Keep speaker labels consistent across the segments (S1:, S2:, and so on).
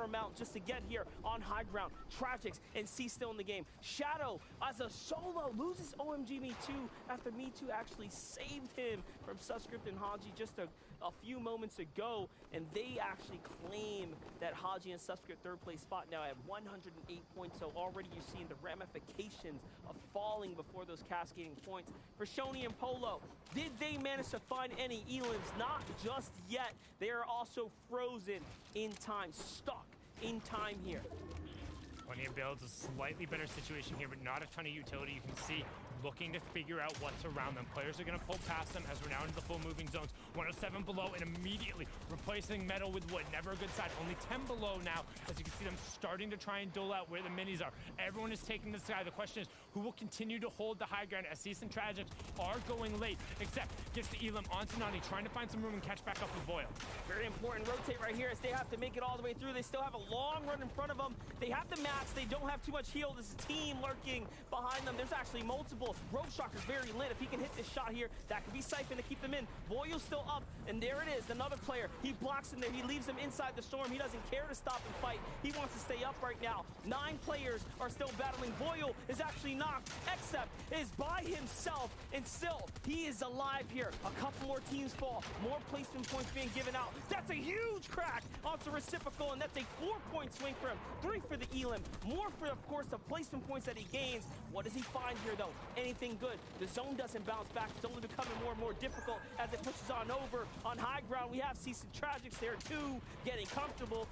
S1: paramount just to get here on high ground. Tragics and C still in the game. Shadow, as a solo, loses OMG Me Too after Me Too actually saved him from Subscript and Haji just a few moments ago, and they actually claim that Haji and Subscript third place spot now at 108 points. So already you're seeing the ramifications of falling before those cascading points. For Shoney and Polo, did they manage to find any elims? Not just yet. They are also frozen in time, stuck in time here.
S2: Plenty of builds, a slightly better situation here, but not a ton of utility. You can see looking to figure out what's around them. Players are going to pull past them as we're now into the full moving zones. 107 below and immediately replacing metal with wood. Never a good side. Only 10 below now, as you can see them starting to try and dole out where the minis are. Everyone is taking the sky. The question is, who will continue to hold the high ground as Cease and Tragics are going late, except gets the Elim onto Nani, trying to find some room and catch back up with Boyle.
S1: Very important rotate right here as they have to make it all the way through. They still have a long run in front of them. They have the mats. They don't have too much heal. There's a team lurking behind them. There's actually multiple. Rope Shocker's very lit. If he can hit this shot here, that could be Siphon to keep them in. Boyle's still up, and there it is. Another player. He blocks him there. He leaves him inside the storm. He doesn't care to stop and fight. He wants to stay up right now. 9 players are still battling. Boyle is actually knocked. Except is by himself, and still, he is alive here. A couple more teams fall. More placement points being given out. That's a huge crack onto Reciprocal, and that's a 4-point swing for him. 3 for the Elim. More for, of course, the placement points that he gains. What does he find here, though? Anything good? The zone doesn't bounce back. It's only becoming more and more difficult as it pushes on over. On high ground, we have Cease and Tragics there, too, getting comfortable.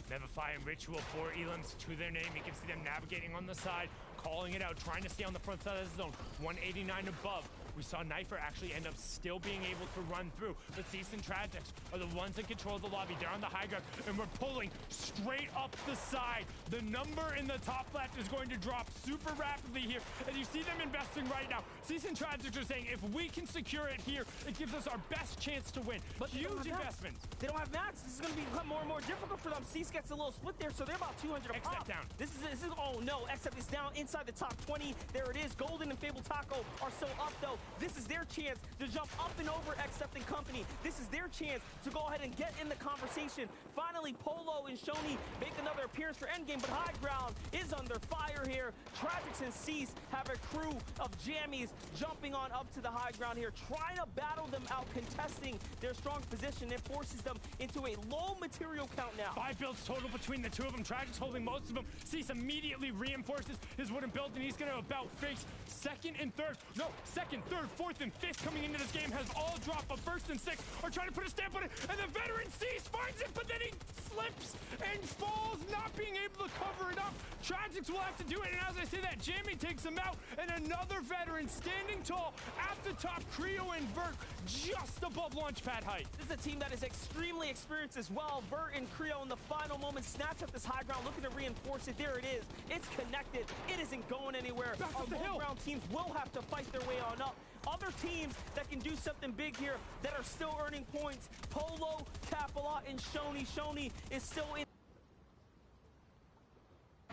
S2: Nevify and Ritual, 4 Elims to their name. You can see them navigating on the side, calling it out, trying to stay on the front side of the zone. 189 above. We saw Knifer actually end up still being able to run through, but Cease and Tragics are the ones that control the lobby. They're on the high ground, and we're pulling straight up the side. The number in the top left is going to drop super rapidly here, and you see them investing right now. Cease and Tragics are saying, if we can secure it here, it gives us our best chance to win. But huge investments.
S1: They don't have mats. This is going to become more and more difficult for them. Cease gets a little split there, so they're about 200 a pop.
S2: Down.
S1: This is, oh no, Except is down inside the top 20. There it is. Golden and Fable Taco are still up, though. This is their chance to jump up and over Except and company. This is their chance to go ahead and get in the conversation. Finally, Polo and Shoney make another appearance for Endgame, but high ground is under fire here. Tragics and Cease have a crew of jammies jumping on up to the high ground here, trying to battle them out, contesting their strong position. It forces them into a low material count now.
S2: 5 builds total between the two of them. Tragics holding most of them. Cease immediately reinforces his wooden build, and he's going to about face second and third. No, second, third, fourth, and fifth coming into this game has all dropped, but first and sixth are trying to put a stamp on it, and the veteran Cease finds it, but then he slips and falls, not being able to cover it up. Tragics will have to do it, and as I say that, Jamie takes him out, and another veteran standing tall at the top, Creo and Vert just above launchpad height.
S1: This is a team that is extremely experienced as well. Vert and Creo in the final moment snatch up this high ground, looking to reinforce it. There it is. It's connected. It isn't going anywhere.
S2: Back
S1: Our
S2: up the hill.
S1: ground teams will have to fight their way on up. Other teams that can do something big here that are still earning points. Polo, Capala, and Shoney. Shoney is still in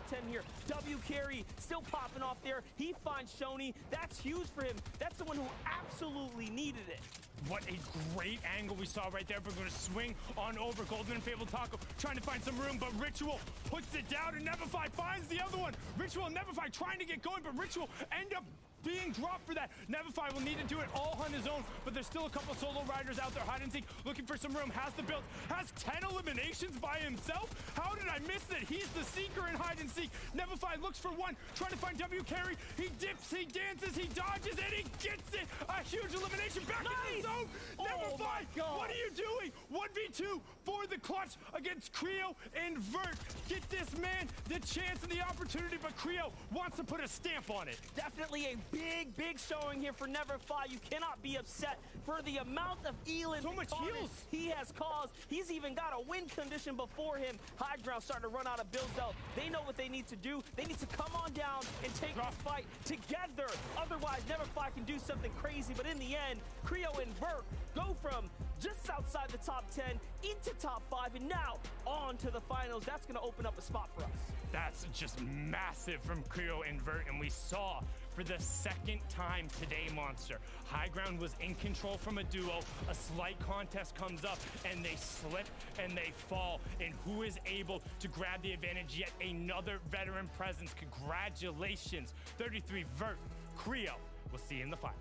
S1: 10 here. W Carry still popping off there. He finds Shoney. That's huge for him. That's the one who absolutely needed it.
S2: What a great angle we saw right there. We're going to swing on over. Golden and Fable Taco trying to find some room, but Ritual puts it down, and Nevify finds the other one. Ritual and Nevify trying to get going, but Ritual end up being dropped for that. Nevify will need to do it all on his own, but there's still a couple solo riders out there, hide and seek, looking for some room. Has the build, has 10 eliminations by himself. How did I miss that? He's the seeker in hide and seek. Nevify looks for one, trying to find W Carry. He dips, he dances, he dodges, and he gets it. A huge elimination back in the zone. Nevify, what are you doing? 1v2 for the clutch against Creo and Vert. Get this man the chance and the opportunity, but Creo wants to put a stamp on it.
S1: Definitely a big showing here for Nevify. You cannot be upset for the amount of Elin
S2: so much heals
S1: he has caused. He's even got a win condition before him. High ground starting to run out of builds, though. They know what they need to do. They need to come on down and take the fight together. Otherwise, Nevify can do something crazy. But in the end, Creo and Vert go from just outside the top 10 into top 5 and now on to the finals. That's going to open up a spot for us.
S2: That's just massive from Creo and Vert, and we saw for the second time today, Monster. High Ground was in control from a duo. A slight contest comes up, and they slip and they fall. And who is able to grab the advantage? Yet another veteran presence. Congratulations, 33 Vert, Creo. We'll see you in the finals.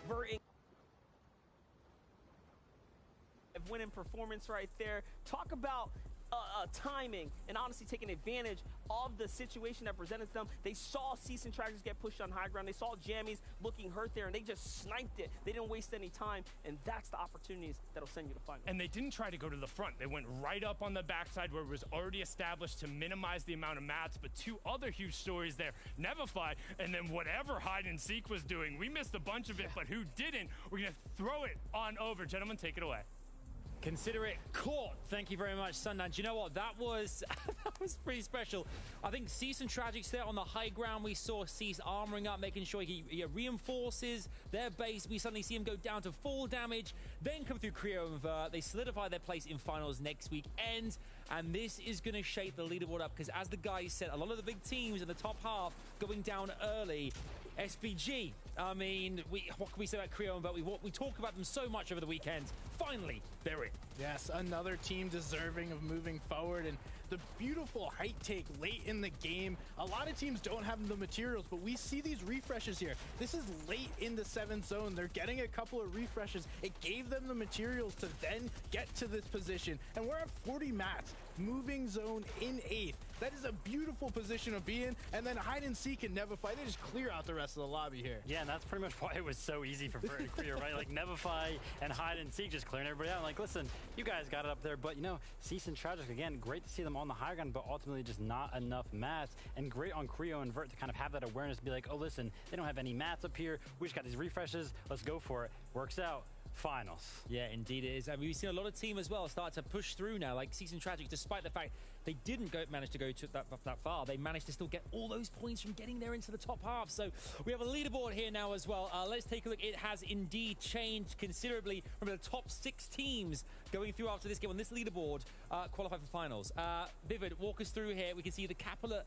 S1: Vert winning performance right there. Talk about timing and honestly taking advantage of the situation that presented them. They saw Cease and Tragedies get pushed on high ground. They saw Jammies looking hurt there, and they just sniped it. They didn't waste any time, and that's the opportunities that'll send you to final.
S2: And they didn't try to go to the front. They went right up on the backside where it was already established to minimize the amount of mats. But two other huge stories there, Nevify, and then whatever hide and seek was doing. We missed a bunch of it, but who didn't? We're gonna throw it on over. Gentlemen, take it away.
S3: Consider it caught. Thank you very much, Sundown. Do you know what? That was that was pretty special. I think Cease and Tragics there on the high ground. We saw Cease armoring up, making sure he reinforces their base. We suddenly see him go down to full damage. Then come through Creo and Vert. They solidify their place in finals next weekend. And this is going to shape the leaderboard up because, as the guys said, a lot of the big teams in the top half going down early. SBG, I mean, what can we say about Creo and Vert? We talk about them so much over the weekend. Finally, they're in.
S4: Yes, another team deserving of moving forward, and the beautiful height take late in the game. A lot of teams don't have the materials, but we see these refreshes here. This is late in the 7th zone. They're getting a couple of refreshes. It gave them the materials to then get to this position, and we're at 40 mats. Moving zone in 8th. That is a beautiful position to be in, and then hide and seek and Nevify, they just clear out the rest of the lobby here.
S5: Yeah, and that's pretty much why it was so easy for Vert and Creo, right? Like Nevify and hide and seek just clearing everybody out. Like, listen, you guys got it up there, but you know, Cease and Tragic, again, great to see them on the high ground, but ultimately just not enough mats, and great on Creo and Vert to kind of have that awareness, be like, oh, listen, they don't have any mats up here. We just got these refreshes. Let's go for it. Works out. Finals.
S3: Yeah, indeed it is. I mean, we've seen a lot of team as well start to push through now, like Cease and Tragic, despite the fact they didn't manage to go to that far. They managed to still get all those points from getting there into the top half. So we have a leaderboard here now as well. Let's take a look. It has indeed changed considerably from the top 6 teams going through after this game on this leaderboard qualify for finals. Vivid, walk us through here. We can see the Capulet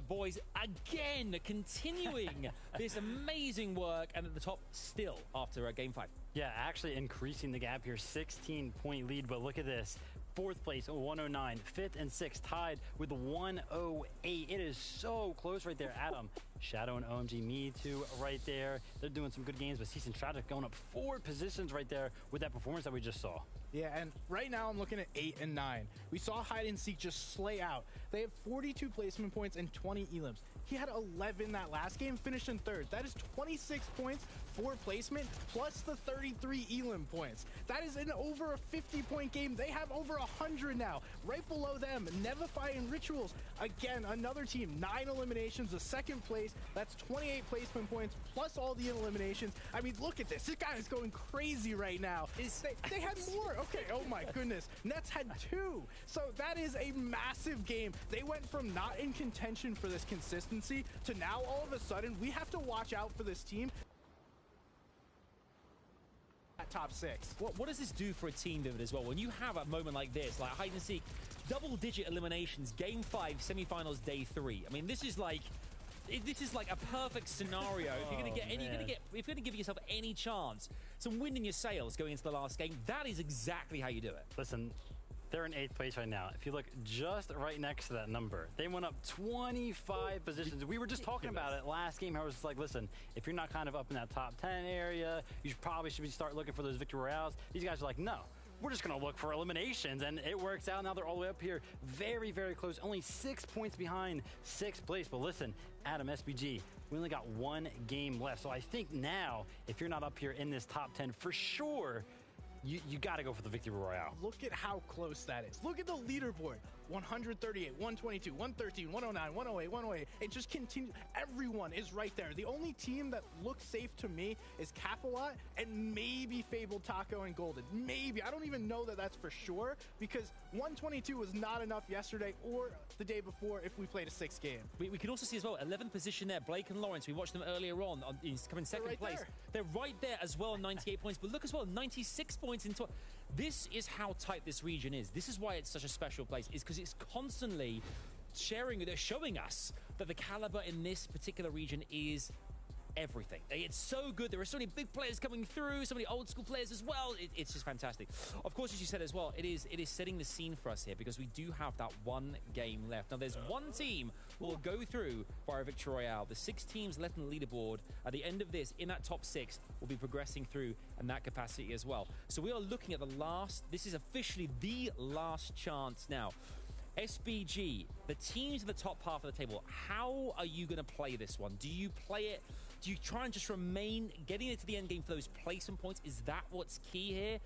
S3: boys again continuing this amazing work, and at the top still after game 5.
S5: Yeah, actually increasing the gap here, 16-point lead, but look at this. 4th place, 109. 5th and 6th tied with 108. It is so close right there. Adam, Shadow and OMG, me too, right there. They're doing some good games, but Cease and Tragic going up 4 positions right there with that performance that we just saw.
S4: Yeah, and right now I'm looking at 8 and 9. We saw hide and seek just slay out. They have 42 placement points and 20 elims. He had 11 that last game, finished in 3rd. That is 26 points for placement, plus the 33 elim points. That is in over a 50-point game. They have over 100 now. Right below them, Nevify and Rituals. Again, another team, 9 eliminations, the 2nd place. That's 28 placement points, plus all the eliminations. I mean, look at this. This guy is going crazy right now. They had more. Okay, oh my goodness. Nets had 2. So that is a massive game. They went from not in contention for this consistency to now all of a sudden we have to watch out for this team at top 6.
S3: What does this do for a team, Vivid, as well? When you have a moment like this, like hide and seek, double-digit eliminations, game 5, semifinals, day 3. I mean, this is like a perfect scenario. If you're going to give yourself any chance, some wind in your sails going into the last game, that is exactly how you do it.
S5: Listen, they're in 8th place right now. If you look just right next to that number, they went up 25 positions. We were just talking about it last game. I was just like, listen, if you're not kind of up in that top 10 area, you should start looking for those victory royales. These guys are like, no, we're just going to look for eliminations, and it works out. Now they're all the way up here, very, very close, only 6 points behind 6th place. But listen, Adam, SBG, we only got 1 game left. So I think now, if you're not up here in this top 10, for sure, you got to go for the victory royale.
S4: Look at how close that is. Look at the leaderboard. 138, 122, 113, 109, 108, 108. It just continues. Everyone is right there. The only team that looks safe to me is Capalot and maybe Fable Taco and Golden. Maybe. I don't even know that that's for sure because 122 was not enough yesterday or the day before if we played a 6th game.
S3: We can also see as well, 11th position there, Blake and Lawrence. We watched them earlier on. He's coming second
S4: right
S3: place.
S4: there.
S3: They're right there as well, 98 points. But look as well, 96 points into it. This is how tight this region is. This is why it's such a special place, is because it's constantly they're showing us that the caliber in this particular region is everything. It's so good. There are so many big players coming through, so many old school players as well. It's just fantastic. Of course, as you said as well, it is setting the scene for us here because we do have that one game left. Now, there's one team who will go through via Victory Royale. The 6 teams left on the leaderboard at the end of this, in that top 6, will be progressing through in that capacity as well. So we are looking at this is officially the last chance now. SBG, the teams in the top half of the table, how are you going to play this one? Do you play it? Do you try and just remain getting it to the end game for those placement points? Is that what's key here?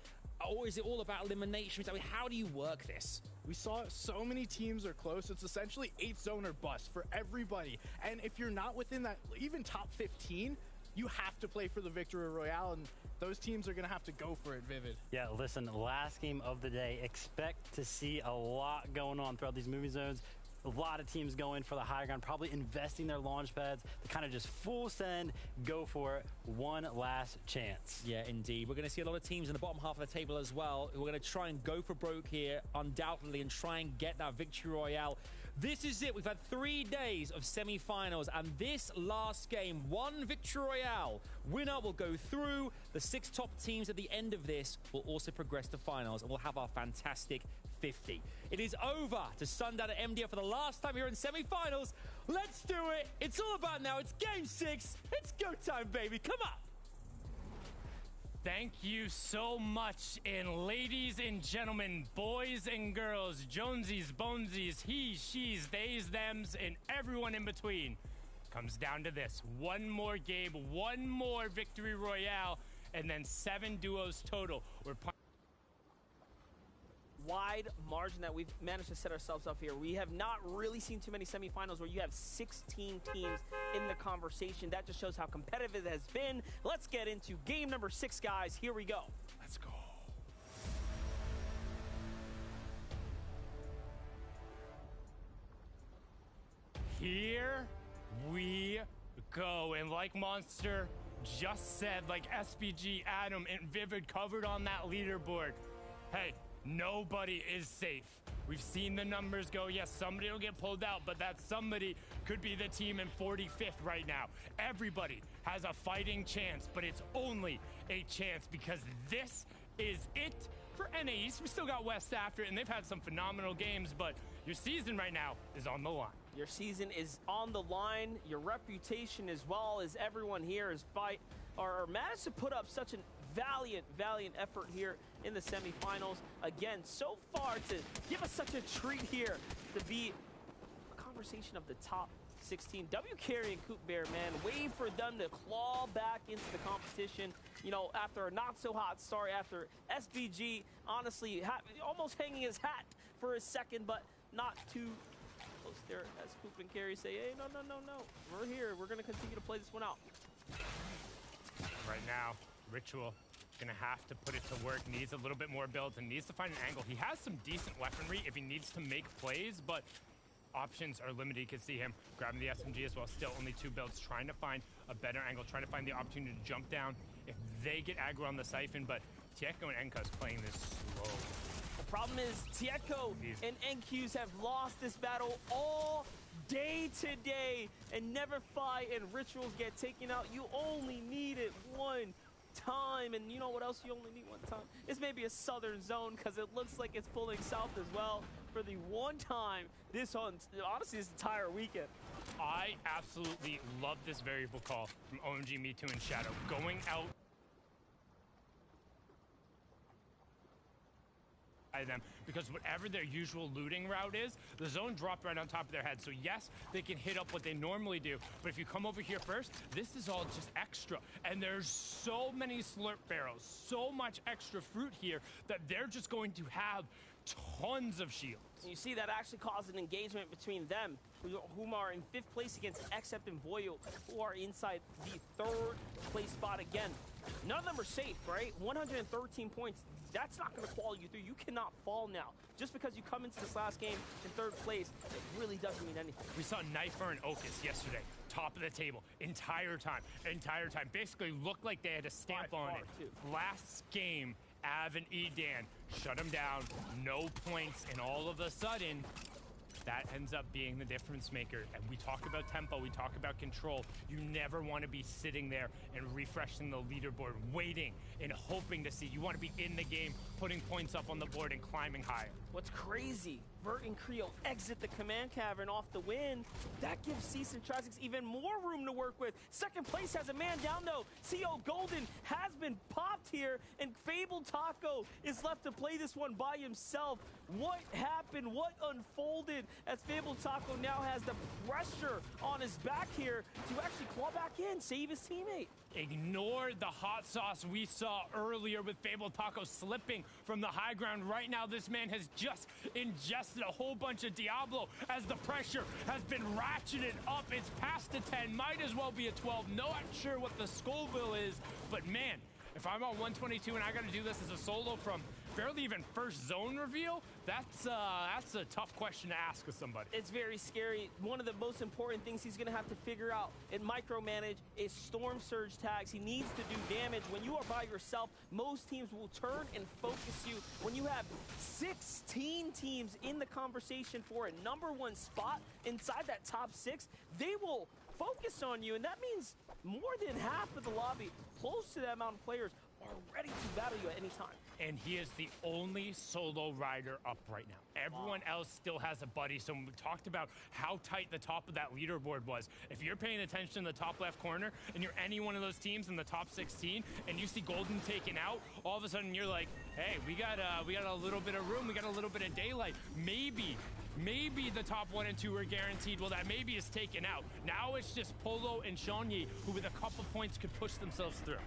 S3: Or is it all about elimination? I mean, how do you work this?
S4: We saw so many teams are close. It's essentially 8 zone or bust for everybody. And if you're not within that, even top 15, you have to play for the Victory Royale, and those teams are going to have to go for it, Vivid.
S5: Yeah, listen, last game of the day. Expect to see a lot going on throughout these movie zones. A lot of teams going for the high ground, probably investing their launch pads to kind of just full send, go for it. One last chance.
S3: Yeah, indeed. We're going to see a lot of teams in the bottom half of the table as well who are going to try and go for broke here, undoubtedly, and try and get that Victory Royale. This is it. We've had 3 days of semi-finals, and this last game, one Victory Royale winner will go through. The 6 top teams at the end of this will also progress to finals, and we'll have our fantastic 50. It is over to Sundown at MDF for the last time here in semi-finals. Let's do it. It's all about now. It's game 6. It's go time, baby. Come on.
S2: Thank you so much. And ladies and gentlemen, boys and girls, Jonesies, Bonesies, he, she's, theys, thems, and everyone in between, comes down to this. One more game, one more Victory Royale, and then 7 duos total. We're
S1: wide margin that we've managed to set ourselves up here. We have not really seen too many semifinals where you have 16 teams in the conversation. That just shows how competitive it has been. Let's get into game number 6, guys. Here we go.
S2: Let's go. Here we go. And like Monster just said, like SPG, Adam, and Vivid covered on that leaderboard, hey, nobody is safe. We've seen the numbers go. Yes, somebody will get pulled out, but that somebody could be the team in 45th right now. Everybody has a fighting chance, but it's only a chance because this is it for NA East. We still got West after it, and they've had some phenomenal games, but your season right now is on the line.
S1: Your season is on the line. Your reputation as well as everyone here is managed to put up such a valiant effort here in the semifinals. Again, so far to give us such a treat here to be a conversation of the top 16. W Carry and Coop Bear, man, wait for them to claw back into the competition. You know, after a not so hot start, after SBG honestly almost hanging his hat for a second, but not too close there as Coop and Carry say, hey, no. We're here. We're going to continue to play this one out.
S2: Right now, Ritual gonna have to put it to work, needs a little bit more builds and needs to find an angle. He has some decent weaponry if he needs to make plays, but options are limited. You can see him grabbing the SMG as well. Still only 2 builds, trying to find a better angle, trying to find the opportunity to jump down if they get aggro on the Siphon, but Tieko and Enka's playing this slow.
S1: The problem is Tieko and NQs have lost this battle all day today, and Never Fight and Rituals get taken out. You only need it one time, and you know what else you only need one time? It's maybe a southern zone, because it looks like it's pulling south as well for the one time honestly this entire weekend.
S2: I absolutely love this variable call from OMG, Me Too, and Shadow. Going out them, because whatever their usual looting route is, the zone dropped right on top of their head. So yes, they can hit up what they normally do, but if you come over here first, this is all just extra. And there's so many slurp barrels, so much extra fruit here that they're just going to have tons of shields.
S1: You see that actually caused an engagement between them, whom are in 5th place against Except and Voyo, who are inside the 3rd place spot again. None of them are safe, right? 113 points. That's not going to qualify you through. You cannot fall now. Just because you come into this last game in 3rd place, it really doesn't mean anything.
S2: We saw Knifer and Okus yesterday, top of the table, entire time. Basically looked like they had a stamp on it.
S1: Too.
S2: Last game, Av and Edan shut them down, no points, and all of a sudden, that ends up being the difference maker. And we talk about tempo, we talk about control. You never want to be sitting there and refreshing the leaderboard, waiting and hoping to see. You want to be in the game, putting points up on the board and climbing higher.
S1: What's crazy, Vert and Creo exit the command cavern off the win. That gives Cease and Tragics even more room to work with. 2nd place has a man down though. CO Golden has been popped here, and Fabled Taco is left to play this one by himself. What happened? What unfolded as Fabled Taco now has the pressure on his back here to actually claw back in, save his teammate?
S2: Ignore the hot sauce we saw earlier with Fabled Taco slipping from the high ground. Right now, this man has just ingested a whole bunch of Diablo as the pressure has been ratcheted up. It's past the 10, might as well be a 12. Not sure what the Scoville is, but man, if I'm on 122 and I got to do this as a solo from barely even first zone reveal, that's a tough question to ask of somebody.
S1: It's very scary. One of the most important things he's going to have to figure out and micromanage is Storm Surge tags. He needs to do damage. When you are by yourself, most teams will turn and focus you. When you have 16 teams in the conversation for a #1 spot inside that top 6, they will focus on you, and that means more than half of the lobby, close to that amount of players, are ready to battle you at any time.
S2: And he is the only solo rider up right now. Everyone else still has a buddy. So we talked about how tight the top of that leaderboard was. If you're paying attention in the top left corner and you're any one of those teams in the top 16 and you see Golden taken out, all of a sudden you're like, hey, we got a little bit of room, we got a little bit of daylight. Maybe the top 1 and 2 are guaranteed. Well, that maybe is taken out. Now it's just Polo and Shonyi, who with a couple points could push themselves through.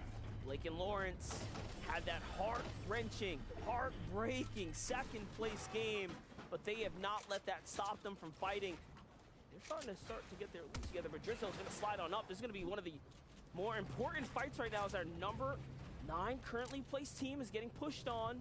S1: Blake and Lawrence had that heart-wrenching, heartbreaking 2nd place game, but they have not let that stop them from fighting. They're starting to get their loot together, but Drizzle's going to slide on up. This is going to be one of the more important fights right now as our #9 currently placed team is getting pushed on.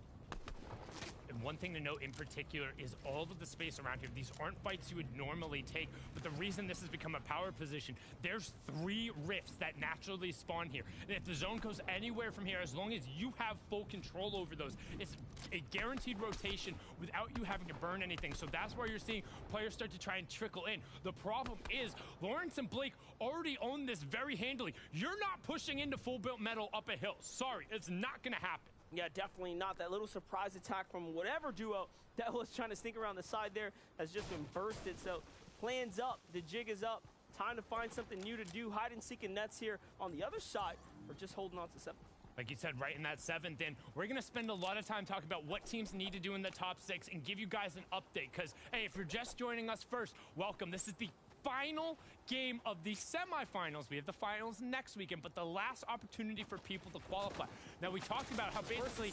S2: And one thing to note in particular is all of the space around here. These aren't fights you would normally take, but the reason this has become a power position, there's 3 rifts that naturally spawn here. And if the zone goes anywhere from here, as long as you have full control over those, it's a guaranteed rotation without you having to burn anything. So that's where you're seeing players start to try and trickle in. The problem is Lawrence and Blake already own this very handily. You're not pushing into full built metal up a hill. Sorry, it's not going to happen.
S1: Yeah, definitely not. That little surprise attack from whatever duo that was trying to sneak around the side there has just been bursted. So plans up, the jig is up. Time to find something new to do. Hide and seek and nets here on the other side. We're just holding on to 7th.
S2: Like you said, right in that 7th in, we're going to spend a lot of time talking about what teams need to do in the top 6 and give you guys an update. Because, hey, if you're just joining us first, welcome. This is the final game of the semifinals. We have the finals next weekend, but the last opportunity for people to qualify. Now, we talked about how basically...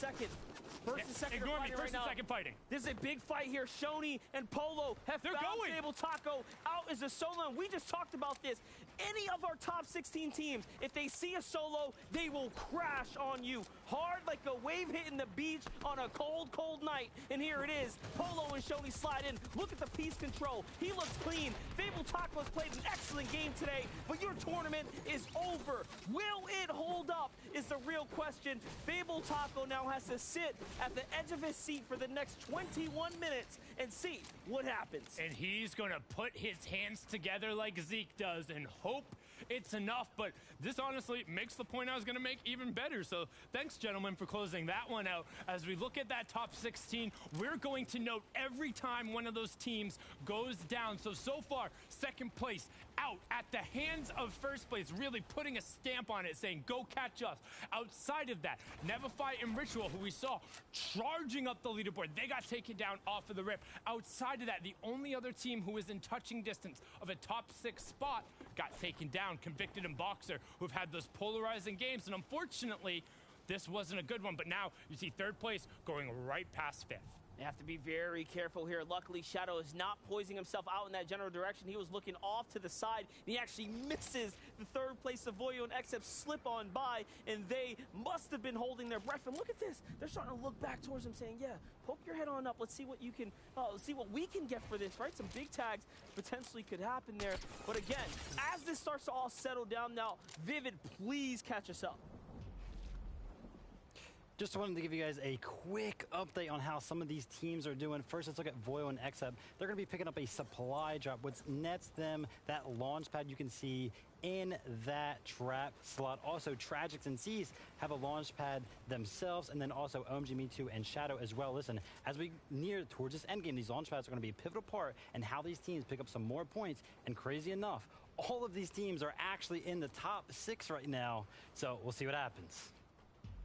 S1: First and second
S2: ignore me,
S1: right
S2: first and
S1: now.
S2: second fighting.
S1: This is a big fight here. Shoney and Polo have found Fabled Taco out as a solo, and we just talked about this. Any of our top 16 teams, if they see a solo, they will crash on you hard like a wave hitting the beach on a cold, cold night. And here it is. Polo and Shoney slide in. Look at the piece control. He looks clean. Fabled Taco has played an excellent game today, but your tournament is over. Will it hold up is the real question. Fabled Taco now has to sit at the edge of his seat for the next 21 minutes and see what happens.
S2: And he's going to put his hands together like Zeke does and hope it's enough. But this honestly makes the point I was going to make even better. So thanks, gentlemen, for closing that one out. As we look at that top 16, we're going to note every time one of those teams goes down. So far, second place out at the hands of first place, really putting a stamp on it, saying, go catch us. Outside of that, Nevify and Ritual, who we saw charging up the leaderboard, they got taken down off of the rip. Outside of that, the only other team who is in touching distance of a top 6 spot got taken down, Convicted and Boxer, who've had those polarizing games. And unfortunately, this wasn't a good one. But now you see third place going right past 5th.
S1: You have to be very careful here. Luckily, Shadow is not poising himself out in that general direction. He was looking off to the side, and he actually misses the third place of Voyo and Except slip on by, and they must have been holding their breath. And look at this. They're starting to look back towards him, saying, yeah, poke your head on up. Let's see what you can, see what we can get for this, right? Some big tags potentially could happen there. But again, as this starts to all settle down now, Vivid, please catch us up.
S5: Just wanted to give you guys a quick update on how some of these teams are doing. First, let's look at Voyo and Except. They're going to be picking up a supply drop, which nets them that launch pad you can see in that trap slot. Also, Tragics and Seas have a launch pad themselves, and then also OMG Me Too and Shadow as well. Listen, as we near towards this end game, these launch pads are going to be a pivotal part in how these teams pick up some more points. And crazy enough, all of these teams are actually in the top 6 right now. So we'll see what happens.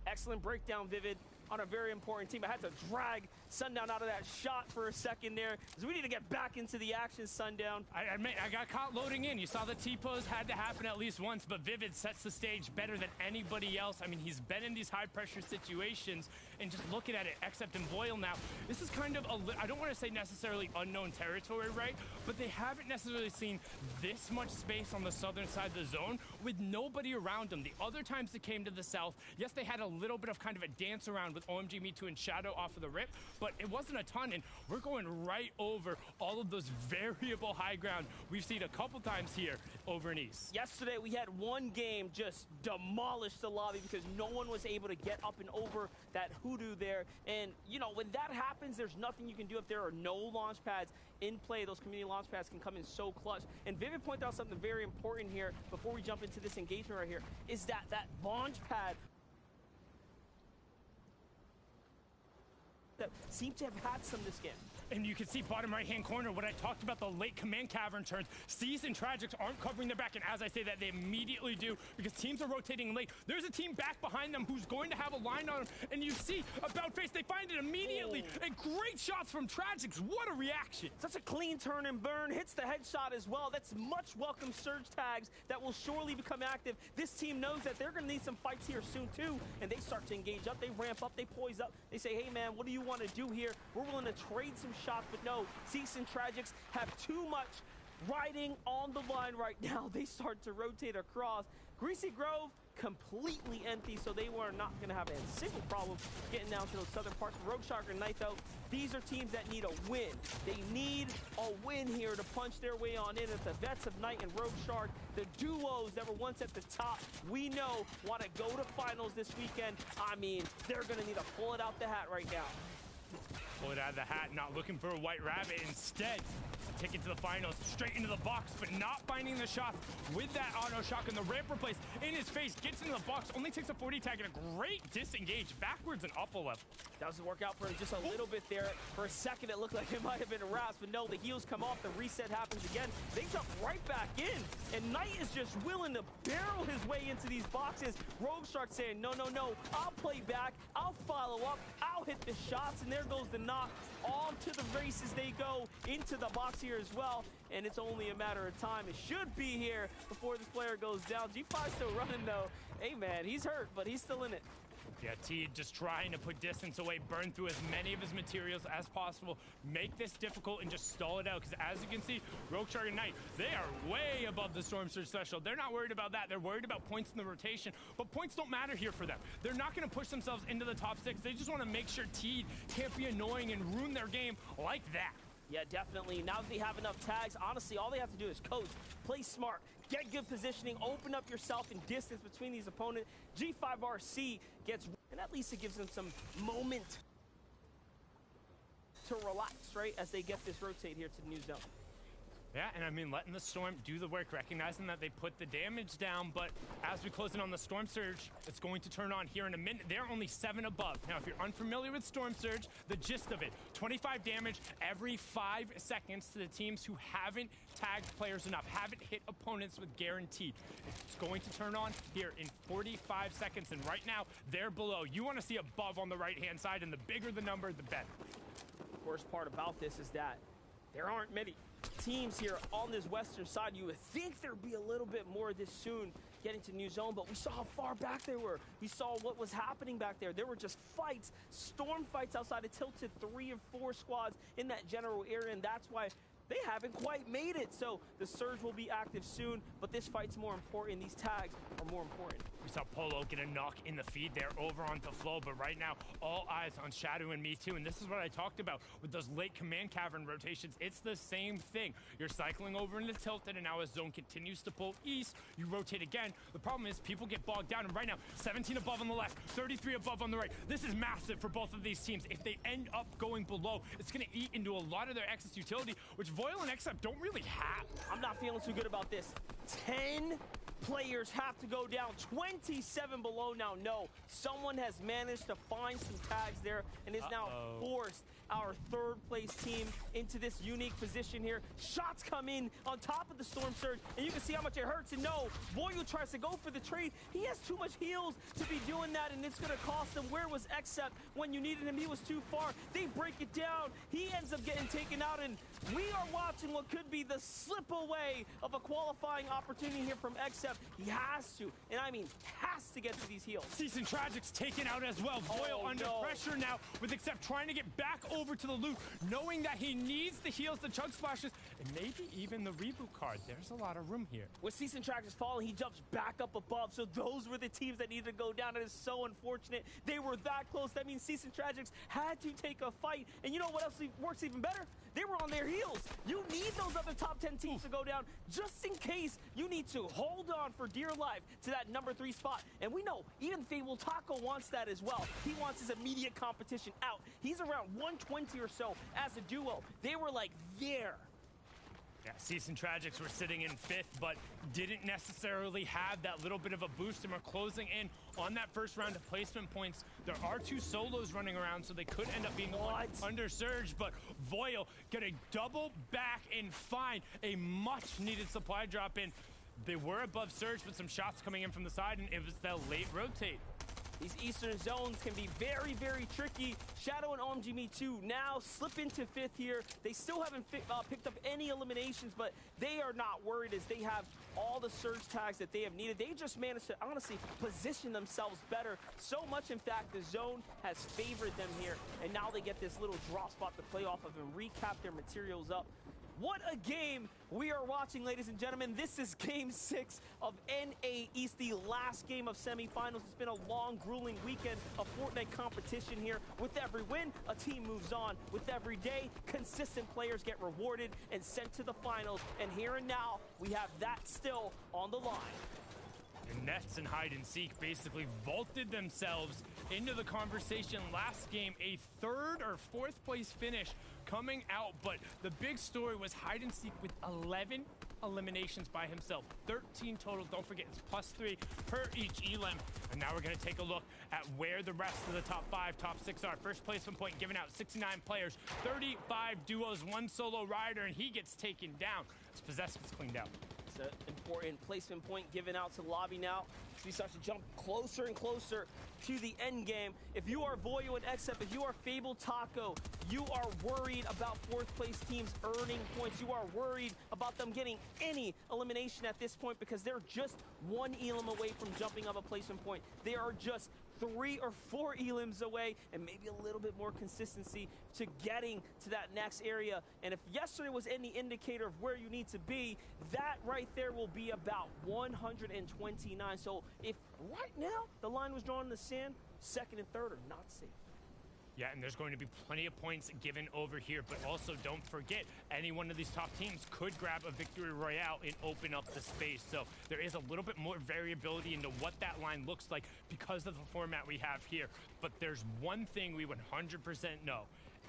S1: Excellent breakdown, Vivid, on a very important team. I had to drag Sundown out of that shot for a second there, because we need to get back into the action, Sundown.
S2: I admit, I got caught loading in. You saw the T-pose had to happen at least once, but Vivid sets the stage better than anybody else. I mean, he's been in these high-pressure situations, and just looking at it, Except in Boyle now, this is kind of I don't want to say necessarily unknown territory, right? But they haven't necessarily seen this much space on the southern side of the zone with nobody around them. The other times they came to the south, yes, they had a little bit of kind of a dance around with OMG Me Too and Shadow off of the rip, but it wasn't a ton, and we're going right over all of those variable high ground we've seen a couple times here over in East.
S1: Yesterday, we had one game just demolish the lobby because no one was able to get up and over that hoodoo there. And, you know, when that happens, there's nothing you can do if there are no launch pads in play. Those community launch pads can come in so clutch. And Vivid pointed out something very important here before we jump into this engagement right here, is that launch pad that seem to have had some this game.
S2: And you can see bottom right-hand corner what I talked about, the late command cavern turns. Seas and Tragics aren't covering their back, and as I say that, they immediately do because teams are rotating late. There's a team back behind them who's going to have a line on them, and you see about face, they find it immediately. Oh. And great shots from Tragics. What a reaction.
S1: Such a clean turn and burn, hits the headshot as well. That's much welcome surge tags that will surely become active. This team knows that they're going to need some fights here soon too, and they start to engage up, they ramp up, they poise up, they say, hey man, what do you want to do here? We're willing to trade some shots, but no, Cease and Tragics have too much riding on the line right now. They start to rotate across. Greasy Grove completely empty, so they were not going to have a single problem getting down to those southern parts. Rogue Shark and Night, though, these are teams that need a win. They need a win here to punch their way on in. At the Vets of Night and Rogue Shark, the duos that were once at the top, we know want to go to finals this weekend. I mean, they're going to need to pull it out the hat right now.
S2: Pull it out of the hat, not looking for a white rabbit. Instead, take it to the finals, straight into the box, but not finding the shot with that auto shock, and the ramp replace in his face, gets into the box, only takes a 40 tag, and a great disengage backwards and up a level.
S1: That doesn't work out for him just a little bit there. For a second, it looked like it might have been a wraps, but no, the heels come off, the reset happens again. They jump right back in, and Knight is just willing to barrel his way into these boxes. Rogue Shark saying, no, no, no, I'll play back, I'll follow up, I'll hit the shots, and there goes the knock. On to the races they go, into the box here as well, and it's only a matter of time. It should be here before this player goes down. G5 still running though. Hey man, he's hurt, but he's still in it.
S2: Yeah, T just trying to put distance away, burn through as many of his materials as possible, make this difficult and just stall it out. Because as you can see, Rogue Shark and Knight, they are way above the Storm Surge threshold. They're not worried about that. They're worried about points in the rotation, but points don't matter here for them. They're not going to push themselves into the top 6. They just want to make sure T can't be annoying and ruin their game like that.
S1: Yeah, definitely. Now that they have enough tags, honestly, all they have to do is coast, play smart, get good positioning, open up yourself in distance between these opponents. G5RC gets, and at least it gives them some moment to relax, right, as they get this rotate here to the new zone.
S2: Yeah, and I mean, letting the Storm do the work, recognizing that they put the damage down, but as we close in on the Storm Surge, it's going to turn on here in a minute. They're only 7 above. Now, if you're unfamiliar with Storm Surge, the gist of it, 25 damage every 5 seconds to the teams who haven't tagged players enough, haven't hit opponents with guaranteed. It's going to turn on here in 45 seconds, and right now, they're below. You want to see above on the right-hand side, and the bigger the number, the better.
S1: The worst part about this is that there aren't many teams here on this western side. You would think there'd be a little bit more this soon getting to new zone, but we saw how far back they were. We saw what was happening back there. There were just fights, storm fights outside of tilted 3 and 4 squads in that general area, and that's why they haven't quite made it. So the surge will be active soon, but this fight's more important. These tags are more important.
S2: We saw Polo get a knock in the feed there over onto Flo, but right now, all eyes on Shadow and Me Too. And this is what I talked about with those late command cavern rotations. It's the same thing. You're cycling over into tilted, and now as zone continues to pull east, you rotate again. The problem is people get bogged down, and right now, 17 above on the left, 33 above on the right. This is massive for both of these teams. If they end up going below, it's going to eat into a lot of their excess utility, which Voil and XF don't really have.
S1: I'm not feeling too good about this. 10 players have to go down. 27 below now. No, someone has managed to find some tags there and is now forced our third place team into this unique position here. Shots come in on top of the Storm Surge, and you can see how much it hurts. And no, Voyu tries to go for the trade. He has too much heals to be doing that, and it's going to cost him. Where was Except when you needed him? He was too far. They break it down. He ends up getting taken out, and we are watching what could be the slip away of a qualifying opportunity here from Except. He has to, and I mean has to get to these heals.
S2: Season Tragic's taken out as well. Voil under pressure now with Except trying to get back over to the loot, knowing that he needs the heals, the chug splashes, and maybe even the reboot card. There's a lot of room here.
S1: With Season Tragic's falling, he jumps back up above, so those were the teams that needed to go down. It is so unfortunate. They were that close. That means Season Tragics had to take a fight, and you know what else works even better? They were on their heels. You need those other top 10 teams to go down just in case you need to hold on for dear life to that number 3 spot. And we know even Fable Taco wants that as well. He wants his immediate competition out. He's around 120 or so as a duo. They were like there.
S2: Yeah, Season Tragics were sitting in 5th, but didn't necessarily have that little bit of a boost, and we're closing in on that first round of placement points. There are 2 solos running around, so they could end up being under Surge, but Voil gonna double back and find a much-needed supply drop in. They were above Surge, but some shots coming in from the side, and it was the late rotate.
S1: These eastern zones can be very, very tricky. Shadow and OMG Me Too now slip into 5th here. They still haven't picked up any eliminations, but they are not worried as they have all the surge tags that they have needed. They just managed to honestly position themselves better. So much, in fact, the zone has favored them here, and now they get this little drop spot to play off of and recap their materials up. What a game we are watching, ladies and gentlemen. This is Game 6 of NA East, the last game of semifinals. It's been a long, grueling weekend of Fortnite competition here. With every win, a team moves on. With every day, consistent players get rewarded and sent to the finals. And here and now, we have that still on the line.
S2: And Nets and Hide and Seek basically vaulted themselves into the conversation last game. A 3rd or 4th place finish coming out, but the big story was Hide and Seek with 11 eliminations by himself. 13 total. Don't forget, it's +3 per each elim. And now we're going to take a look at where the rest of the top 5, top 6 are. First placement point given out, 69 players, 35 duos, 1 solo rider, and he gets taken down. His possess gets cleaned out.
S1: It's an important placement point given out to lobby now. We start to jump closer and closer to the end game. If you are Voyo and Except, if you are Fable Taco, you are worried about 4th place teams earning points. You are worried about them getting any elimination at this point because they're just 1 elim away from jumping up a placement point. They are just 3 or 4 elims away, and maybe a little bit more consistency to getting to that next area. And if yesterday was any indicator of where you need to be, that right there will be about 129. So if right now the line was drawn in the sand, 2nd and 3rd are not safe.
S2: Yeah, and there's going to be plenty of points given over here, but also don't forget, any one of these top teams could grab a victory royale and open up the space. So there is a little bit more variability into what that line looks like because of the format we have here. But there's one thing we 100% know.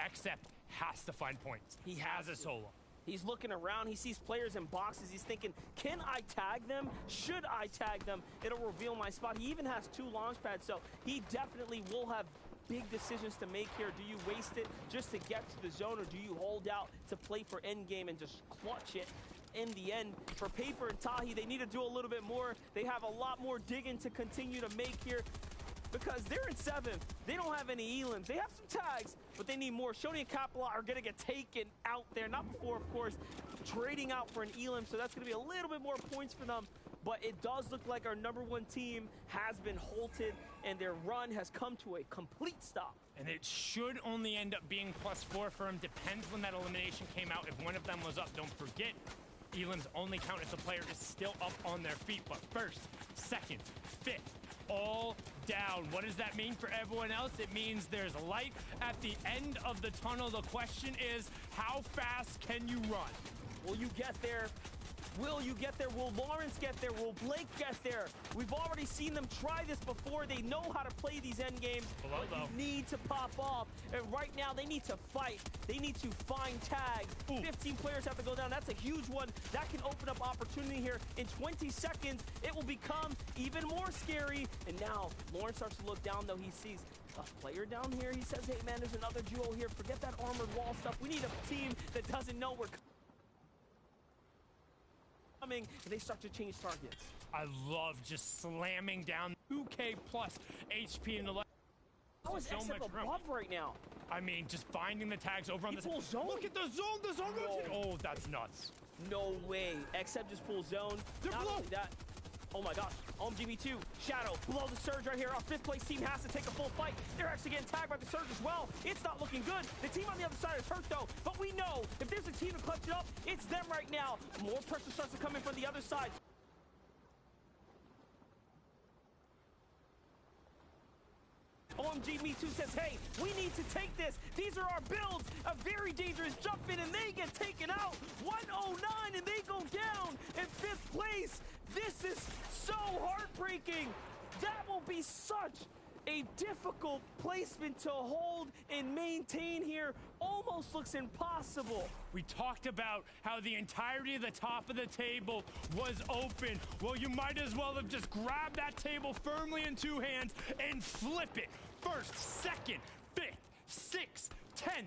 S2: Except has to find points. He has a solo.
S1: He's looking around. He sees players in boxes. He's thinking, can I tag them? Should I tag them? It'll reveal my spot. He even has 2 launch pads, so he definitely will have big decisions to make here. Do you waste it just to get to the zone, or do you hold out to play for endgame and just clutch it? In the end, for Paper and Tahi, they need to do a little bit more. They have a lot more digging to continue to make here, because they're in 7th. They don't have any elims. They have some tags, but they need more. Shoney and Kapla are going to get taken out there. Not before, of course, trading out for an elim, so that's going to be a little bit more points for them. But it does look like our #1 team has been halted, and their run has come to a complete stop.
S2: And it should only end up being +4 for him. Depends when that elimination came out. If one of them was up, don't forget, elims only count if the player is still up on their feet. But 1st, 2nd, 5th, all down. What does that mean for everyone else? It means there's light at the end of the tunnel. The question is, how fast can you run?
S1: Will you get there? Will you get there? Will Lawrence get there? Will Blake get there? We've already seen them try this before. They know how to play these end games.
S2: Below,
S1: but you need to pop off. And right now, they need to fight. They need to find tags. 15 players have to go down. That's a huge one. That can open up opportunity here. In 20 seconds, it will become even more scary. And now, Lawrence starts to look down, though. He sees a player down here. He says, hey, man, there's another duo here. Forget that armored wall stuff. We need a team that doesn't know we're coming, and they start to change targets.
S2: I love just slamming down 2K plus HP in the left.
S1: How is
S2: so
S1: XF
S2: much room.
S1: above right now?
S2: I mean, just finding the tags over on the
S1: pulls zone.
S2: Look at the zone
S1: No.
S2: rotation. Oh, that's nuts.
S1: No way. XF just pulls zone.
S2: They're
S1: Not
S2: below.
S1: only that, oh my gosh. OMGB2, Shadow, below the Surge right here. Our 5th place team has to take a full fight. They're actually getting tagged by the Surge as well. It's not looking good. The team on the other side is hurt though, but we know if there's a team to clutch it up, it's them right now. More pressure starts to come in from the other side. OMG Me Too says, hey, we need to take this. These are our builds. A very dangerous jump in, and they get taken out. 109, and they go down in 5th place. This is so heartbreaking. That will be such a difficult placement to hold and maintain here. Almost looks impossible.
S2: We talked about how the entirety of the top of the table was open. Well, you might as well have just grabbed that table firmly in 2 hands and flip it. 1st, 2nd, 5th, 6th, 10th,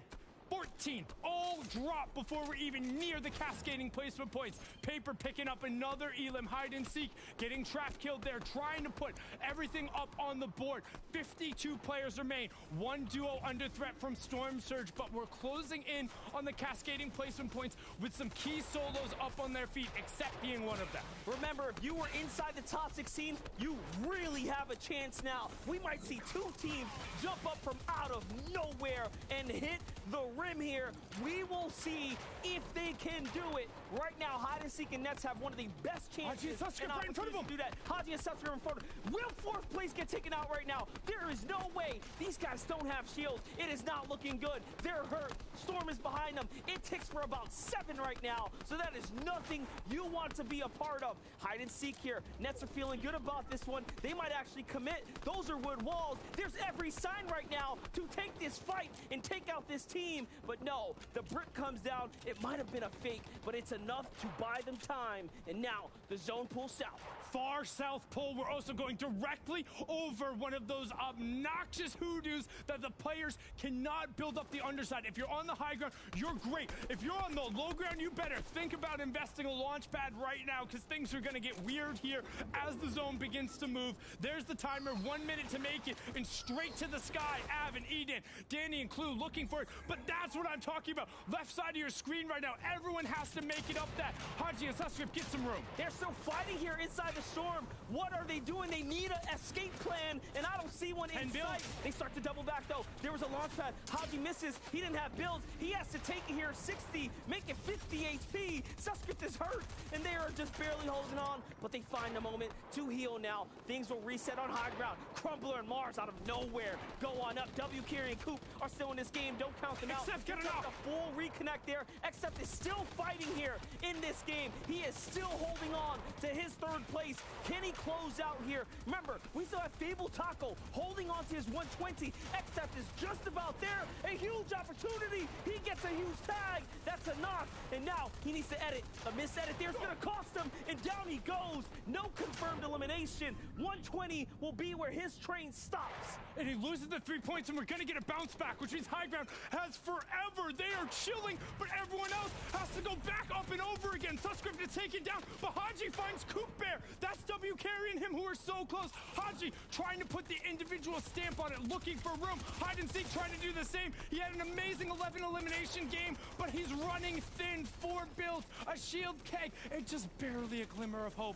S2: 14th, all drop before we're even near the cascading placement points. Paper picking up another elim, hide and seek, getting trap killed there, trying to put everything up on the board. 52 players remain, 1 duo under threat from Storm Surge, but we're closing in on the cascading placement points with some key solos up on their feet, except being one of them.
S1: Remember, if you were inside the top 16, you really have a chance now. We might see 2 teams jump up from out of nowhere and hit the rim here. We will see if they can do it. Right now, Hide and Seek and Nets have one of the best chances
S2: and right in front of them.
S1: to do that. Haji and Susker in front of them. Will 4th place get taken out right now? There is no way. These guys don't have shields. It is not looking good. They're hurt. Storm is behind them. It ticks for about 7 right now, so that is nothing you want to be a part of. Hide and Seek here. Nets are feeling good about this one. They might actually commit. Those are wood walls. There's every sign right now to take this fight and take out this team, but no, the brick comes down. It might have been a fake, but it's enough to buy them time, and now the zone pulls south.
S2: Far south pole, we're also going directly over one of those obnoxious hoodoos that the players cannot build up the underside. If you're on the high ground, you're great. If you're on the low ground, you better think about investing a launch pad right now, because things are going to get weird here as the zone begins to move. There's the timer, 1 minute to make it, and straight to the sky. Av and Eden, Danny and Clue looking for it, but that's what I'm talking about. Left side of your screen right now, everyone has to make it up that. Haji and Suscript get some room.
S1: They're still fighting here inside the storm. What are they doing? They need an escape plan, and I don't see one in sight. They start to double back, though. There was a launch pad. Haji misses. He didn't have builds. He has to take it here 60, make it 50 HP. Suscript is hurt, and they are just barely holding on, but they find a moment to heal now. Things will reset on high ground. Crumbler and Mars out of nowhere go on up. W, Carry, and Coop are still in this game. Don't count them out.
S2: Except get it off.
S1: A full reconnect there. Except is still fighting here in this game. He is still holding on to his 3rd place. race. Can he close out here? Remember, we still have Fable Taco holding on to his 120. Xtep is just about there. A huge opportunity. He gets a huge tag. That's a knock. And now he needs to edit. A misedit there is going to cost him. And down he goes. No confirmed elimination. 120 will be where his train stops.
S2: And he loses the 3 points, and we're going to get a bounce back, which means High Ground has forever. They are chilling, but everyone else has to go back up and over again. Suscript is taken down, but Haji finds Coop Bear. That's W carrying him, who are so close. Haji trying to put the individual stamp on it, looking for room. Hide and Seek trying to do the same. He had an amazing 11 elimination game, but he's running thin. 4 builds, a shield keg, and just barely a glimmer of hope.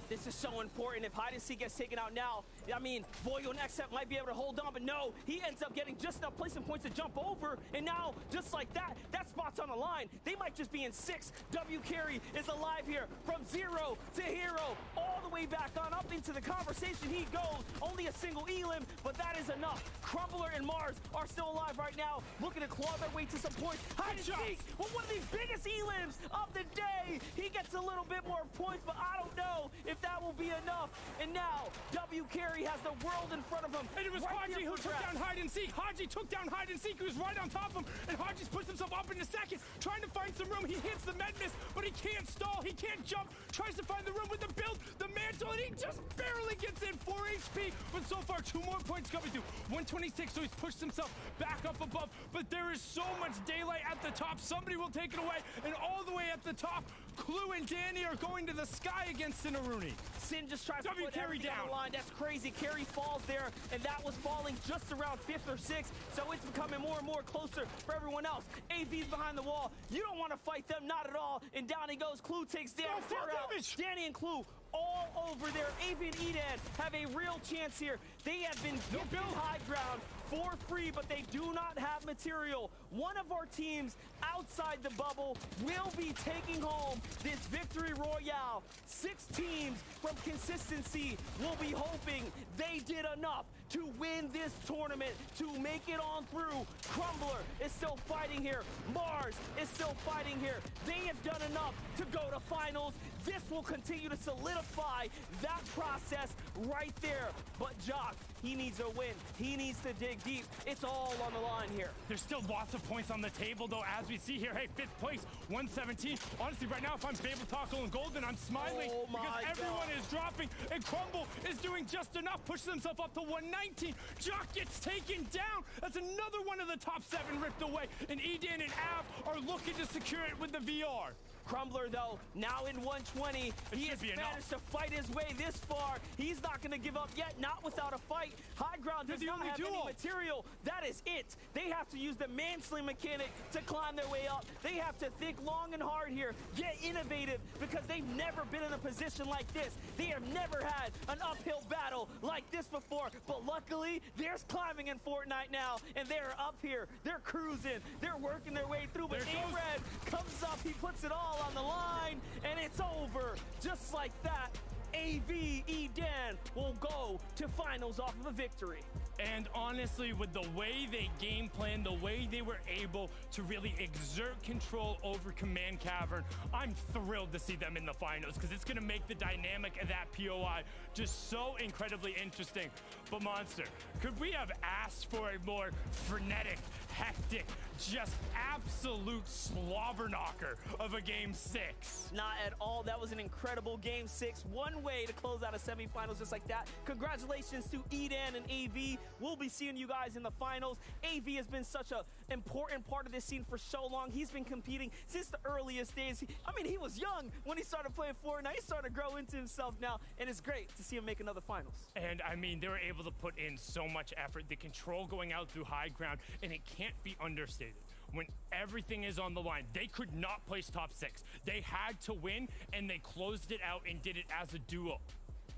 S1: This is so important. If Hide and Seek gets taken out now, I mean, Voyo and XF might be able to hold on, but no, he ends up getting just enough placement points to jump over, and now, just like that, that spot's on the line. They might just be in 6. W Carry is alive here, from 0 to hero, all the way back on up into the conversation he goes. Only a single elim, but that is enough. Crumbler and Mars are still alive right now, looking to claw their way to some points. Hide and Seek, well, one of the biggest elims of the day. He gets a little bit more points, but I don't know if that will be enough. And now, W Carry has the world in front of him.
S2: And it was
S1: right
S2: Haji who took down Hide and Seek. Haji took down Hide and Seek, who's right on top of him. And Haji puts himself up in a second, trying to find some room. He hits the med miss, but he can't stall. He can't jump. Tries to find the room with the build, the mantle, and he just barely gets in. 4 HP, but so far 2 more points coming through. 126, so he's pushed himself back up above. But there is so much daylight at the top. Somebody will take it away. And all the way at the top, Clue and Danny are going to the sky against Sinaruni.
S1: Sin just tries to
S2: W
S1: put
S2: Carry
S1: everything on
S2: down.
S1: the line. That's crazy. Carry falls there, and that was falling just around 5th or 6th, so it's becoming more and more closer for everyone else. AV's behind the wall. You don't want to fight them, not at all. And down he goes. Clue takes down.
S2: Oh, full
S1: They're out.
S2: damage.
S1: Danny and Clue all over there. AV and Edan have a real chance here. They have been gifted high ground for free, but they do not have material. One of our teams outside the bubble will be taking home this victory royale. 6 teams from consistency will be hoping they did enough to win this tournament, to make it on through. Crumbler is still fighting here. Mars is still fighting here. They have done enough to go to finals. This will continue to solidify that process right there. But Jock, he needs a win. He needs to dig deep. It's all on the line here.
S2: There's still lots of points on the table, though, as we see here. Hey, 5th place, 117. Honestly, right now, if I'm Fable Taco and Golden, I'm smiling
S1: Oh my
S2: because everyone
S1: God.
S2: is dropping, and Crumble is doing just enough, pushes himself up to 119. Jock gets taken down. That's another one of the top 7 ripped away, and Edan and Av are looking to secure it with the VR.
S1: Crumbler, though, now in 120. He has managed to fight his way this far. He's not going to give up yet, not without a fight. High ground does not have any material. That is it. They have to use the mansling mechanic to climb their way up. They have to think long and hard here, get innovative, because they've never been in a position like this. They have never had an uphill battle like this before, but luckily, there's climbing in Fortnite now, and they're up here. They're cruising. They're working their way through, but A-Red comes up. He puts it all on the line, and it's over. Just like that, AV Edan will go to finals off of a victory.
S2: And honestly, with the way they game planned, the way they were able to really exert control over Command Cavern, I'm thrilled to see them in the finals because it's going to make the dynamic of that POI just so incredibly interesting. But Monster, could we have asked for a more frenetic, hectic, just absolute slobber knocker of a Game 6?
S1: Not at all. That was an incredible Game 6. One way to close out a semifinals just like that. Congratulations to Edan and AV. We'll be seeing you guys in the finals. AV has been such an important part of this scene for so long. He's been competing since the earliest days. I mean, he was young when he started playing Fortnite. He's starting to grow into himself now, and it's great to see him make another finals.
S2: And I mean, they were able to put in so much effort, the control going out through high ground, and it can't be understated. When everything is on the line, they could not place top 6. They had to win, and they closed it out and did it as a duo.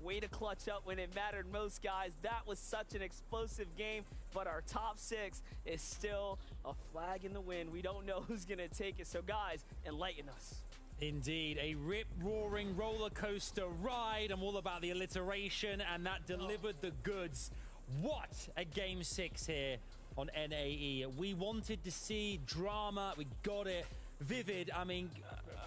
S1: Way to clutch up when it mattered most, guys. That was such an explosive game, but our top 6 is still a flag in the wind. We don't know who's gonna take it, so guys, enlighten us.
S3: Indeed, a rip-roaring roller coaster ride. I'm all about the alliteration, and that delivered the goods. What a Game 6 here on NAE. We wanted to see drama. We got it. Vivid. I mean,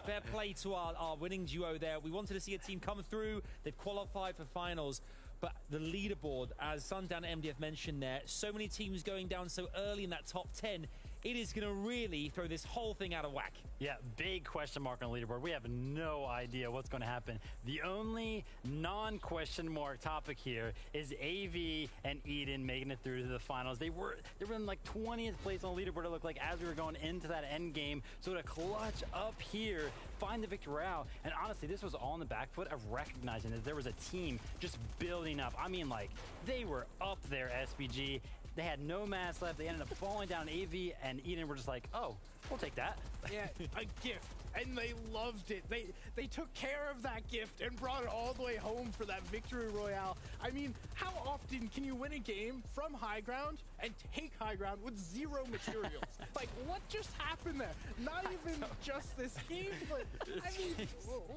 S3: fair play to our winning duo there. We wanted to see a team come through. They've qualified for finals. But the leaderboard, as Sundown and MDF mentioned there, so many teams going down so early in that top 10, it is going to really throw this whole thing out of whack.
S5: Yeah, big question mark on the leaderboard. We have no idea what's going to happen. The only non-question mark topic here is AV and Eden making it through to the finals. They were in like 20th place on the leaderboard, it looked like, as we were going into that end game. So to clutch up here, find the victory route. And honestly, this was all in the back foot of recognizing that there was a team just building up. I mean, like, they were up there, SBG. They had no mats left. They ended up falling down. AV and Eden were just like, oh, we'll take that.
S4: Yeah, a gift. And they loved it. They took care of that gift and brought it all the way home for that victory royale. I mean, how often can you win a game from high ground and take high ground with zero materials? Like, what just happened there? Not even just this game, but I mean,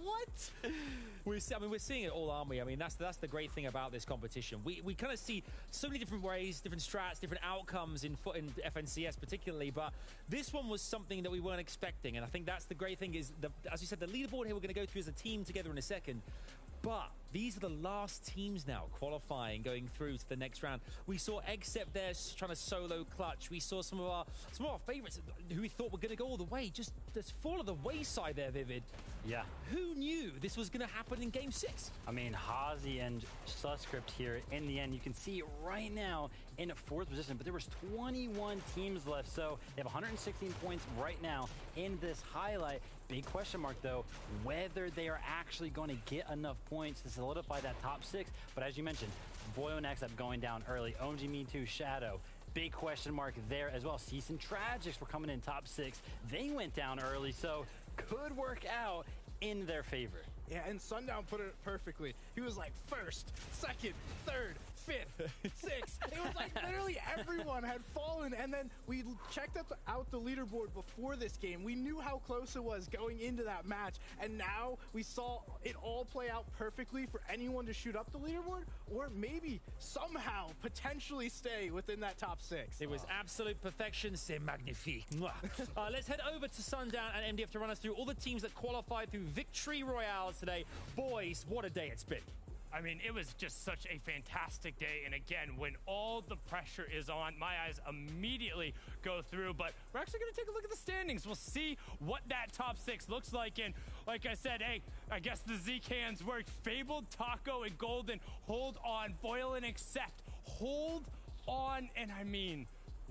S4: what?
S3: We're seeing it all, aren't we? I mean, that's the great thing about this competition. We kind of see so many different ways, different strats, different outcomes in FNCS particularly, but this one was something that we weren't expecting, and I think that's the great thing is, as you said, the leaderboard here we're going to go through as a team together in a second, but these are the last teams now qualifying, going through to the next round. We saw Except there trying to solo clutch. We saw some of our favorites who we thought were going to go all the way just fall of the wayside there, Vivid.
S5: Yeah.
S3: Who knew this was going to happen in Game 6?
S5: I mean, Hazy and Susscript here in the end, you can see right now in 4th position, but there was 21 teams left, so they have 116 points right now in this highlight. Big question mark, though, whether they are actually going to get enough points to solidify that top 6. But as you mentioned, Boyo next up going down early. OMG Me Too, Shadow. Big question mark there as well. Season Tragics were coming in top 6. They went down early, so could work out in their favor.
S4: Yeah, and Sundown put it perfectly. He was like 1st, 2nd, 3rd, 5th, 6th. It was like literally everyone had fallen. And then we checked out the leaderboard before this game. We knew how close it was going into that match. And now we saw it all play out perfectly for anyone to shoot up the leaderboard or maybe somehow potentially stay within that top 6.
S3: It was absolute perfection. C'est magnifique. Let's head over to Sundown and MDF to run us through all the teams that qualified through Victory Royales today. Boys, what a day it's been.
S2: I mean, it was just such a fantastic day. And again, when all the pressure is on, my eyes immediately go through. But we're actually going to take a look at the standings. We'll see what that top 6 looks like. And like I said, hey, I guess the Z-Cans worked. Fabled, Taco, and Golden hold on. Boyle and Accept hold on. And I mean,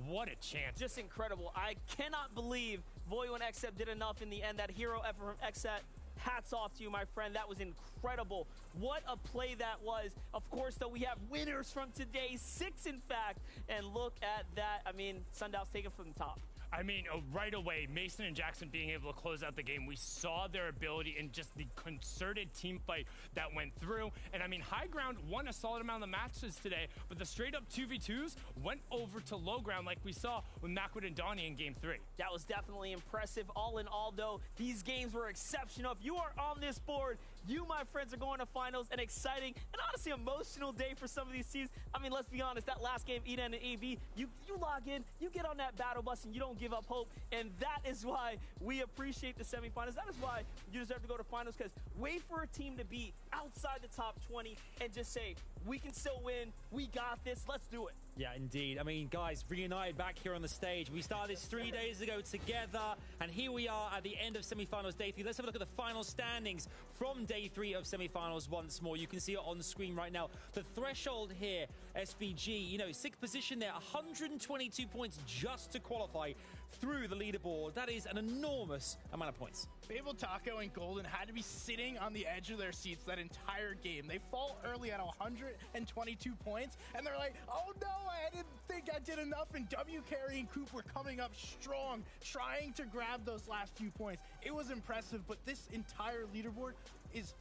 S2: what a chance.
S1: Just incredible. I cannot believe Voyo and Accept did enough in the end. That hero effort from Accept. Hats off to you, my friend. That was incredible. What a play that was. Of course, though, we have winners from today, 6 in fact. And look at that. I mean, Sundown's taken from the top.
S2: I mean, right away, Mason and Jackson being able to close out the game, we saw their ability in just the concerted team fight that went through. And I mean, High Ground won a solid amount of the matches today, but the straight-up 2v2s went over to Low Ground like we saw with Macwood and Donnie in Game 3.
S1: That was definitely impressive. All in all, though, these games were exceptional. If you are on this board, you, my friends, are going to finals. An exciting and honestly emotional day for some of these teams. I mean, let's be honest, that last game, Eden and AV, you log in, you get on that battle bus, and you don't give up hope. And that is why we appreciate the semifinals. That is why you deserve to go to finals, because wait for a team to be outside the top 20 and just say, we can still win. We got this. Let's do it.
S3: Yeah, indeed. I mean, guys, reunited back here on the stage. We started this 3 days ago together, and here we are at the end of semifinals day 3. Let's have a look at the final standings from day 3 of semifinals once more. You can see it on screen right now. The threshold here, SBG, you know, 6th position there, 122 points just to qualify through the leaderboard. That is an enormous amount of points.
S4: Fabled, Taco, and Golden had to be sitting on the edge of their seats that entire game. They fall early at 122 points, and they're like, oh no, I didn't think I did enough, and W Carry and Coop were coming up strong, trying to grab those last few points. It was impressive, but this entire leaderboard is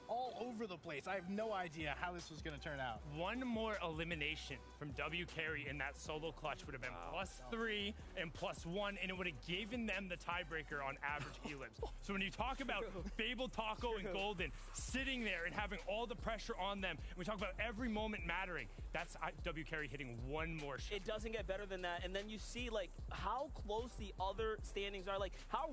S4: all over the place. I have no idea how this was going to turn out.
S2: One more elimination from W Carry in that solo clutch would have been +3 and +1, and it would have given them the tiebreaker on average elims. So when you talk about Fable, Taco, and Golden sitting there and having all the pressure on them, and we talk about every moment mattering, that's W Carry hitting one more shot.
S1: It doesn't get better than that. And then you see like how close the other standings are. Like how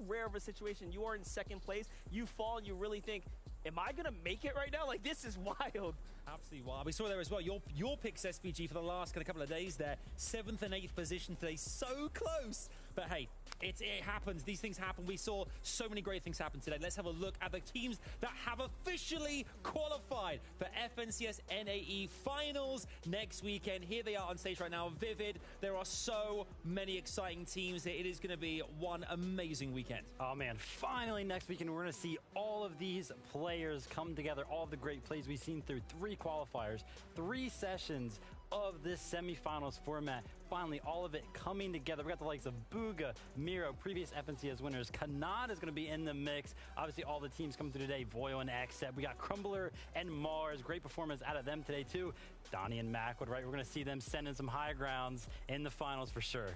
S1: rare of a situation you are in second place, you fall and you really think, am I gonna make it right now? Like, this is wild.
S3: Absolutely wild. We saw there as well. Your picks, SPG, for the last couple of days there. 7th and 8th position today. So close. But hey, it happens. These things happen. We saw so many great things happen today. Let's have a look at the teams that have officially qualified for FNCS NAE Finals next weekend. Here they are on stage right now. Vivid. There are so many exciting teams here. It is going to be one amazing weekend.
S5: Oh man, finally next weekend we're going to see all of these players come together, all of the great plays we've seen through 3 qualifiers, 3 sessions of this semifinals format. Finally, all of it coming together. We got the likes of Booga, Miro, previous FNCS winners. Kanad is going to be in the mix. Obviously, all the teams coming through today. Voyo and Xset. We got Crumbler and Mars. Great performance out of them today, too. Donnie and Macwood, right? We're going to see them sending some high grounds in the finals for sure.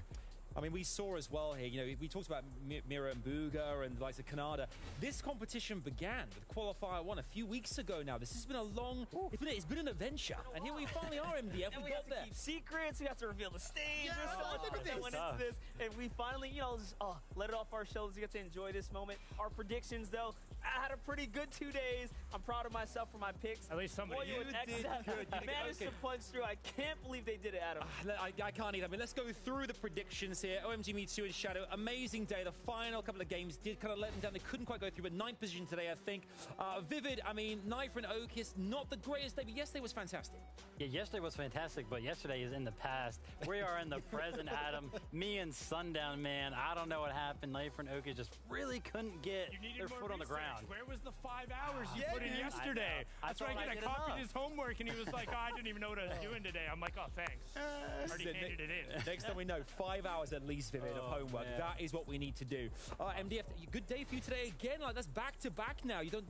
S3: I mean, we saw as well here, you know, we talked about Mira and Booga and the likes of Canada. This competition began with Qualifier 1 a few weeks ago now. This has been a long, it's been an adventure. And here we finally are, MDF.
S1: And
S3: we got
S1: have
S3: there.
S1: to keep secrets. We have to reveal the stage.
S3: Yeah,
S1: There's so much
S3: look at
S1: that
S3: this.
S1: went into this. And we finally, you know, just, let it off our shoulders. We get to enjoy this moment. Our predictions, though, I had a pretty good 2 days. I'm proud of myself for my picks.
S2: At least somebody.
S1: Boy, you did good. You managed to punch through. I can't believe they did it, Adam.
S3: I can't either. I mean, let's go through the predictions here. OMG Me Too and Shadow, amazing day. The final couple of games did kind of let them down. They couldn't quite go through, but 9th position today, I think. Vivid, I mean, Knife and Okis, not the greatest day, but yesterday was fantastic.
S5: Yeah, yesterday was fantastic, but yesterday is in the past. We are in the present, Adam. Me and Sundown, man, I don't know what happened. Knife and Okis just really couldn't get their foot on the ground.
S2: Where was the 5 hours you put in yesterday? That's what I get. I copied his homework, and he was like, oh, I didn't even know what I was doing today. I'm like, oh, thanks. Already handed it in.
S3: Next time we know, 5 hours at least, Vivid, of homework.
S5: Man.
S3: That is what we need to do. MDF, good day for you today again. Like, that's back to back now. You done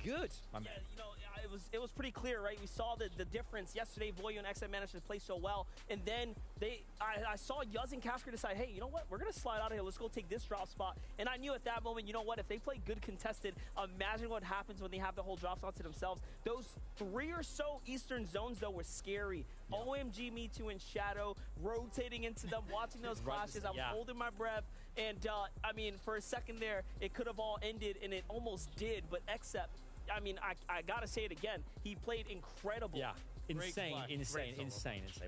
S3: good, my man.
S1: Yeah, you know, it was pretty clear, right? We saw the difference yesterday. Voyo and Xset managed to play so well, and then I saw Yuz and Casker decide, hey, you know what? We're gonna slide out of here. Let's go take this drop spot. And I knew at that moment, you know what? If they play good contested, imagine what happens when they have the whole drop spot to themselves. Those 3 or so Eastern zones though were scary. Yeah. OMG Me Too and Shadow rotating into them, watching those clashes. I was holding my breath, and I mean, for a second there, it could have all ended, and it almost did. But Xset, I mean, I gotta say it again. He played incredible.
S3: Yeah. Insane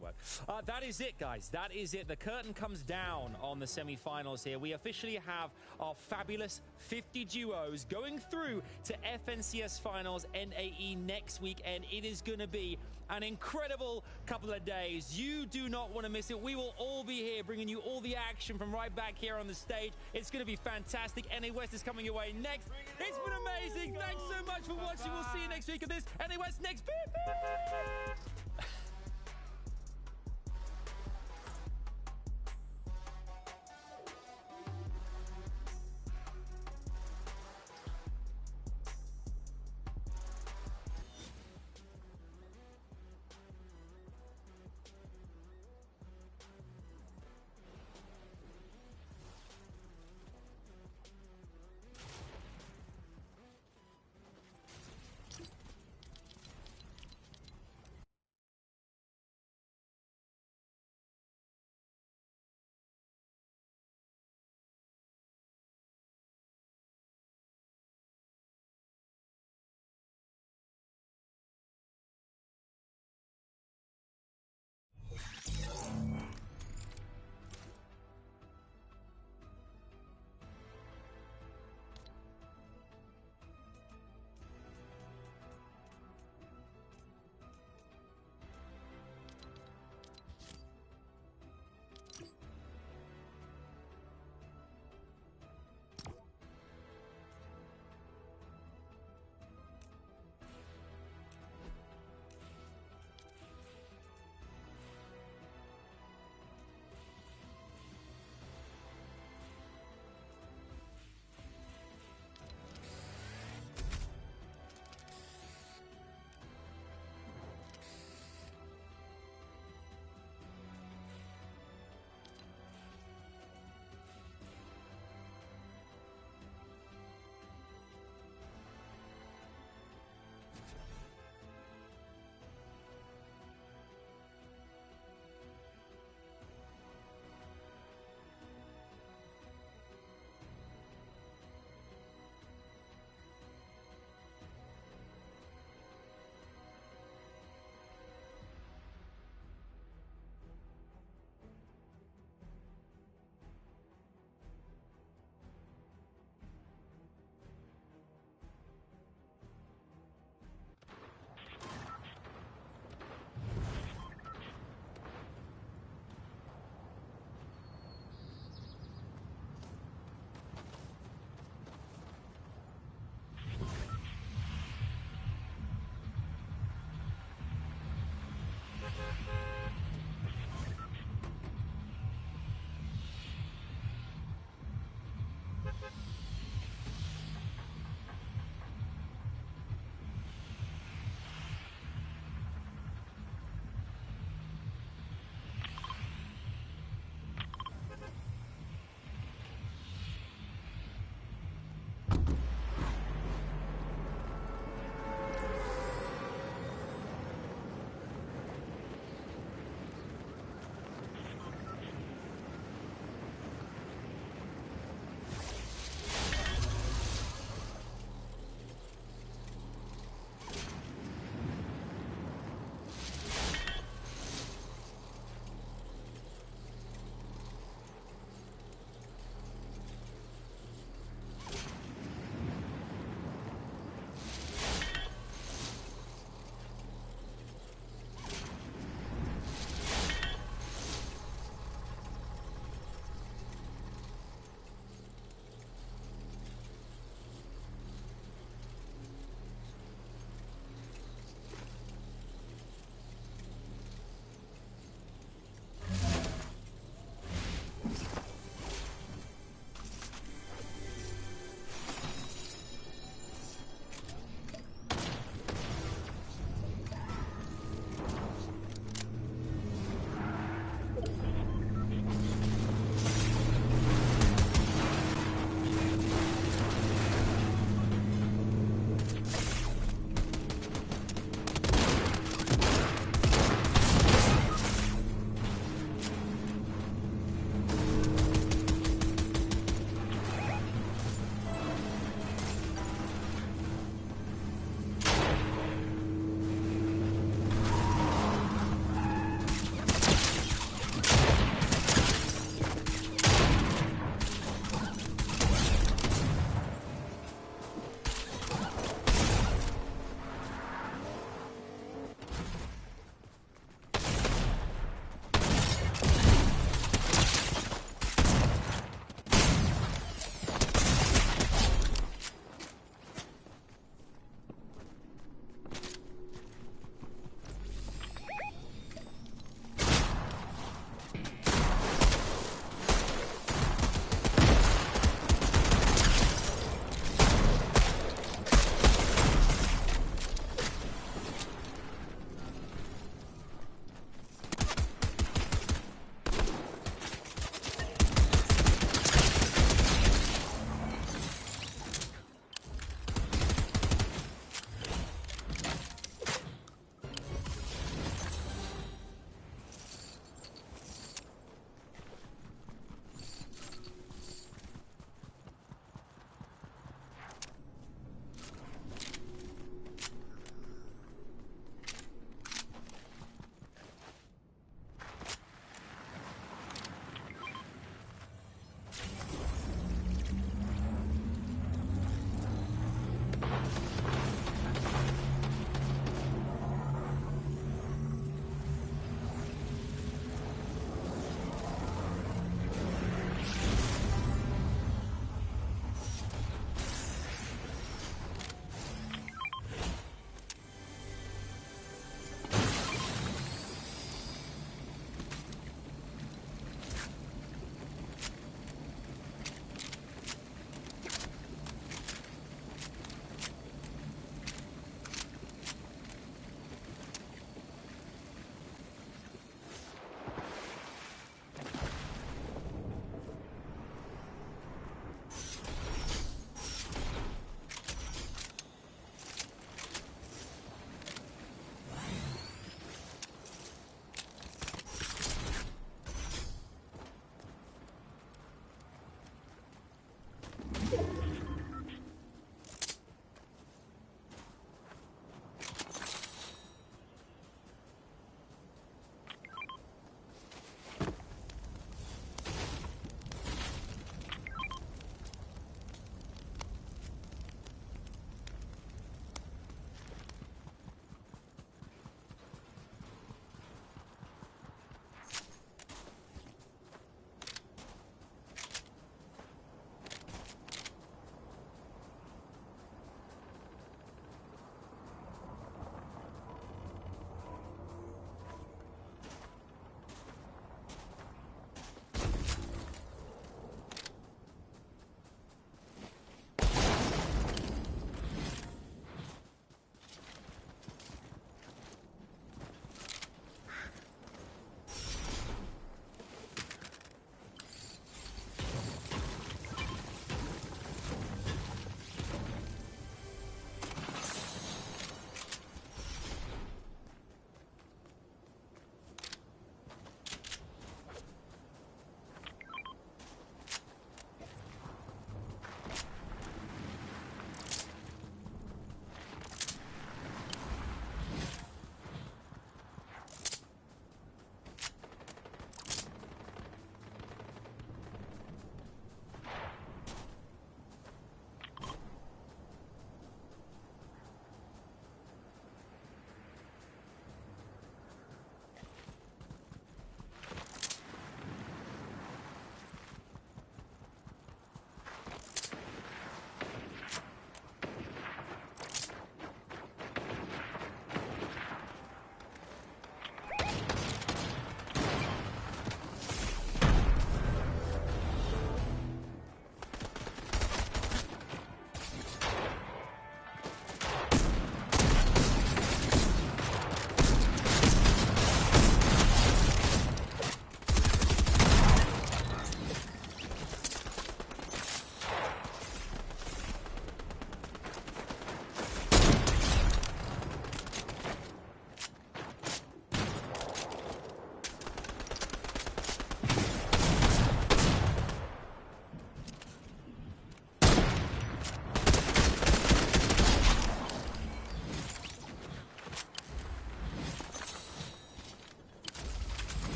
S3: work. That is it, guys. That is it. The curtain comes down on the semi-finals here. We officially have our fabulous 50 duos going through to FNCS Finals NAE next week, and it is going to be an incredible couple of days. You do not want to miss it. We will all be here bringing you all the action from right back here on the stage. It's going to be fantastic. NA West is coming your way next. It's been amazing. Thanks so much for watching. We'll see you next week of this. NA West next. Beep, beep.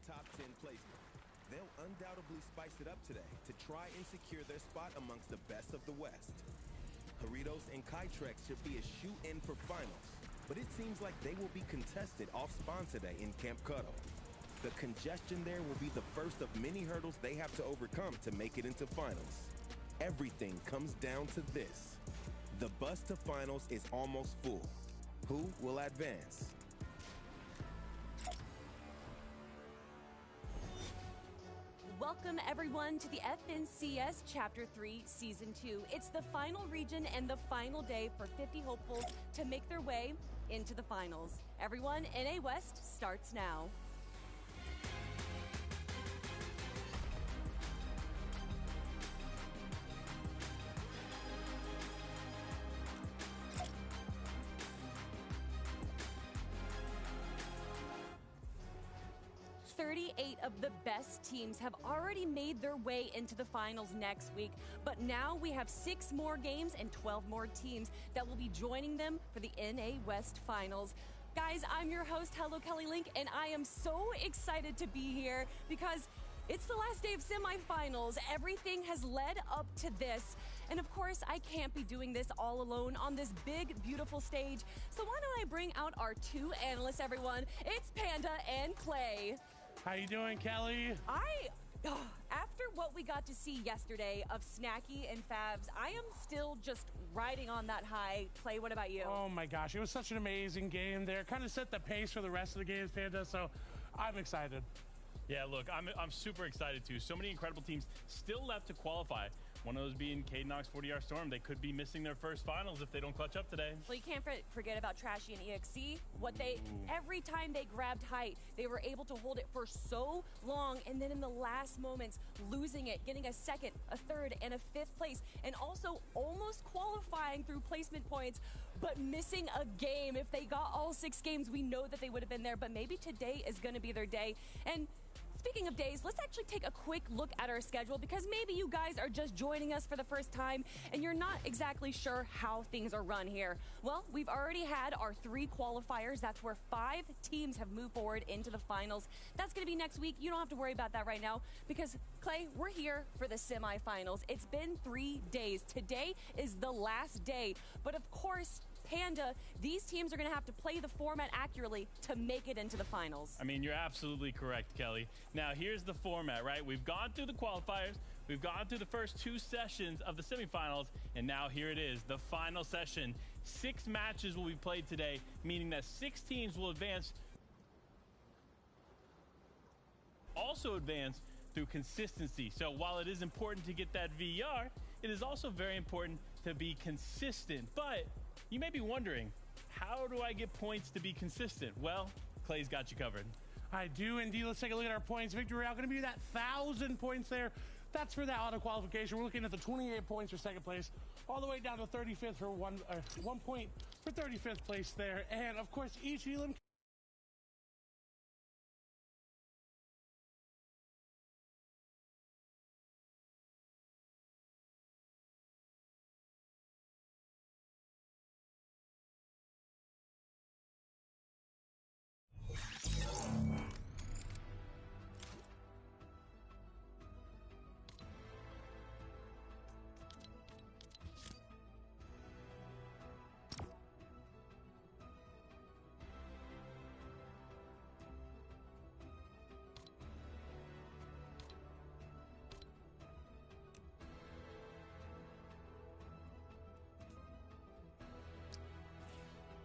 S6: top 10 placement. They'll undoubtedly spice it up today to try and secure their spot amongst the best of the West. Doritos and Kytrex should be a shoe-in for finals, but it seems like they will be contested off spawn today in Camp Cuddle. The congestion there will be the first of many hurdles they have to overcome to make it into finals. Everything comes down to this. The bus to finals is almost full. Who will advance?
S7: Welcome everyone to the FNCS Chapter 3 Season 2. It's the final region and the final day for 50 hopefuls to make their way into the finals. Everyone, NA West starts now. Of the best teams have already made their way into the finals next week, but now we have 6 more games and 12 more teams that will be joining them for the NA West finals. Guys, I'm your host, Hello Kelly Link, and I am so excited to be here because it's the last day of semifinals. Everything has led up to this. And of course, I can't be doing this all alone on this big, beautiful stage. So why don't I bring out our 2 analysts, everyone? It's Panda and Clay.
S2: How you doing, Kelly?
S7: After what we got to see yesterday of Snacky and Fabs, I am still just riding on that high. Clay, what about you?
S2: Oh my gosh, it was such an amazing game there. Kind of set the pace for the rest of the games, Panda, so I'm excited.
S8: Yeah, look, I'm super excited too. So many incredible teams still left to qualify. One of those being Cadenax 40R Storm. They could be missing their first finals if they don't clutch up today.
S7: Well, you can't forget about Trashy and EXC. Every time they grabbed height, they were able to hold it for so long, and then in the last moments, losing it, getting a second, a third, and a 5th place, and also almost qualifying through placement points, but missing a game. If they got all 6 games, we know that they would have been there, but maybe today is going to be their day. And speaking of days, let's actually take a quick look at our schedule because maybe you guys are just joining us for the first time and you're not exactly sure how things are run here. Well, we've already had our 3 qualifiers. That's where 5 teams have moved forward into the finals. That's going to be next week. You don't have to worry about that right now because, Clay, we're here for the semifinals. It's been 3 days. Today is the last day. But of course, Panda, these teams are going to have to play the format accurately to make it into the finals.
S8: I mean, you're absolutely correct, Kelly. Now, here's the format, right? We've gone through the qualifiers. We've gone through the first 2 sessions of the semifinals, and now here it is, the final session. 6 matches will be played today, meaning that 6 teams will advance, also advance through consistency. So while it is important to get that VR, it is also very important to be consistent. But you may be wondering, how do I get points to be consistent? Well, Clay's got you covered.
S2: I do indeed. Let's take a look at our points. Victory Royale going to be that 1,000 points there. That's for that auto qualification. We're looking at the 28 points for 2nd place, all the way down to 35th for 1 point for 35th place there. And of course, each elim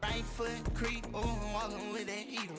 S9: Right foot creep, walking with that heater.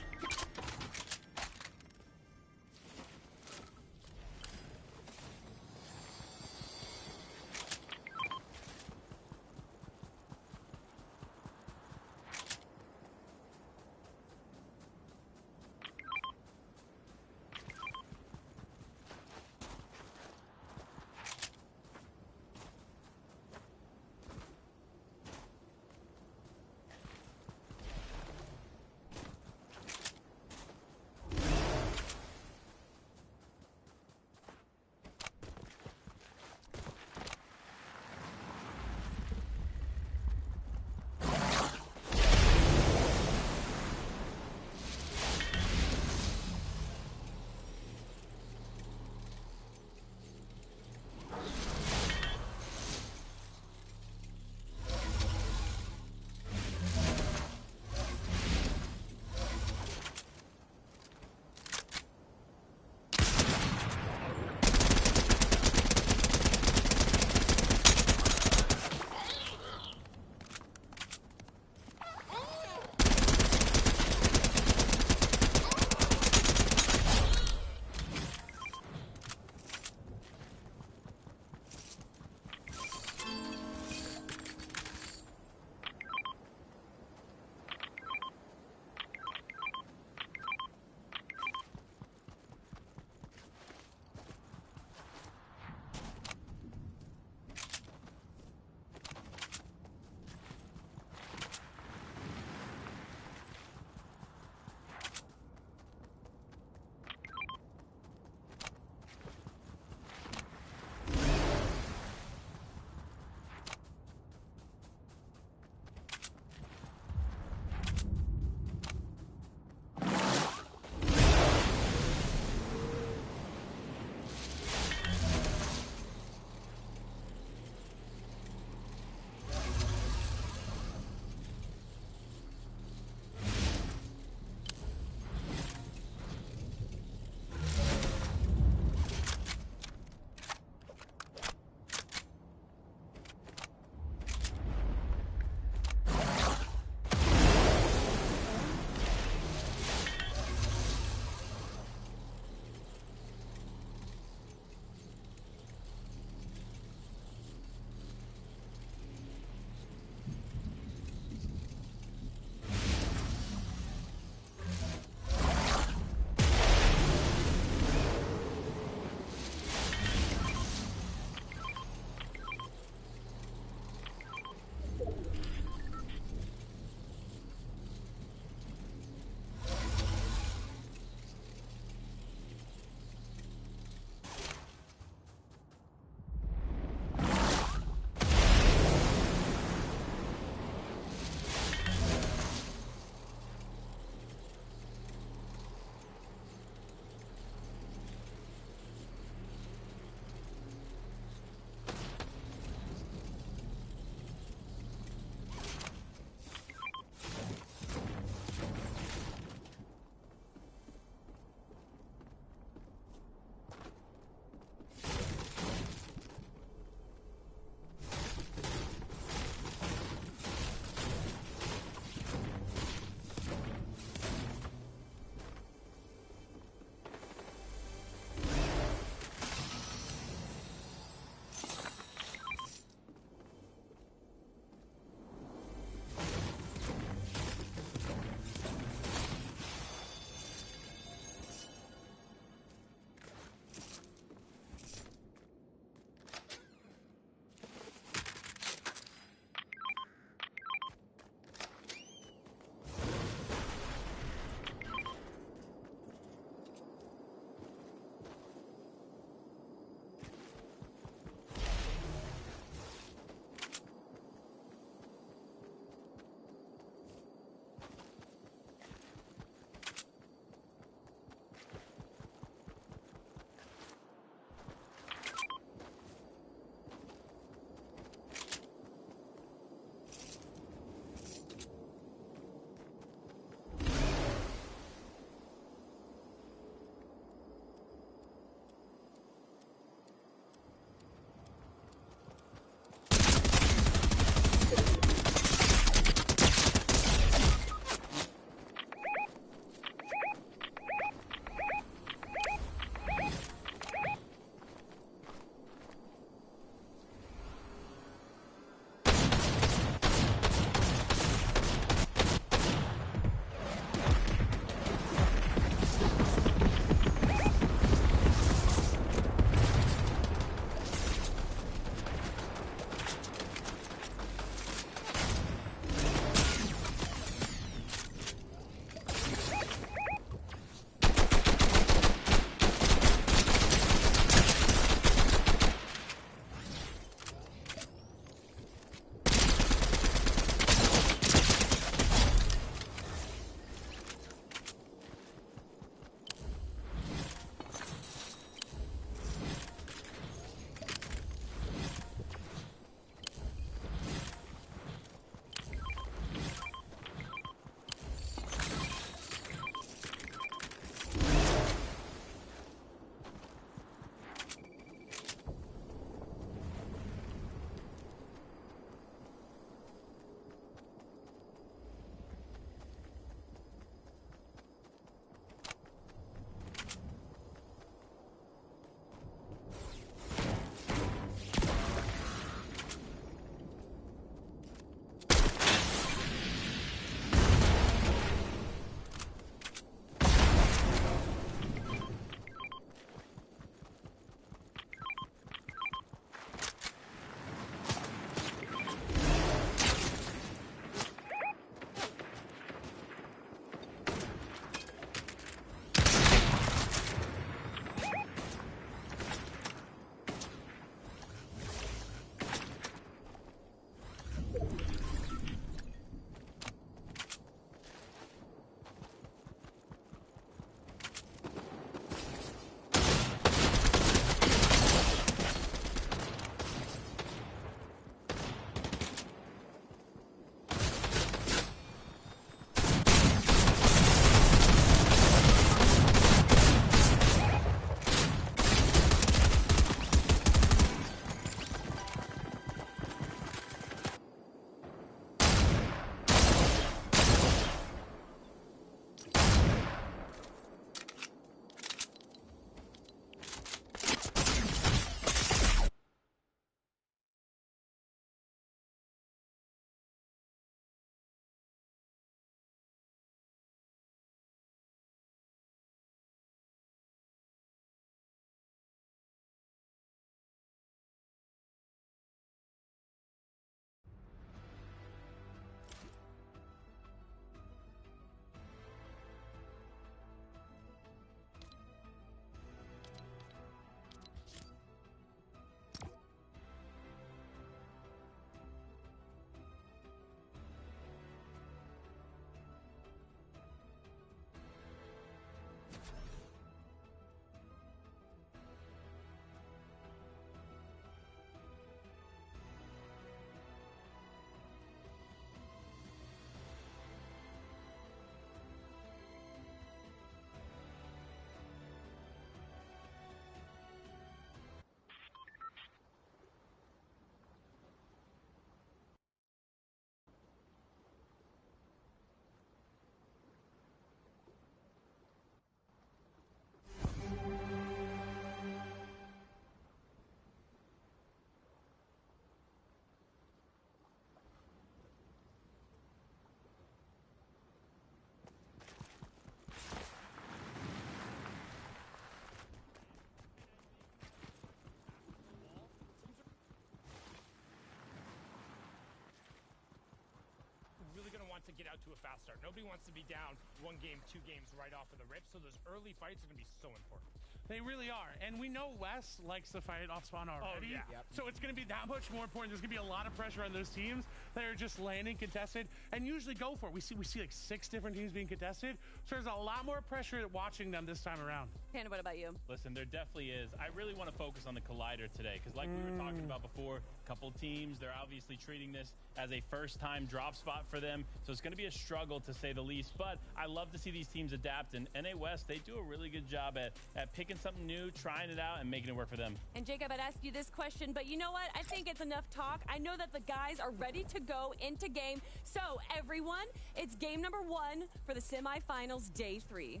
S2: to get out to a fast start. Nobody wants to be down 1 game, 2 games right off of the rip. So those early fights are going to be so important.
S8: They really are. And we know Wes likes to fight off spawn already.
S2: Oh, yeah.
S8: So it's going to be that much more important. There's going to be a lot of pressure on those teams that are just landing contested and usually go for it. We see like 6 different teams being contested. So there's a lot more pressure watching them this time around.
S7: Hannah, what about you?
S8: Listen, there definitely is. I really want to focus on the Collider today because like we were talking about before, a couple teams, they're obviously treating this as a first-time drop spot for them. So it's going to be a struggle to say the least. But I love to see these teams adapt. And NA West, they do a really good job at picking something new, trying it out, and making it work for them.
S7: And Jacob, I'd ask you this question, but you know what? I think it's enough talk. I know that the guys are ready to go into game. So everyone, it's game number 1 for the semifinals, day 3.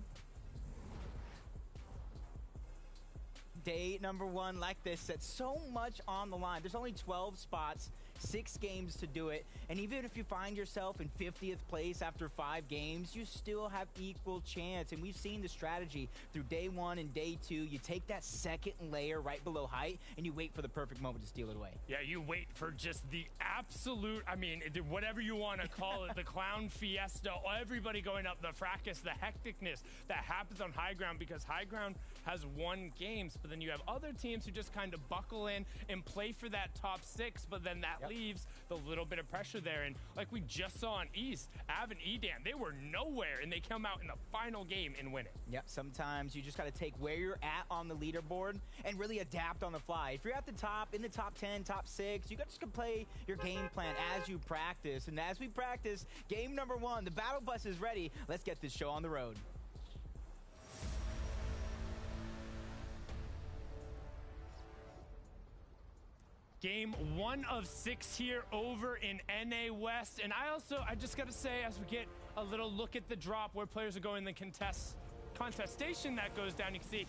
S10: Day number 1 like this, that's so much on the line. There's only 12 spots, 6 games to do it, and even if you find yourself in 50th place after 5 games, you still have equal chance. And we've seen the strategy through day 1 and day 2. You take that second layer right below height and you wait for the perfect moment to steal it away.
S2: Yeah, you wait for just the absolute, I mean, whatever you want to call it, the clown fiesta, everybody going up, the fracas, the hecticness that happens on high ground, because high ground has won games, but then you have other teams who just kind of buckle in and play for that top 6, but then that leaves the little bit of pressure there. And like we just saw on East, Av and Edan, they were nowhere, and they come out in the final game and win it.
S10: Yep, sometimes you just got to take where you're at on the leaderboard and really adapt on the fly. If you're at the top, in the top 10, top 6, you just can play your game plan as you practice. And as we practice, game number 1, the battle bus is ready. Let's get this show on the road.
S2: Game 1 of 6 here over in NA West. And I just got to say, as we get a little look at the drop where players are going, the contestation that goes down, you can see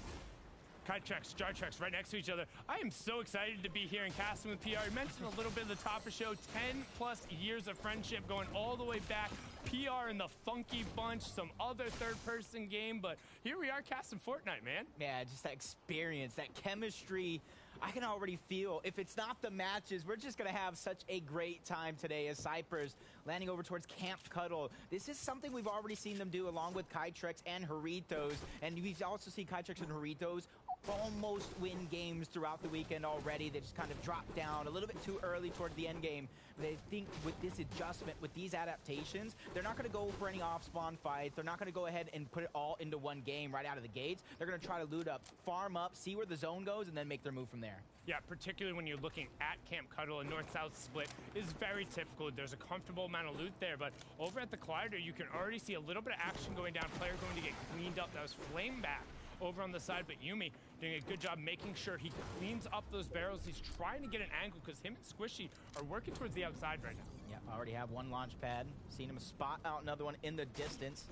S2: Kytrex, Jartrex right next to each other. I am so excited to be here in casting with PR. You mentioned a little bit of the top of show, 10 plus years of friendship going all the way back. PR and the Funky Bunch, some other third-person game, but here we are casting Fortnite, man.
S10: Yeah, just that experience, that chemistry. I can already feel, if it's not the matches, we're just going to have such a great time today as Cypers landing over towards Camp Cuddle. This is something we've already seen them do along with Kytrex and Haritos, and we also see Kytrex and Haritos almost win games throughout the weekend already. They just kind of dropped down a little bit too early toward the end game. But I think with this adjustment, with these adaptations, they're not going to go for any off-spawn fights. They're not going to go ahead and put it all into one game right out of the gates. They're going to try to loot up, farm up, see where the zone goes, and then make their move from there.
S2: Yeah, particularly when you're looking at Camp Cuddle, a north-south split is very typical. There's a comfortable amount of loot there, but over at the Collider, you can already see a little bit of action going down. Player going to get cleaned up. That was Flame back over on the side, but Yumi doing a good job making sure he cleans up those barrels. He's trying to get an angle because him and Squishy are working towards the outside right now.
S10: Yeah, I already have one launch pad. Seen him spot out another one in the distance.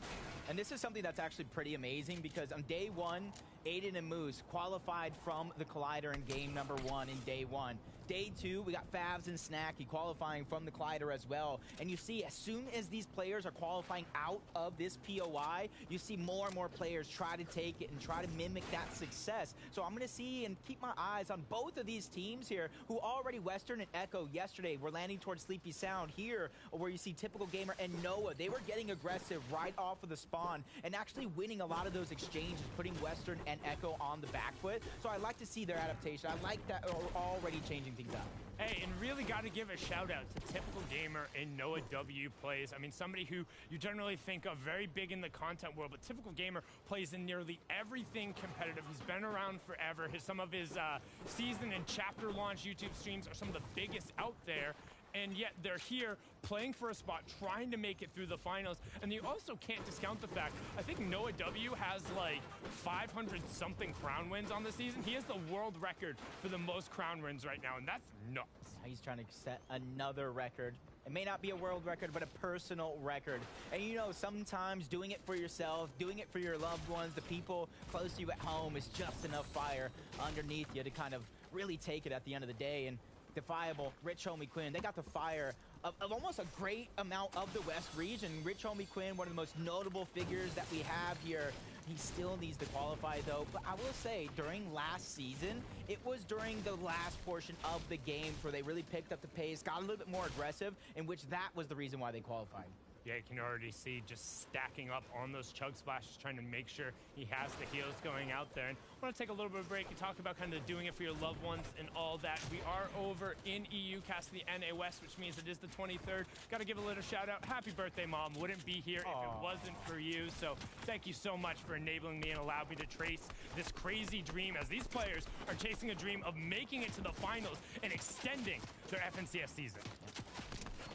S10: And this is something that's actually pretty amazing because on day 1, Aiden and Moose qualified from the Collider in game number 1 in day 1. Day 2, we got Favs and Snacky qualifying from the Collider as well. And you see, as soon as these players are qualifying out of this POI, you see more and more players try to take it and try to mimic that success. So I'm going to see and keep my eyes on both of these teams here who already Western and Echo yesterday were landing towards Sleepy Sound here, where you see Typical Gamer and Noah. They were getting aggressive right off of the spawn and actually winning a lot of those exchanges, putting Western and Echo on the back foot. So I like to see their adaptation. I like that we're already changing things up.
S2: Hey, and really got to give a shout out to Typical Gamer and Noah W plays. I mean, somebody who you generally think of very big in the content world, but Typical Gamer plays in nearly everything competitive. He's been around forever. Some of his season and chapter launch YouTube streams are some of the biggest out there. And yet they're here playing for a spot, trying to make it through the finals. And you also can't discount the fact, I think Noah W has like 500-something crown wins on the season. He has the world record for the most crown wins right now, and that's nuts.
S10: He's trying to set another record. It may not be a world record, but a personal record. And you know, sometimes doing it for yourself, doing it for your loved ones, the people close to you at home is just enough fire underneath you to kind of really take it at the end of the day. And Defiable, Rich Homie Quinn, they got the fire of almost a great amount of the West region. Rich Homie Quinn, one of the most notable figures that we have here. He still needs to qualify though, but I will say during last season, it was during the last portion of the game where they really picked up the pace, got a little bit more aggressive, in which that was the reason why they qualified.
S2: Yeah, you can already see just stacking up on those chug splashes, trying to make sure he has the heals going out there. And I want to take a little bit of a break and talk about kind of doing it for your loved ones and all that. We are over in EU cast the NA West, which means it is the 23rd. Got to give a little shout out. Happy birthday, Mom. Wouldn't be here if it wasn't for you. So thank you so much for enabling me and allowing me to trace this crazy dream as these players are chasing a dream of making it to the finals and extending their FNCS season.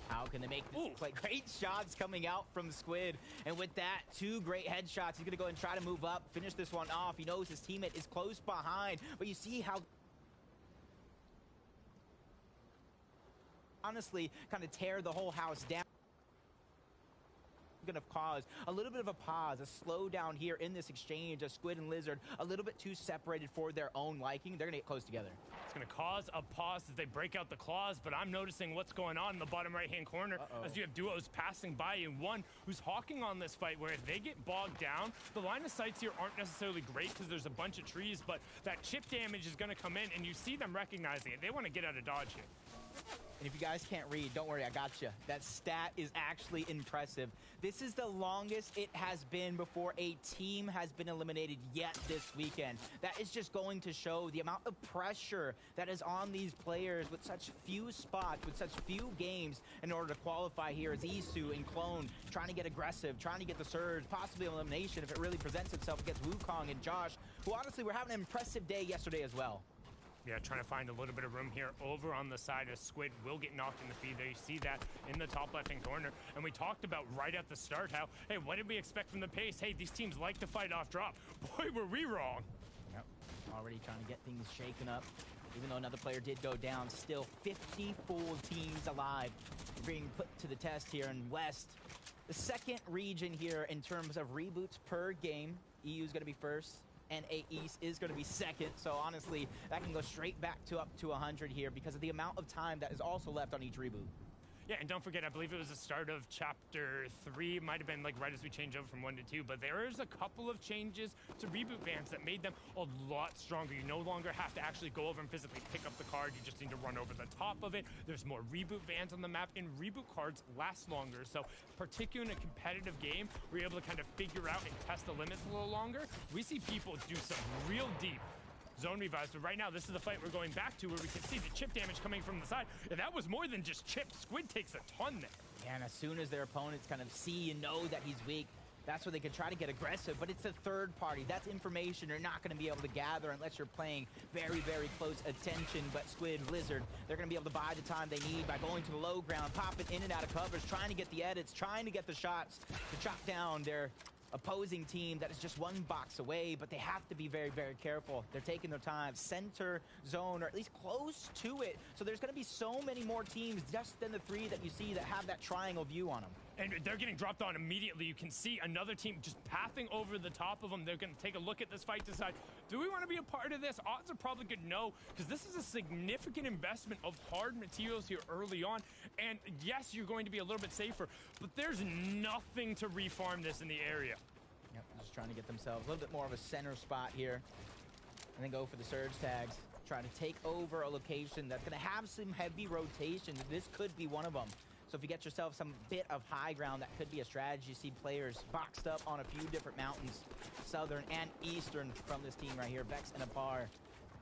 S10: How can they make this play? Great shots coming out from Squid. And with that, 2 great headshots. He's going to go and try to move up, finish this one off. He knows his teammate is close behind. But you see how honestly kind of tear the whole house down. Going to cause a little bit of a pause, a slowdown here in this exchange of Squid and Lizard, a little bit too separated for their own liking. They're going to get close together.
S2: It's going to cause a pause as they break out the claws, but I'm noticing what's going on in the bottom right-hand corner as you have duos passing by and one who's hawking on this fight where if they get bogged down, the line of sights here aren't necessarily great because there's a bunch of trees, but that chip damage is going to come in and you see them recognizing it. They want to get out of dodge here.
S10: And if you guys can't read, don't worry, I got you. That stat is actually impressive. This is the longest it has been before a team has been eliminated yet this weekend. That is just going to show the amount of pressure that is on these players with such few spots, with such few games in order to qualify here as Isu and Clone trying to get aggressive, trying to get the surge, possibly elimination if it really presents itself against Wukong and Josh, who honestly were having an impressive day yesterday as well.
S2: Yeah, trying to find a little bit of room here over on the side of Squid will get knocked in the feed there. You see that in the top left-hand corner. And we talked about right at the start how, hey, what did we expect from the pace? Hey, these teams like to fight off drop. Boy, were we wrong.
S10: Yep, already trying to get things shaken up. Even though another player did go down, still 50 full teams alive being put to the test here in West. The second region here in terms of reboots per game. EU is going to be first. NA East is going to be second, so honestly, that can go straight back to up to 100 here because of the amount of time that is also left on each reboot.
S2: Yeah, and don't forget, I believe it was the start of Chapter 3. It might have been like right as we change over from 1 to 2, but there is a couple of changes to reboot bans that made them a lot stronger. You no longer have to actually go over and physically pick up the card. You just need to run over the top of it. There's more reboot bans on the map, and reboot cards last longer. So particularly in a competitive game, where you're able to kind of figure out and test the limits a little longer, we see people do some real deep zone revives, but right now this is the fight we're going back to where we can see the chip damage coming from the side. And that was more than just chip. Squid takes a ton there.
S10: Yeah, and as soon as their opponents kind of see and know that he's weak, that's where they can try to get aggressive, but it's a third party. That's information you're not going to be able to gather unless you're playing very, very close attention. But Squid, Blizzard, they're going to be able to buy the time they need by going to the low ground, popping in and out of covers, trying to get the edits, trying to get the shots to chop down their opposing team that is just one box away, but they have to be very, very careful. They're taking their time, center zone, or at least close to it. So there's going to be so many more teams just than the 3 that you see that have that triangle view on them.
S2: And they're getting dropped on immediately. You can see another team just pathing over the top of them. They're going to take a look at this fight, decide, do we want to be a part of this? Odds are probably good no, because this is a significant investment of hard materials here early on. And yes, you're going to be a little bit safer, but there's nothing to refarm this in the area.
S10: Yep, just trying to get themselves a little bit more of a center spot here. And then go for the surge tags. Trying to take over a location that's going to have some heavy rotation. This could be one of them. So if you get yourself some bit of high ground, that could be a strategy. You see players boxed up on a few different mountains, southern and eastern from this team right here, Vex and Apar.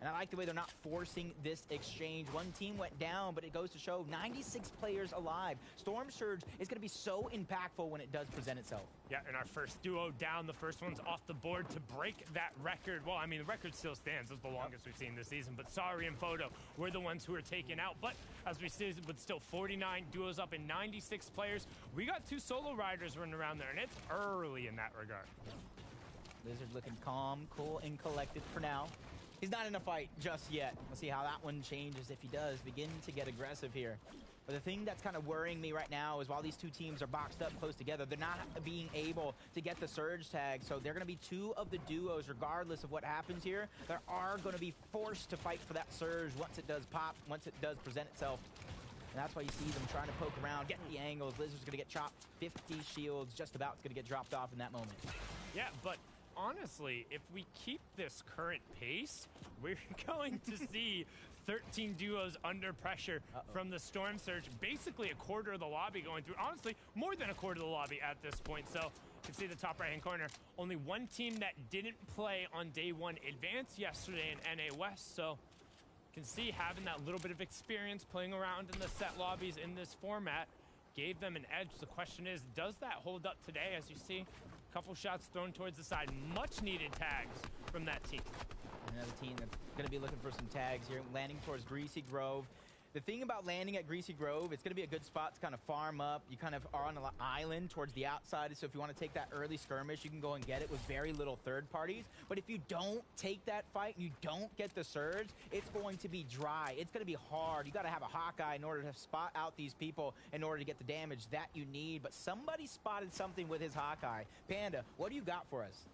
S10: And I like the way they're not forcing this exchange. One team went down, but it goes to show 96 players alive. Storm Surge is going to be so impactful when it does present itself.
S2: Yeah, and our first duo down. The first one's off the board to break that record. Well, I mean, the record still stands. It's the longest we've seen this season. But Sari and Photo were the ones who were taken out. But as we see, with still 49 duos up and 96 players, we got 2 solo riders running around there, and it's early in that regard.
S10: Lizard looking calm, cool, and collected for now. He's not in a fight just yet. We'll see how that one changes if he does begin to get aggressive here. But the thing that's kind of worrying me right now is while these 2 teams are boxed up close together, they're not being able to get the surge tag. So they're going to be 2 of the duos, regardless of what happens here. They are going to be forced to fight for that surge once it does pop, once it does present itself. And that's why you see them trying to poke around, get the angles. Lizard's going to get chopped. 50 shields, just about going to get dropped off in that moment.
S2: Yeah, but honestly, if we keep this current pace, we're going to see 13 duos under pressure from the Storm Surge. Basically a quarter of the lobby going through. Honestly, more than a quarter of the lobby at this point. So you can see the top right-hand corner. Only one team that didn't play on day one advanced yesterday in NA West. So you can see having that little bit of experience playing around in the set lobbies in this format gave them an edge. The question is, does that hold up today? As you see, a couple shots thrown towards the side. Much needed tags from that team.
S10: Another team that's going to be looking for some tags here, landing towards Greasy Grove. The thing about landing at Greasy Grove, it's going to be a good spot to kind of farm up. You kind of are on an island towards the outside, so if you want to take that early skirmish, you can go and get it with very little third parties. But if you don't take that fight, you don't get the surge, it's going to be dry. It's going to be hard. You got to have a Hawkeye in order to spot out these people in order to get the damage that you need. But somebody spotted something with his Hawkeye. Panda, what do you got for us?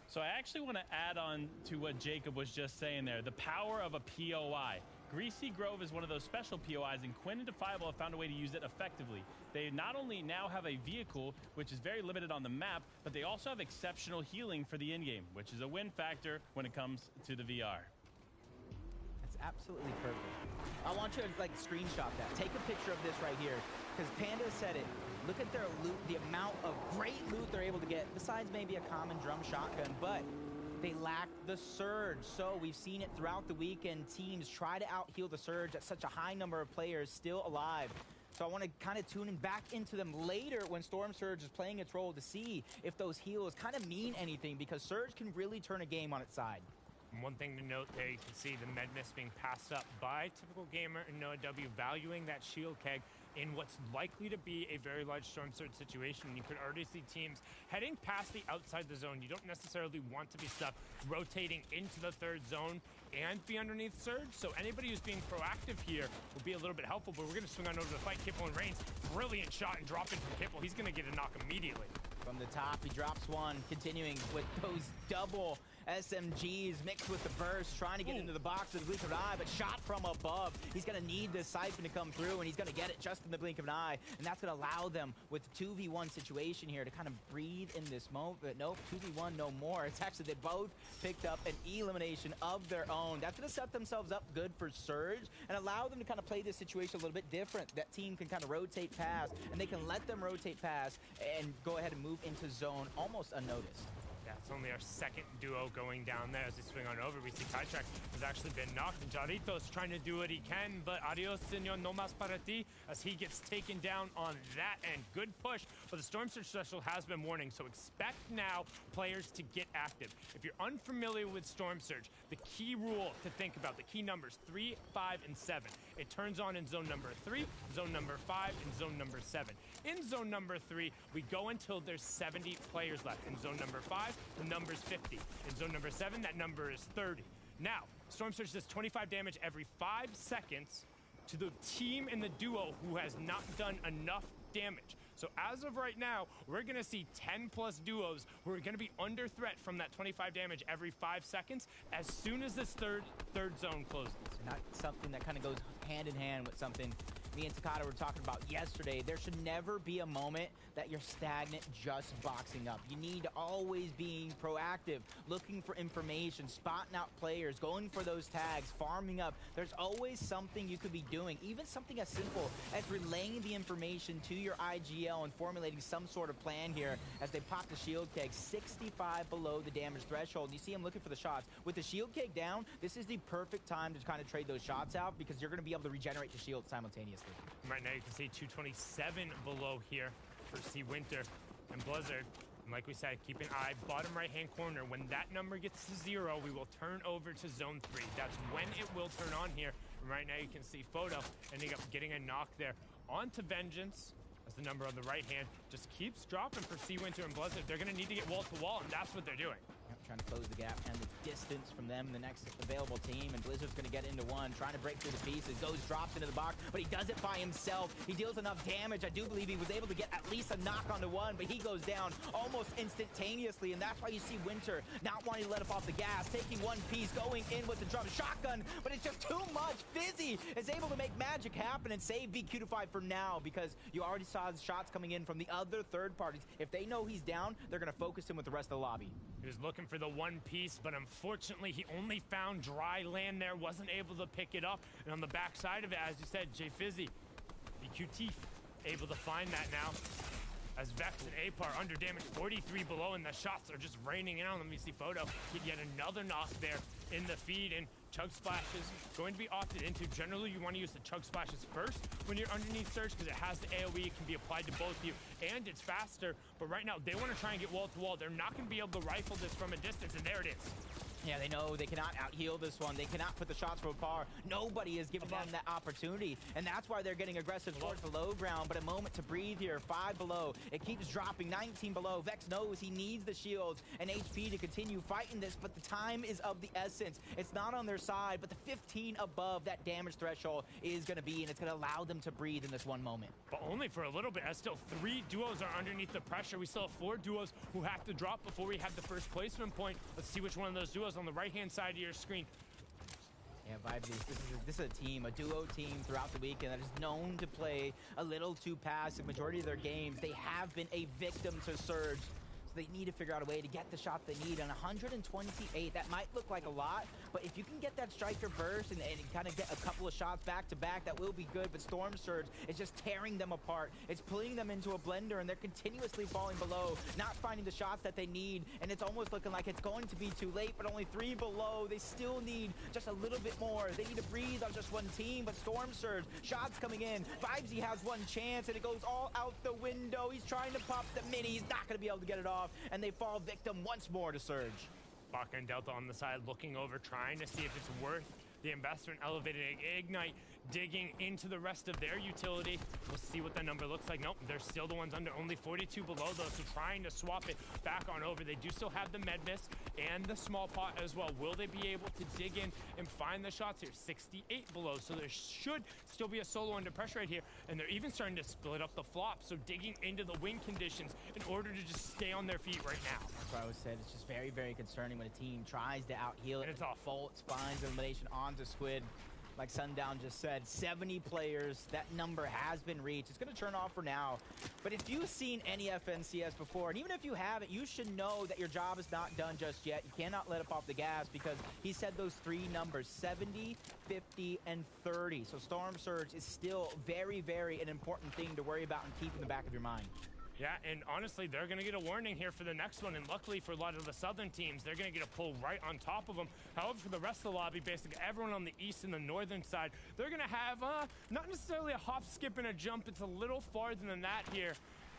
S8: So I actually want to add on to what Jacob was just saying there, the power of a POI. Greasy Grove is one of those special POIs, and Quinn and Defiable have found a way to use it effectively. They not only now have a vehicle, which is very limited on the map, but they also have exceptional healing for the in-game, which is a win factor when it comes to the VR.
S10: That's absolutely perfect. I want you to like screenshot that. Take a picture of this right here, because Panda said it. Look at their loot, the amount of great loot they're able to get, besides maybe a common drum shotgun, but they lack the surge. So we've seen it throughout the weekend. Teams try to out-heal the surge at such a high number of players still alive. So I want to kind of tune in back into them later when Storm Surge is playing its role to see if those heals kind of mean anything, because Surge can really turn a game on its side.
S2: One thing to note there, you can see the med miss being passed up by Typical Gamer and Noah W, valuing that shield keg in what's likely to be a very large Storm Surge situation. You could already see teams heading past the outside the zone. You don't necessarily want to be stuck rotating into the third zone and be underneath Surge. So anybody who's being proactive here will be a little bit helpful, but we're going to swing on over to the fight. Kipple and Reigns, brilliant shot and drop in from Kipple. He's going to get a knock immediately.
S10: From the top, he drops one, continuing with those double SMGs mixed with the burst, trying to get into the box with the blink of an eye, but shot from above. He's going to need this siphon to come through, and he's going to get it just in the blink of an eye, and that's going to allow them with the 2v1 situation here to kind of breathe in this moment. But nope, 2v1 no more. It's actually they both picked up an elimination of their own. That's going to set themselves up good for Surge and allow them to kind of play this situation a little bit different. That team can kind of rotate past, and they can let them rotate past and go ahead and move into zone almost unnoticed.
S2: Yeah, it's only our second duo going down there as they swing on over. We see Kytrak has actually been knocked, and Jarito's trying to do what he can, but adios, señor, no más para ti, as he gets taken down on that end. Good push, but the Storm Surge special has been warning, so expect now players to get active. If you're unfamiliar with Storm Surge, the key rule to think about, the key numbers, 3, 5, and 7. It turns on in zone number 3, zone number 5, and zone number 7. In zone number 3, we go until there's 70 players left. In zone number 5, the number's 50. In zone number 7, that number is 30. Now, Storm Surge does 25 damage every 5 seconds to the team in the duo who has not done enough damage. So as of right now, we're going to see 10 plus duos who are going to be under threat from that 25 damage every 5 seconds as soon as this third zone closes.
S10: Not something that kind of goes hand in hand with something me and Takata were talking about yesterday. There should never be a moment that you're stagnant just boxing up. You need to always be proactive, looking for information, spotting out players, going for those tags, farming up. There's always something you could be doing, even something as simple as relaying the information to your IGL and formulating some sort of plan here as they pop the shield keg 65 below the damage threshold. You see him looking for the shots. With the shield keg down, this is the perfect time to kind of trade those shots out because you're going to be able to regenerate the shield simultaneously.
S2: Right now you can see 227 below here for Sea Winter and Blizzard. And like we said, keep an eye, bottom right-hand corner. When that number gets to 0, we will turn over to zone 3. That's when it will turn on here. And right now you can see Photo ending up getting a knock there onto Vengeance as the number on the right hand just keeps dropping for Sea Winter and Blizzard. They're going to need to get wall to wall, and that's what they're doing.
S10: Trying to close the gap and the distance from them, the next available team, and Blizzard's going to get into one, trying to break through the pieces, drops into the box, but he does it by himself. He deals enough damage. I do believe he was able to get at least a knock onto one, but he goes down almost instantaneously, and that's why you see Winter not wanting to let up off the gas, taking one piece, going in with the drum shotgun, but it's just too much. Fizzy is able to make magic happen and save VQ-Defy for now, because you already saw the shots coming in from the other third parties. If they know he's down, they're going to focus him with the rest of the lobby.
S2: He was looking for the one piece, but unfortunately, he only found dry land there, wasn't able to pick it up. And on the backside of it, as you said, Jay Fizzy, EQT, able to find that now. As Vex and Apar under damage, 43 below, and the shots are just raining in on them. You see Photo get yet another knock there in the feed, and Chug Splashes going to be opted into. Generally, you want to use the Chug Splashes first when you're underneath Surge because it has the AoE, it can be applied to both of you, and it's faster. But right now, they want to try and get wall to wall. They're not going to be able to rifle this from a distance, and there it is.
S10: Yeah, they know they cannot out-heal this one. They cannot put the shots from afar. Nobody is giving them that opportunity, and that's why they're getting aggressive towards the low ground. But a moment to breathe here. 5 below. It keeps dropping. 19 below. Vex knows he needs the shields and HP to continue fighting this, but the time is of the essence. It's not on their side, but the 15 above that damage threshold is going to be, and it's going to allow them to breathe in this one moment.
S2: But only for a little bit, as still 3 duos are underneath the pressure. We still have 4 duos who have to drop before we have the first placement point. Let's see which one of those duos on the right-hand side of your screen.
S10: Yeah, Vibes, this is a team, a duo team throughout the weekend that is known to play a little too passive. Majority of their games, they have been a victim to Surge. So they need to figure out a way to get the shots they need. On 128, that might look like a lot, but if you can get that striker burst and kind of get a couple of shots back to back, that will be good. But Storm Surge is just tearing them apart. It's pulling them into a blender, and they're continuously falling below, not finding the shots that they need, and it's almost looking like it's going to be too late, but only 3 below. They still need just a little bit more. They need to breathe on just one team, but Storm Surge, shots coming in. Vibesy has one chance, and it goes all out the window. He's trying to pop the mini. He's not going to be able to get it off, and they fall victim once more to Surge.
S2: Baka and Delta on the side looking over, trying to see if it's worth the investment. Elevated Ignite digging into the rest of their utility. We'll see what the number looks like. Nope, they're still the ones under, only 42 below though, so trying to swap it back on over. They do still have the med miss and the small pot as well. Will they be able to dig in and find the shots here? 68 below, so there should still be a solo under pressure right here, and they're even starting to split up the flop, so digging into the win conditions in order to just stay on their feet right now.
S10: That's what I always said. It's just very, very concerning when a team tries to out-heal it.
S2: And it's off.
S10: Faults, finds elimination onto Squid. Like Sundown just said, 70 players, that number has been reached. It's going to turn off for now. But if you've seen any FNCS before, and even if you haven't, you should know that your job is not done just yet. You cannot let up off the gas because he said those 3 numbers, 70, 50, and 30. So Storm Surge is still very, very an important thing to worry about and keep in the back of your mind.
S2: Yeah, and honestly, they're going to get a warning here for the next one, and luckily for a lot of the southern teams, they're going to get a pull right on top of them. However, for the rest of the lobby, basically everyone on the east and the northern side, they're going to have not necessarily a hop, skip, and a jump. It's a little farther than that here.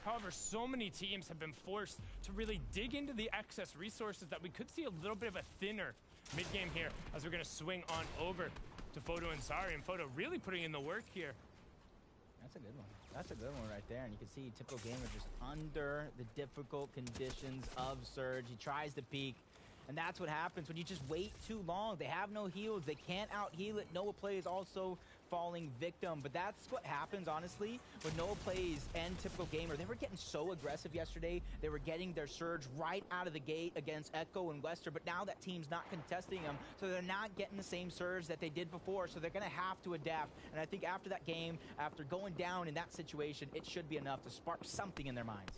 S2: However, so many teams have been forced to really dig into the excess resources that we could see a little bit of a thinner mid-game here as we're going to swing on over to Photo and Sari, and Photo really putting in the work here.
S10: That's a good one. That's a good one right there. And you can see typical gamer just under the difficult conditions of Surge. He tries to peek, and that's what happens when you just wait too long. They have no heals. They can't out-heal it. Noah plays also falling victim. But that's what happens, honestly, when Noah plays and typical gamer. They were getting so aggressive yesterday. They were getting their Surge right out of the gate against Echo and Wester. But now that team's not contesting them, so they're not getting the same Surge that they did before. So they're going to have to adapt. And I think after that game, after going down in that situation, it should be enough to spark something in their minds.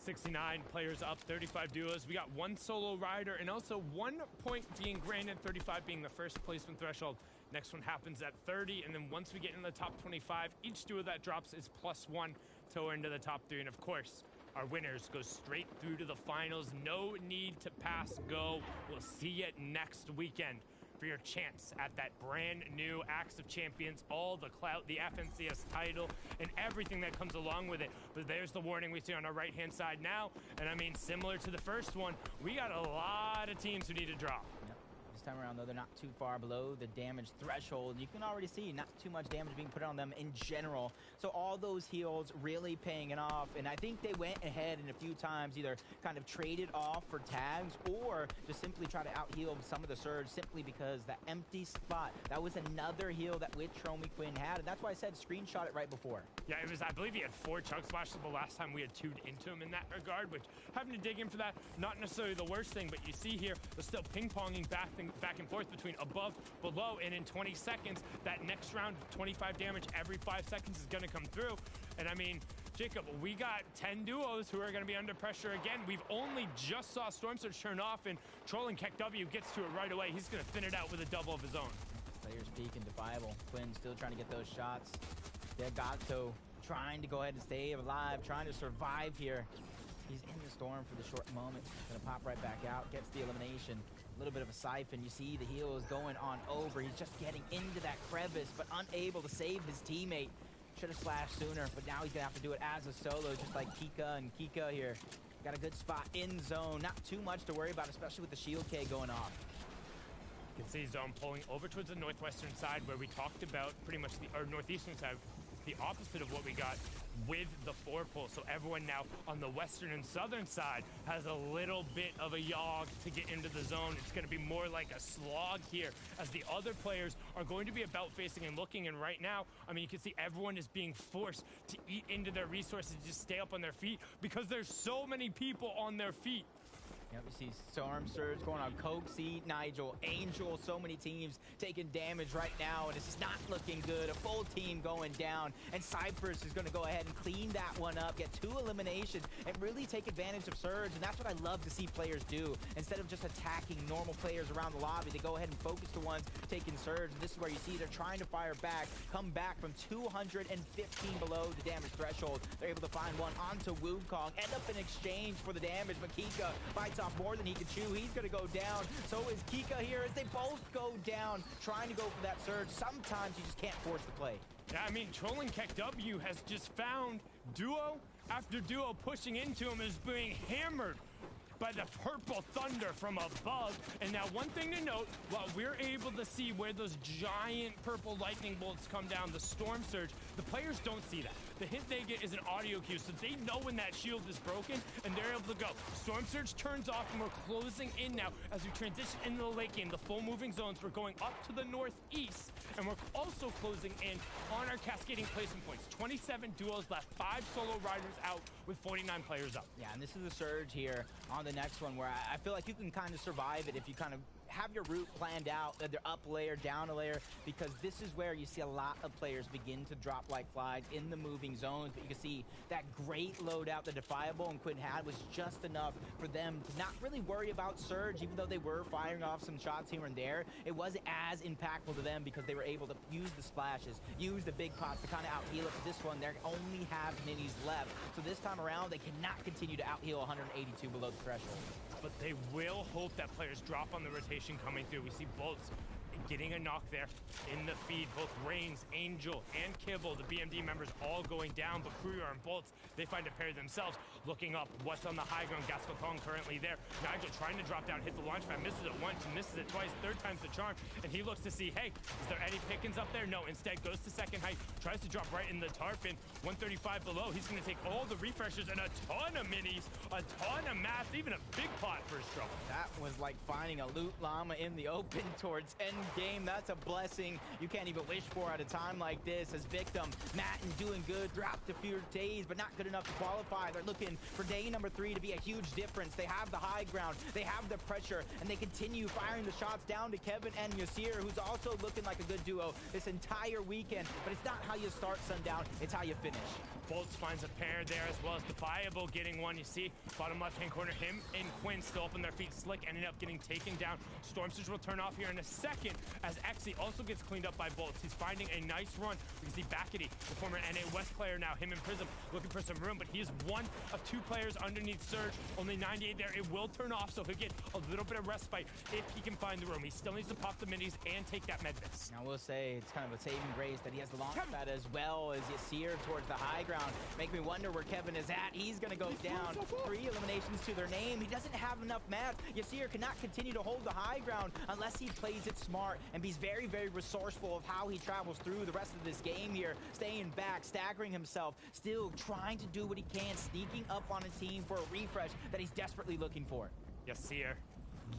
S2: 69 players up, 35 duos. We got 1 solo rider and also 1 point being granted, 35 being the first placement threshold. Next one happens at 30, and then once we get in the top 25, each duo that drops is +1 till we're into the top 3. And of course, our winners go straight through to the finals. No need to pass go. We'll see you next weekend for your chance at that brand new Axe of Champions, all the clout, the FNCS title, and everything that comes along with it. But there's the warning we see on our right-hand side now. And I mean, similar to the first one, we got a lot of teams who need to drop.
S10: This time around, though, they're not too far below the damage threshold. You can already see not too much damage being put on them in general. So all those heals really paying it off. And I think they went ahead and a few times either kind of traded off for tags or just simply try to out-heal some of the Surge simply because that empty spot, that was another heal that Witch Romy Quinn had. And that's why I said screenshot it right before.
S2: Yeah, it was, I believe he had 4 Chug Splashes the last time we had tuned into him in that regard, which having to dig in for that, not necessarily the worst thing, but you see here, they're still ping-ponging back and forth between above, below, and in 20 seconds, that next round of 25 damage every 5 seconds is going to come through. And I mean, Jacob, we got 10 duos who are going to be under pressure again. We've only just saw Storm Surge turn off, and Trolling KEKW gets to it right away. He's going to thin it out with a double of his own.
S10: Players peeking, Defiable. Quinn still trying to get those shots. Gato trying to go ahead and stay alive, trying to survive here. He's in the storm for the short moment. Gonna pop right back out, gets the elimination. A little bit of a siphon. You see the heal is going on over. He's just getting into that crevice, but unable to save his teammate. Should have splashed sooner, but now he's gonna have to do it as a solo, just like Kika and Kika here. Got a good spot in zone. Not too much to worry about, especially with the shield K going off.
S2: You can see zone pulling over towards the northwestern side where we talked about pretty much or northeastern side, the opposite of what we got with the 4-pull. So everyone now on the western and southern side has a little bit of a yog to get into the zone. It's going to be more like a slog here as the other players are going to be about facing and looking. And right now, I mean, you can see everyone is being forced to eat into their resources, just stay up on their feet because there's so many people on their feet.
S10: Yep, you see Storm Surge going on Coxie, Nigel, Angel, so many teams taking damage right now, and it's just not looking good. A full team going down, and Cypress is going to go ahead and clean that one up, get 2 eliminations, and really take advantage of Surge, and that's what I love to see players do. Instead of just attacking normal players around the lobby, they go ahead and focus the ones taking Surge, and this is where you see they're trying to fire back, come back from 215 below the damage threshold. They're able to find one onto Wukong, end up in exchange for the damage, but Kika bites off more than he can chew. He's going to go down. So is Kika here as they both go down, trying to go for that surge. Sometimes you just can't force the play.
S2: Yeah, I mean, Trolling KEKW has just found duo after duo pushing into him is being hammered by the purple thunder from above. And now one thing to note, while we're able to see where those giant purple lightning bolts come down, the Storm Surge, the players don't see that. The hint they get is an audio cue, so they know when that shield is broken, and they're able to go. Storm Surge turns off, and we're closing in now as we transition into the late game, the full moving zones. We're going up to the northeast, and we're also closing in on our cascading placement points. 27 duos left, 5 solo riders out with 49 players up.
S10: Yeah, and this is a surge here on the next one where I feel like you can kind of survive it if you kind of have your route planned out, either up a layer, down a layer, because this is where you see a lot of players begin to drop like flies in the moving zones. But you can see that great loadout that Defiable and Quinn had was just enough for them to not really worry about Surge, even though they were firing off some shots here and there. It wasn't as impactful to them because they were able to use the splashes, use the big pots to kind of out-heal it. For this one, they only have minis left. So this time around, they cannot continue to out-heal 182 below the threshold.
S2: But they will hope that players drop on the rotation coming through. We see Bolts getting a knock there in the feed. Both Reigns, Angel, and Kibble, the BMD members, all going down. But Kruger and Bolts, they find a pair themselves. Looking up, what's on the high ground? Gaspatong currently there. Nigel trying to drop down, hit the launch pad, misses it once, and misses it twice. Third time's the charm. And he looks to see, hey, is there any pickings up there? No, instead goes to second height, tries to drop right in the tarpon. 135 below. He's going to take all the refreshers and a ton of minis, a ton of mats, even a big pot for his trouble.
S10: That was like finding a loot llama in the open towards end game. That's a blessing you can't even wish for at a time like this. As Victim, Matt and doing good throughout the few days, but not good enough to qualify. They're looking for day number 3 to be a huge difference. They have the high ground, they have the pressure, and they continue firing the shots down to Kevin and Yasir, who's also looking like a good duo this entire weekend. But it's not how you start Sundown, it's how you finish.
S2: Bolts finds a pair there, as well as Defiable getting one. You see, bottom left-hand corner, him and Quinn still up on their feet. Slick ended up getting taken down. Storm Surge will turn off here in a second, as Exy also gets cleaned up by Bolts. He's finding a nice run. We can see Backety, the former NA West player now, him and Prism, looking for some room, but he is one of 2 players underneath Surge. Only 98 there. It will turn off, so he'll get a little bit of respite if he can find the room. He still needs to pop the minis and take that med miss.
S10: I will say it's kind of a saving grace that he has the launch pad as well as Yasir towards the high ground. Make me wonder where Kevin is at. He's going to go down. 3 eliminations to their name. He doesn't have enough mats. Yasir cannot continue to hold the high ground unless he plays it smart and be very, very resourceful of how he travels through the rest of this game here. Staying back, staggering himself, still trying to do what he can, sneaking up on a team for a refresh that he's desperately looking for.
S2: Yasir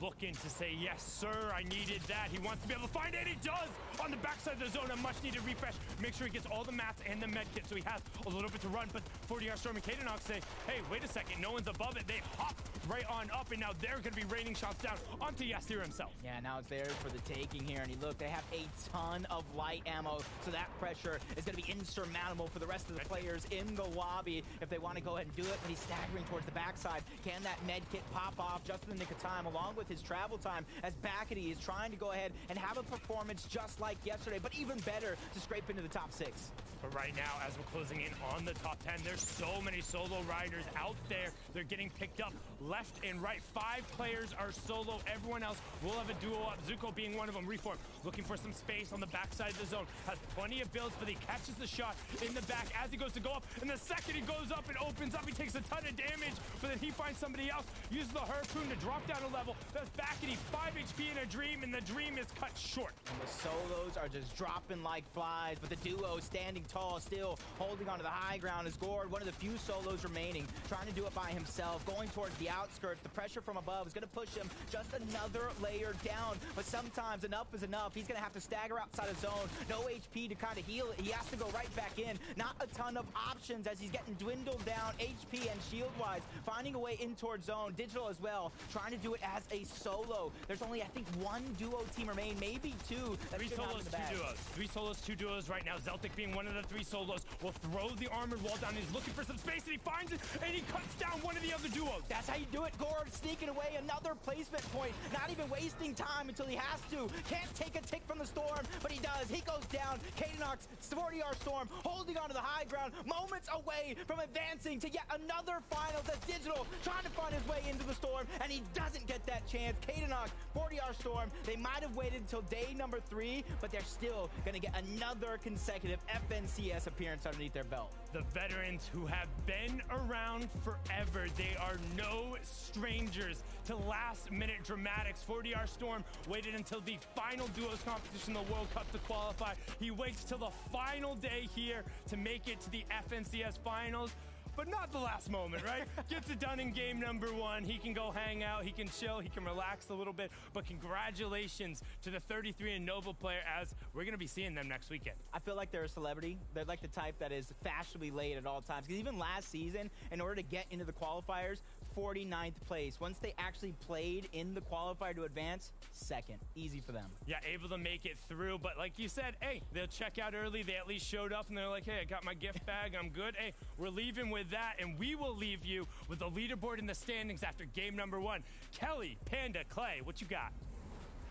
S2: looking to say, yes, sir, I needed that. He wants to be able to find it, and he does! On the backside of the zone, a much-needed refresh. Make sure he gets all the mats and the med kit, so he has a little bit to run. But 40R Storm and Kadenox say, hey, wait a second, no one's above it. They hop right on up, and now they're going to be raining shots down onto Yasir himself.
S10: Yeah, now it's there for the taking here, and look, they have a ton of light ammo, so that pressure is going to be insurmountable for the rest of the players in the lobby if they want to go ahead and do it. But he's staggering towards the backside. Can that med kit pop off just in the nick of time, along with his travel time, as Backety is trying to go ahead and have a performance just like yesterday, but even better to scrape into the top 6.
S2: But right now, as we're closing in on the top 10, there's so many solo riders out there. They're getting picked up left and right. 5 players are solo. Everyone else will have a duo up. Zuko being one of them. Reform, looking for some space on the backside of the zone. Has plenty of builds, but he catches the shot in the back as he goes to go up. And the second he goes up and opens up, he takes a ton of damage. But then he finds somebody else, uses the harpoon to drop down a level. That's Backety, 5 HP in a dream, and the dream is cut short.
S10: And the solos are just dropping like flies, but the duo standing tall, still holding onto the high ground is Gord, one of the few solos remaining, trying to do it by himself, going towards the outskirts. The pressure from above is going to push him just another layer down, but sometimes enough is enough. He's going to have to stagger outside of zone. No HP to kind of heal it. He has to go right back in. Not a ton of options as he's getting dwindled down HP and shield-wise, finding a way in towards zone. Digital as well, trying to do it as a solo. There's only, I think, 1 duo team remain, maybe 2.
S2: 3 solos, 2 duos. 3 solos, 2 duos right now. Zeltic being one of the 3 solos will throw the armored wall down. He's looking for some space, and he finds it, and he cuts down one of the other duos.
S10: That's how you do it, Gord, sneaking away another placement point, not even wasting time until he has to. Can't take a tick from the storm, but he does. He goes down. Kadenox, 40R Storm, holding onto the high ground, moments away from advancing to yet another finals as Digital trying to find his way into the storm, and he doesn't get that chance. Kadenox, 40R Storm, they might have waited until day number 3, but they're still going to get another consecutive FNCS appearance underneath their belt.
S2: The veterans who have been around forever, they are no strangers to last-minute dramatics. 40R Storm waited until the final duos competition, the World Cup, to qualify. He waits till the final day here to make it to the FNCS finals. But not the last moment, right? Gets it done in game number 1. He can go hang out, he can chill, he can relax a little bit. But congratulations to the 33 and Nova player, as we're going to be seeing them next weekend.
S10: I feel like they're a celebrity. They're like the type that is fashionably late at all times. Because even last season, in order to get into the qualifiers, 49th place. Once they actually played in the qualifier to advance, 2nd. Easy for them.
S2: Yeah, able to make it through. But like you said, hey, they'll check out early. They at least showed up, and they're like, hey, I got my gift bag. I'm good. Hey, we're leaving with that, and we will leave you with the leaderboard in the standings after game number 1. Kelly, Panda, Clay, what you got?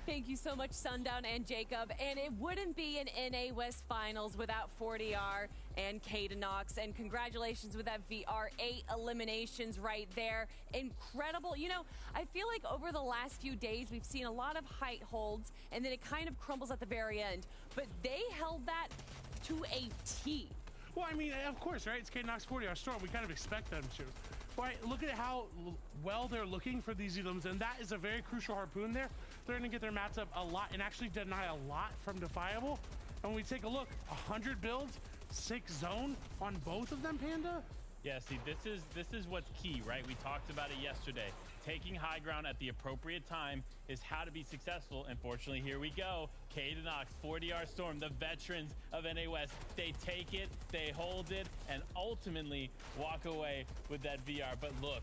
S7: Thank you so much, Sundown and Jacob. And it wouldn't be an NA West Finals without 40R and Kadenox. And congratulations with that VR. 8 eliminations right there. Incredible. You know, I feel like over the last few days, we've seen a lot of height holds, and then it kind of crumbles at the very end. But they held that to a T.
S11: Well, I mean, of course, right? It's Kadenox, 40R Storm. We kind of expect them to. Right, look at how well they're looking for these items, and that is a very crucial harpoon there. They're going to get their mats up a lot and actually deny a lot from Defiable. And when we take a look, 100 builds, 6 zone on both of them, Panda?
S8: Yeah, see, this is what's key, right? We talked about it yesterday. Taking high ground at the appropriate time is how to be successful. Unfortunately, here we go. Kadenox, 40R Storm, the veterans of NA West. They take it, they hold it, and ultimately walk away with that VR. But look,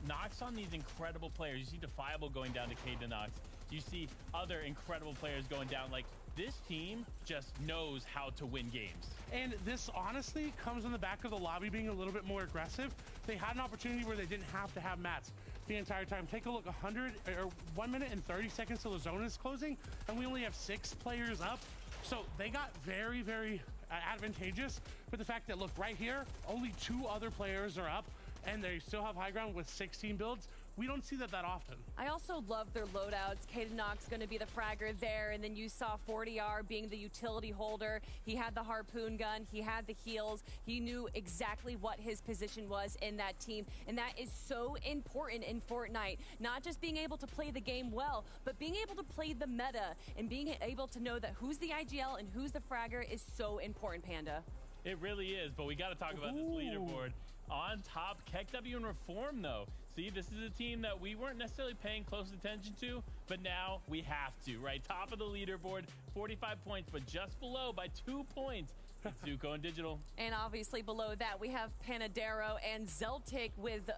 S8: knocks on these incredible players. You see Defiable going down to Kadenox. You see other incredible players going down. Like, this team just knows how to win games.
S11: And this honestly comes on the back of the lobby being a little bit more aggressive. They had an opportunity where they didn't have to have mats the entire time. Take a look, 1 minute and 30 seconds till the zone is closing, and we only have 6 players up. So they got very, very advantageous with the fact that, look, right here, only 2 other players are up, and they still have high ground with 16 builds. We don't see that often.
S7: I also love their loadouts. Kadenox going to be the fragger there, and then you saw 40R being the utility holder. He had the harpoon gun, he had the heals, he knew exactly what his position was in that team, and that is so important in Fortnite. Not just being able to play the game well, but being able to play the meta and being able to know that who's the IGL and who's the fragger is so important, Panda.
S8: It really is, but we got to talk about this leaderboard. On top, KEKW and Reform, though. See, this is a team that we weren't necessarily paying close attention to, but now we have to, right? Top of the leaderboard, 45 points, but just below by 2 points. It's Zuko and Digital.
S7: And obviously below that, we have Panadero and Zeltic with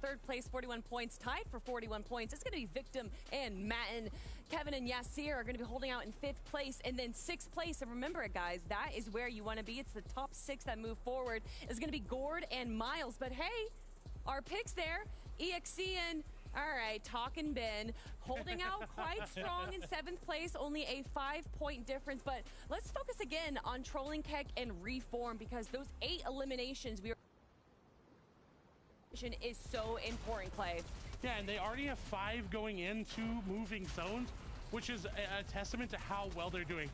S7: third place, 41 points, tied for 41 points. It's going to be Victim and Matten. Kevin and Yasir are going to be holding out in 5th place, and then 6th place. And remember it, guys, that is where you want to be. It's the top 6 that move forward. It's going to be Gord and Miles. But hey, our picks there, EXE and all right, Talkin' Ben holding out quite strong in 7th place, only a 5-point difference. But let's focus again on Trolling Keck and Reform, because those 8 eliminations is so important, Clay.
S11: Yeah, and they already have 5 going into moving zones, which is a testament to how well they're doing.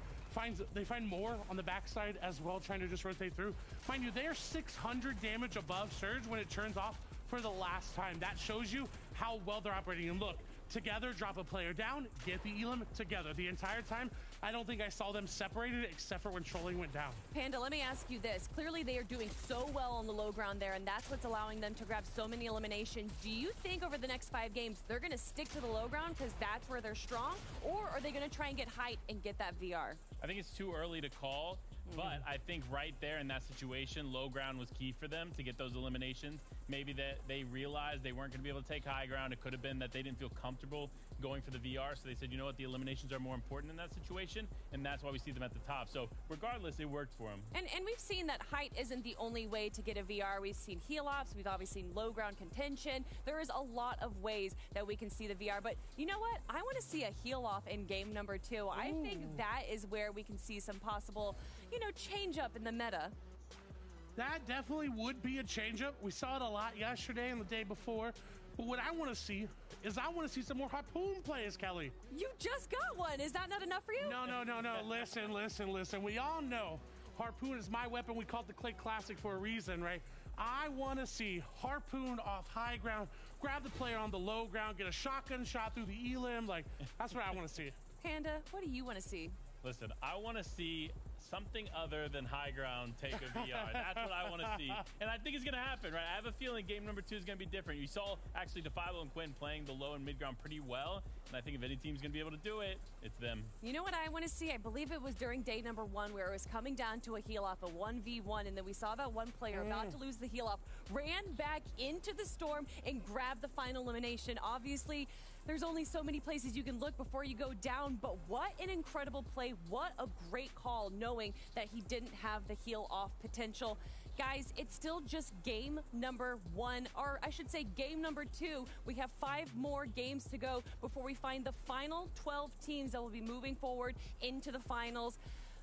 S11: They find more on the backside as well, trying to just rotate through. Mind you, they are 600 damage above Surge when it turns off for the last time. That shows you how well they're operating. And look, together, drop a player down, get the elim together. The entire time, I don't think I saw them separated except for when Trolling went down.
S7: Panda, let me ask you this. Clearly, they are doing so well on the low ground there, and that's what's allowing them to grab so many eliminations. Do you think over the next 5 games, they're going to stick to the low ground because that's where they're strong, or are they going to try and get height and get that VR?
S8: I think it's too early to call, but I think right there in that situation, low ground was key for them to get those eliminations. Maybe that they realized they weren't going to be able to take high ground. It could have been that they didn't feel comfortable going for the VR, so they said, you know what, the eliminations are more important in that situation, and that's why we see them at the top. So regardless, it worked for them.
S7: And we've seen that height isn't the only way to get a VR. We've seen heal ops, we've obviously seen low ground contention. There is a lot of ways that we can see the VR, but you know what? I want to see a heal off in game number 2. Ooh. I think that is where we can see some possible, change up in the meta.
S11: That definitely would be a change-up. We saw it a lot yesterday and the day before. But what I want to see is some more Harpoon players, Kelly.
S7: You just got one. Is that not enough for you?
S11: No. Listen. We all know Harpoon is my weapon. We call it the Clay Classic for a reason, right? I want to see Harpoon off high ground, grab the player on the low ground, get a shotgun shot through the elim. Like, that's what I want to see.
S7: Panda, what do you want to see?
S8: Listen, I want to see something other than high ground take a VR. That's what I want to see. And I think it's going to happen, right? I have a feeling game number 2 is going to be different. You saw actually Defiable and Quinn playing the low and mid ground pretty well. And I think if any team's going to be able to do it, it's them. You know what I want to see? I believe it was during day number 1 where it was coming down to a heal off, a 1v1. And then we saw that one player about to lose the heal off, ran back into the storm and grabbed the final elimination. Obviously, there's only so many places you can look before you go down, but what an incredible play. What a great call, knowing that he didn't have the heal off potential. Guys, it's still just game number 1, or I should say game number 2. We have 5 more games to go before we find the final 12 teams that will be moving forward into the finals.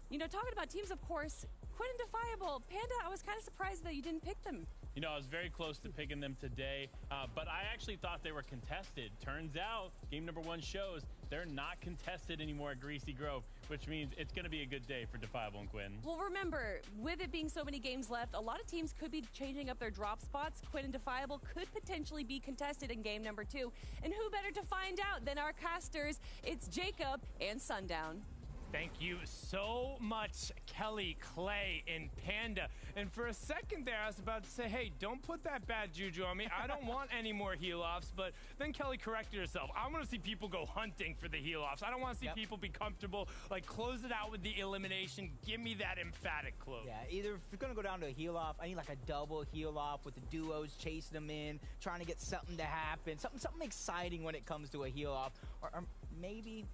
S8: Talking about teams, of course, Quinn and Defiable. Panda, I was kind of surprised that you didn't pick them. I was very close to picking them today, but I actually thought they were contested. Turns out, game number 1 shows they're not contested anymore at Greasy Grove, which means it's going to be a good day for Defiable and Quinn. Well, remember, with it being so many games left, a lot of teams could be changing up their drop spots. Quinn and Defiable could potentially be contested in game number 2. And who better to find out than our casters? It's Jacob and Sundown.
S2: Thank you so much, Kelly, Clay, and Panda. And for a second there, I was about to say, hey, don't put that bad juju on me. I don't want any more heal-offs. But then Kelly corrected herself. I want to see people go hunting for the heal-offs. I don't want to see people be comfortable. Like, close it out with the elimination. Give me that emphatic close.
S10: Yeah, either if you're going to go down to a heal-off, I need like a double heal-off with the duos chasing them in, trying to get something to happen. Something exciting when it comes to a heal-off. Or maybe...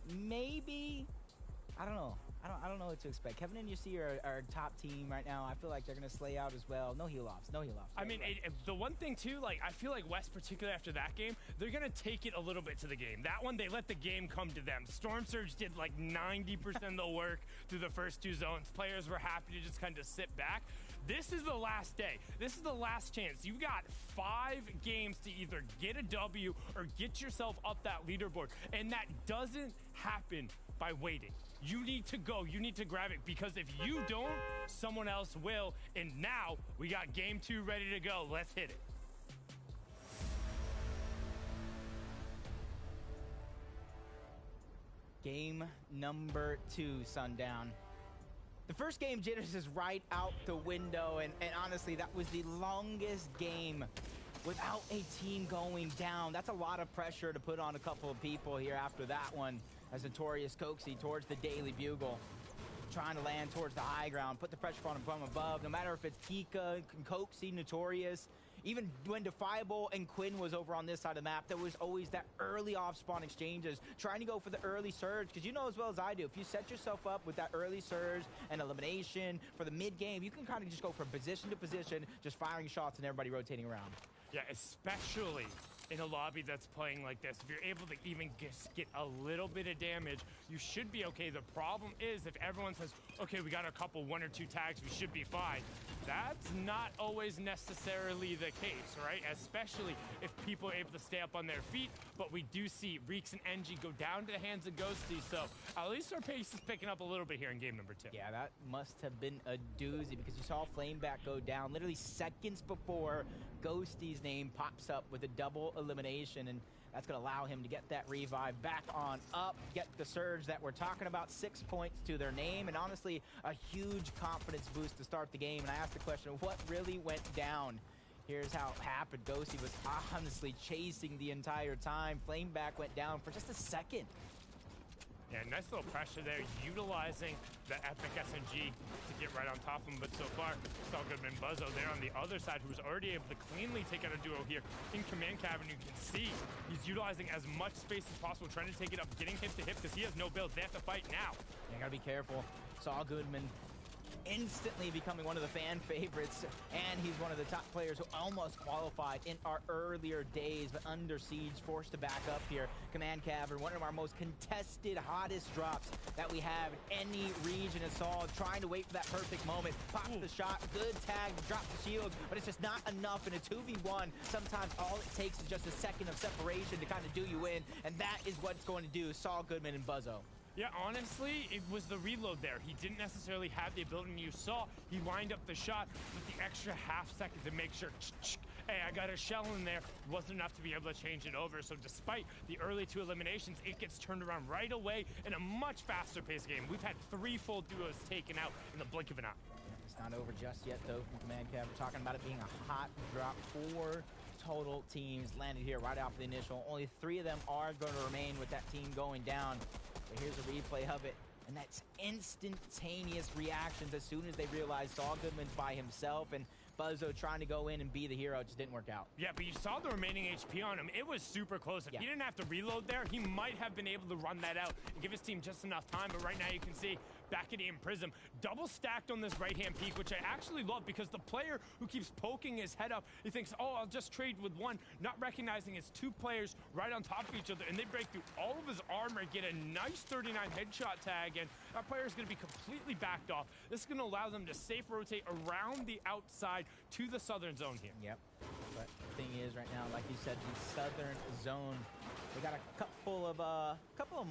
S10: I don't know. I don't know what to expect. Kevin and UC are top team right now. I feel like they're going to slay out as well. No heal-offs.
S2: I mean, the one thing, too, like, I feel like West, particularly after that game, they're going to take it a little bit to the game. That one, they let the game come to them. Storm Surge did, like, 90% of the work through the first 2 zones. Players were happy to just kind of sit back. This is the last day. This is the last chance. You got 5 games to either get a W or get yourself up that leaderboard. And that doesn't happen by waiting. You need to go. You need to grab it, because if you don't, someone else will. And now we got game 2 ready to go. Let's hit it.
S10: Game number 2, Sundown. The first game, Jitters, is right out the window, and honestly, that was the longest game without a team going down. That's a lot of pressure to put on a couple of people here after that one, as Notorious Coxie towards the Daily Bugle, trying to land towards the high ground, put the pressure on him from above. No matter if it's Kika, Coxie, Notorious, even when Defiable and Quinn was over on this side of the map, there was always that early off-spawn exchanges, trying to go for the early surge, because you know as well as I do, if you set yourself up with that early surge and elimination for the mid-game, you can kind of just go from position to position, just firing shots and everybody rotating around.
S2: Yeah, especially in a lobby that's playing like this. If you're able to even get a little bit of damage, you should be okay. The problem is if everyone says, okay, we got a couple, 1 or 2 tags, we should be fine. That's not always necessarily the case, right? Especially if people are able to stay up on their feet. But we do see Reeks and NG go down to the hands of Ghosty, so at least our pace is picking up a little bit here in game number 2.
S10: Yeah, that must have been a doozy, because you saw Flameback go down literally seconds before Ghosty's name pops up with a double elimination, and that's going to allow him to get that revive back on up, get the surge that we're talking about, 6 points to their name, and honestly, a huge confidence boost to start the game. And I asked the question, what really went down? Here's how it happened. Ghosty was honestly chasing the entire time. Flameback went down for just a second.
S2: Yeah, nice little pressure there, utilizing the epic SMG to get right on top of him. But so far, Saul Goodman Buzzo there on the other side, who's already able to cleanly take out a duo here in command cabin. You can see he's utilizing as much space as possible, trying to take it up, getting hip to hip, because he has no build. They have to fight now.
S10: You gotta be careful. Saul Goodman instantly becoming one of the fan favorites, and he's one of the top players who almost qualified in our earlier days, but under siege, forced to back up here. Command Cavern, one of our most contested, hottest drops that we have in any region. Is Saul trying to wait for that perfect moment, pops the shot, good tag, drops the shield, but it's just not enough in a 2v1. Sometimes all it takes is just a second of separation to kind of do you in, and that is what's going to do Saul Goodman and Buzzo.
S2: Yeah, honestly, it was the reload there. He didn't necessarily have the ability. You saw he lined up the shot with the extra half second to make sure, hey, I got a shell in there. Wasn't enough to be able to change it over. So despite the early 2 eliminations, it gets turned around right away in a much faster paced game. We've had 3 full duos taken out in the blink of an eye.
S10: It's not over just yet, though, from Command Cab. We're talking about it being a hot drop. 4 total teams landed here right off the initial. Only 3 of them are going to remain with that team going down. But here's a replay of it, and that's instantaneous reactions as soon as they realize Saul Goodman's by himself, and Buzzo trying to go in and be the hero. It just didn't work out.
S2: Yeah, but you saw the remaining HP on him. It was super close. If he didn't have to reload there, he might have been able to run that out and give his team just enough time. But right now you can see back at Ian Prism, double stacked on this right-hand peak, which I actually love, because the player who keeps poking his head up, he thinks, oh, I'll just trade with one, not recognizing it's 2 players right on top of each other, and they break through all of his armor, get a nice 39 headshot tag, and that player is going to be completely backed off. This is going to allow them to safe rotate around the outside to the southern zone here.
S10: Yep. But the thing is, right now, like you said, the southern zone, they got a couple of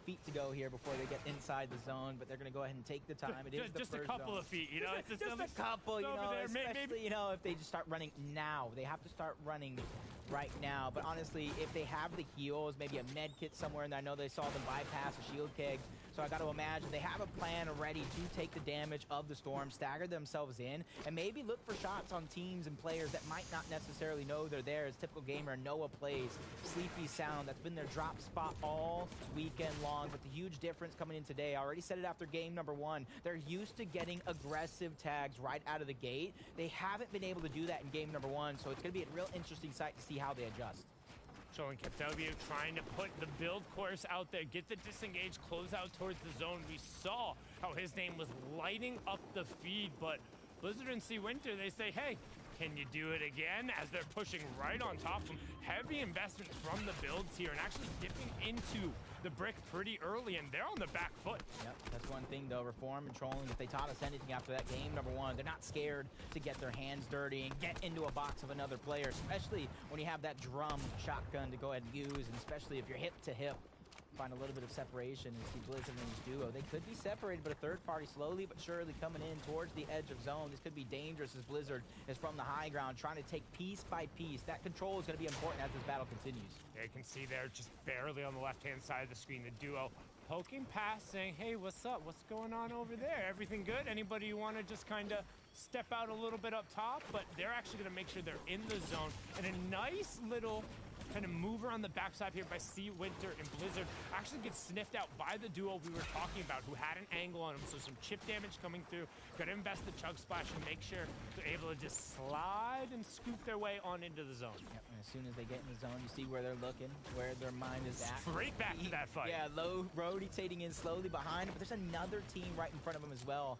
S10: feet to go here before they get inside the zone, but they're going to go ahead and take the time. It is
S2: just
S10: the
S2: a
S10: first
S2: couple
S10: zone.
S2: of feet, you know.
S10: Just a couple, you know, especially, you know, if they just start running now. They have to start running right now. But honestly, if they have the heals, maybe a med kit somewhere, and I know they saw them bypass a shield keg, so I got to imagine they have a plan already to take the damage of the storm, stagger themselves in, and maybe look for shots on teams and players that might not necessarily know they're there. As typical gamer Noah plays, Sleepy Sound, that's been their drop spot all weekend long, but the huge difference coming in today, I already said it after game number 1, they're used to getting aggressive tags right out of the gate. They haven't been able to do that in game number 1, so it's going to be a real interesting sight to see how they adjust.
S2: Showing Captavio trying to put the build course out there, get the disengage, close out towards the zone. We saw how his name was lighting up the feed, but Blizzard and C Winter, they say, hey, can you do it again? As they're pushing right on top of him. Heavy investment from the builds here and actually dipping into the brick pretty early, and they're on the back foot.
S10: Yep, that's one thing, though. Reform and Trolling, if they taught us anything after that game number 1, they're not scared to get their hands dirty and get into a box of another player, especially when you have that drum shotgun to go ahead and use, and especially if you're hip to hip. Find a little bit of separation and see Blizzard and his duo. They could be separated, but a third party slowly but surely coming in towards the edge of zone. This could be dangerous as Blizzard is from the high ground trying to take piece by piece. That control is going to be important as this battle continues.
S2: Yeah, you can see there just barely on the left-hand side of the screen, the duo poking past, saying, hey, what's up? What's going on over there? Everything good? Anybody you want to just kind of step out a little bit up top, but they're actually going to make sure they're in the zone. And a nice little kind of move around the backside here by C Winter and Blizzard actually gets sniffed out by the duo we were talking about who had an angle on them. So some chip damage coming through. Got to invest the Chug Splash and make sure they're able to just slide and scoop their way on into the zone.
S10: Yep, and as soon as they get in the zone, you see where they're looking, where their mind is at.
S2: Straight back to that fight.
S10: Yeah, low rotating in slowly behind, but there's another team right in front of them as well.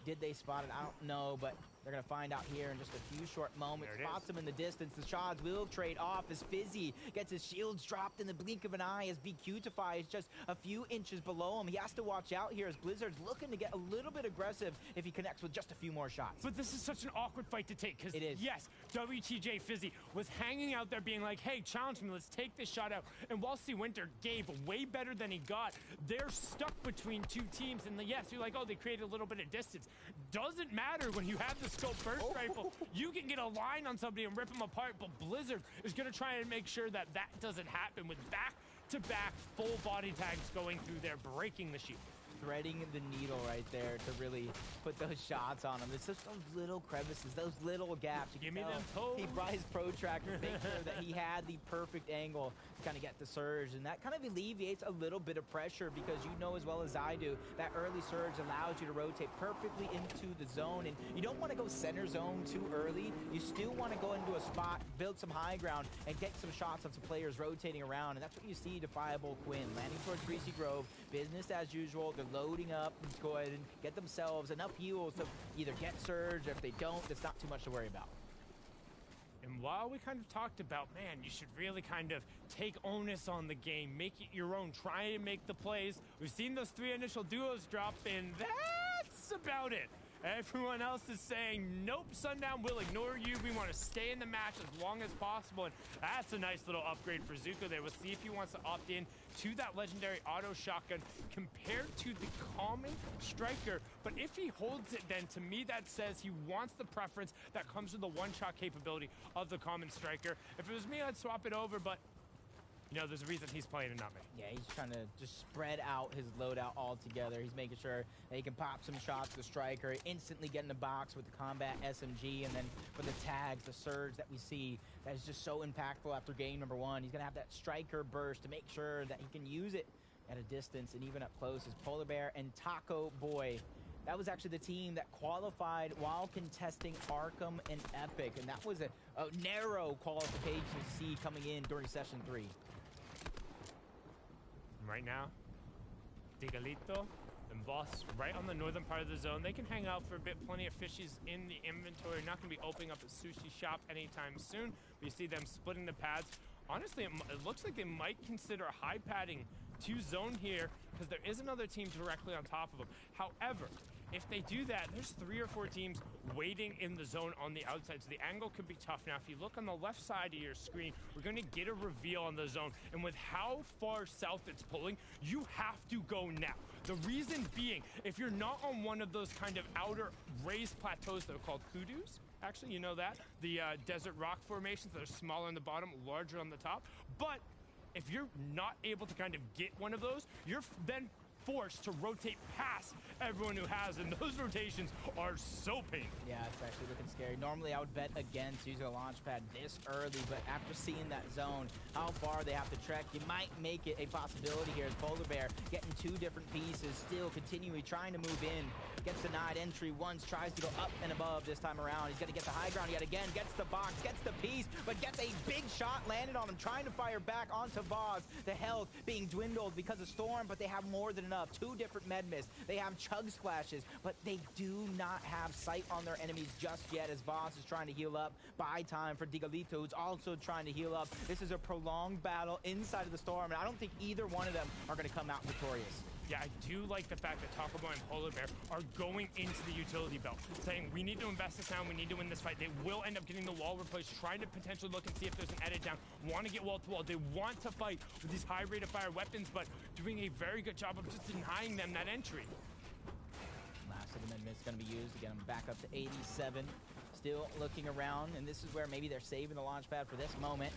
S10: Did they spot it? I don't know, but they're going to find out here in just a few short moments. Spots him in the distance. The shots will trade off as Fizzy gets his shields dropped in the blink of an eye as BQtify is just a few inches below him. He has to watch out here as Blizzard's looking to get a little bit aggressive if he connects with just a few more shots.
S2: But this is such an awkward fight to take because,
S10: it is.
S2: Yes, WTJ Fizzy was hanging out there being like, hey, challenge me, let's take this shot out. And while C Winter gave way better than he got, they're stuck between two teams. And yes, you're like, oh, they created a little bit of distance. Doesn't matter when you have the scope burst rifle. You can get a line on somebody and rip them apart, but Blizzard is going to try and make sure that that doesn't happen with back-to-back full body tags going through there, breaking the shield.
S10: Threading the needle right there to really put those shots on him. It's just those little crevices, those little gaps.
S2: Give me them toes.
S10: He brought his protractor to make sure that he had the perfect angle to kind of get the surge, and that kind of alleviates a little bit of pressure because you know as well as I do that early surge allows you to rotate perfectly into the zone, and you don't want to go center zone too early. You still want to go into a spot, build some high ground, and get some shots on some players rotating around, and that's what you see Defiable Quinn landing towards Greasy Grove. Business as usual. They're loading up and go ahead and get themselves enough heals to either get surge. If they don't, it's not too much to worry about.
S2: And while we kind of talked about, man, you should really kind of take onus on the game, make it your own, try and make the plays. We've seen those 3 initial duos drop, and that's about it. Everyone else is saying, nope, Sundown, we'll ignore you. We want to stay in the match as long as possible. And that's a nice little upgrade for Zuko there. We'll see if he wants to opt in to that legendary auto shotgun compared to the common striker. But if he holds it, then to me that says he wants the preference that comes with the one-shot capability of the common striker. If it was me, I'd swap it over, but you know, there's a reason he's playing and not me.
S10: Yeah, he's trying to just spread out his loadout altogether. He's making sure that he can pop some shots to the striker, instantly get in the box with the combat SMG, and then for the tags, the surge that we see, that is just so impactful after game number 1. He's going to have that striker burst to make sure that he can use it at a distance and even up close as Polar Bear and Taco Boy. That was actually the team that qualified while contesting Arkham and Epic, and that was a narrow qualification to see coming in during Session 3.
S2: Right now, Digalito and Boss right on the northern part of the zone. They can hang out for a bit. Plenty of fishies in the inventory. Not going to be opening up a sushi shop anytime soon. We see them splitting the pads. Honestly, it looks like they might consider high padding to zone here because there is another team directly on top of them. However, if they do that, there's 3 or 4 teams waiting in the zone on the outside, so the angle could be tough. Now, if you look on the left side of your screen, we're going to get a reveal on the zone, and with how far south it's pulling, you have to go now. The reason being, if you're not on one of those kind of outer raised plateaus that are called hoodoos, actually, you know that, the desert rock formations that are smaller on the bottom, larger on the top, but if you're not able to kind of get one of those, you're then forced to rotate past everyone who has, and those rotations are so painful.
S10: Yeah, it's actually looking scary. Normally, I would bet against using a launch pad this early, but after seeing that zone, how far they have to trek, you might make it a possibility here as Polar Bear getting 2 different pieces, still continually trying to move in. Gets denied entry once, tries to go up and above this time around. He's going to get the high ground yet again, gets the box, gets the piece, but gets a big shot landed on him, trying to fire back onto Vaz. The health being dwindled because of Storm, but they have more than enough. 2 different med mists. They have chug splashes, but they do not have sight on their enemies just yet as Vaz is trying to heal up. Buy time for Digalito, who's also trying to heal up. This is a prolonged battle inside of the Storm, and I don't think either one of them are going to come out victorious.
S2: Yeah, I do like the fact that Taco Boy and Polar Bear are going into the utility belt, saying we need to invest this down, we need to win this fight. They will end up getting the wall replaced, trying to potentially look and see if there's an edit down, want to get wall to wall. They want to fight with these high rate of fire weapons, but doing a very good job of just denying them that entry.
S10: Last of the amendment's going to be used. Again, I'm back up to 87. Still looking around, and this is where maybe they're saving the launch pad for this moment.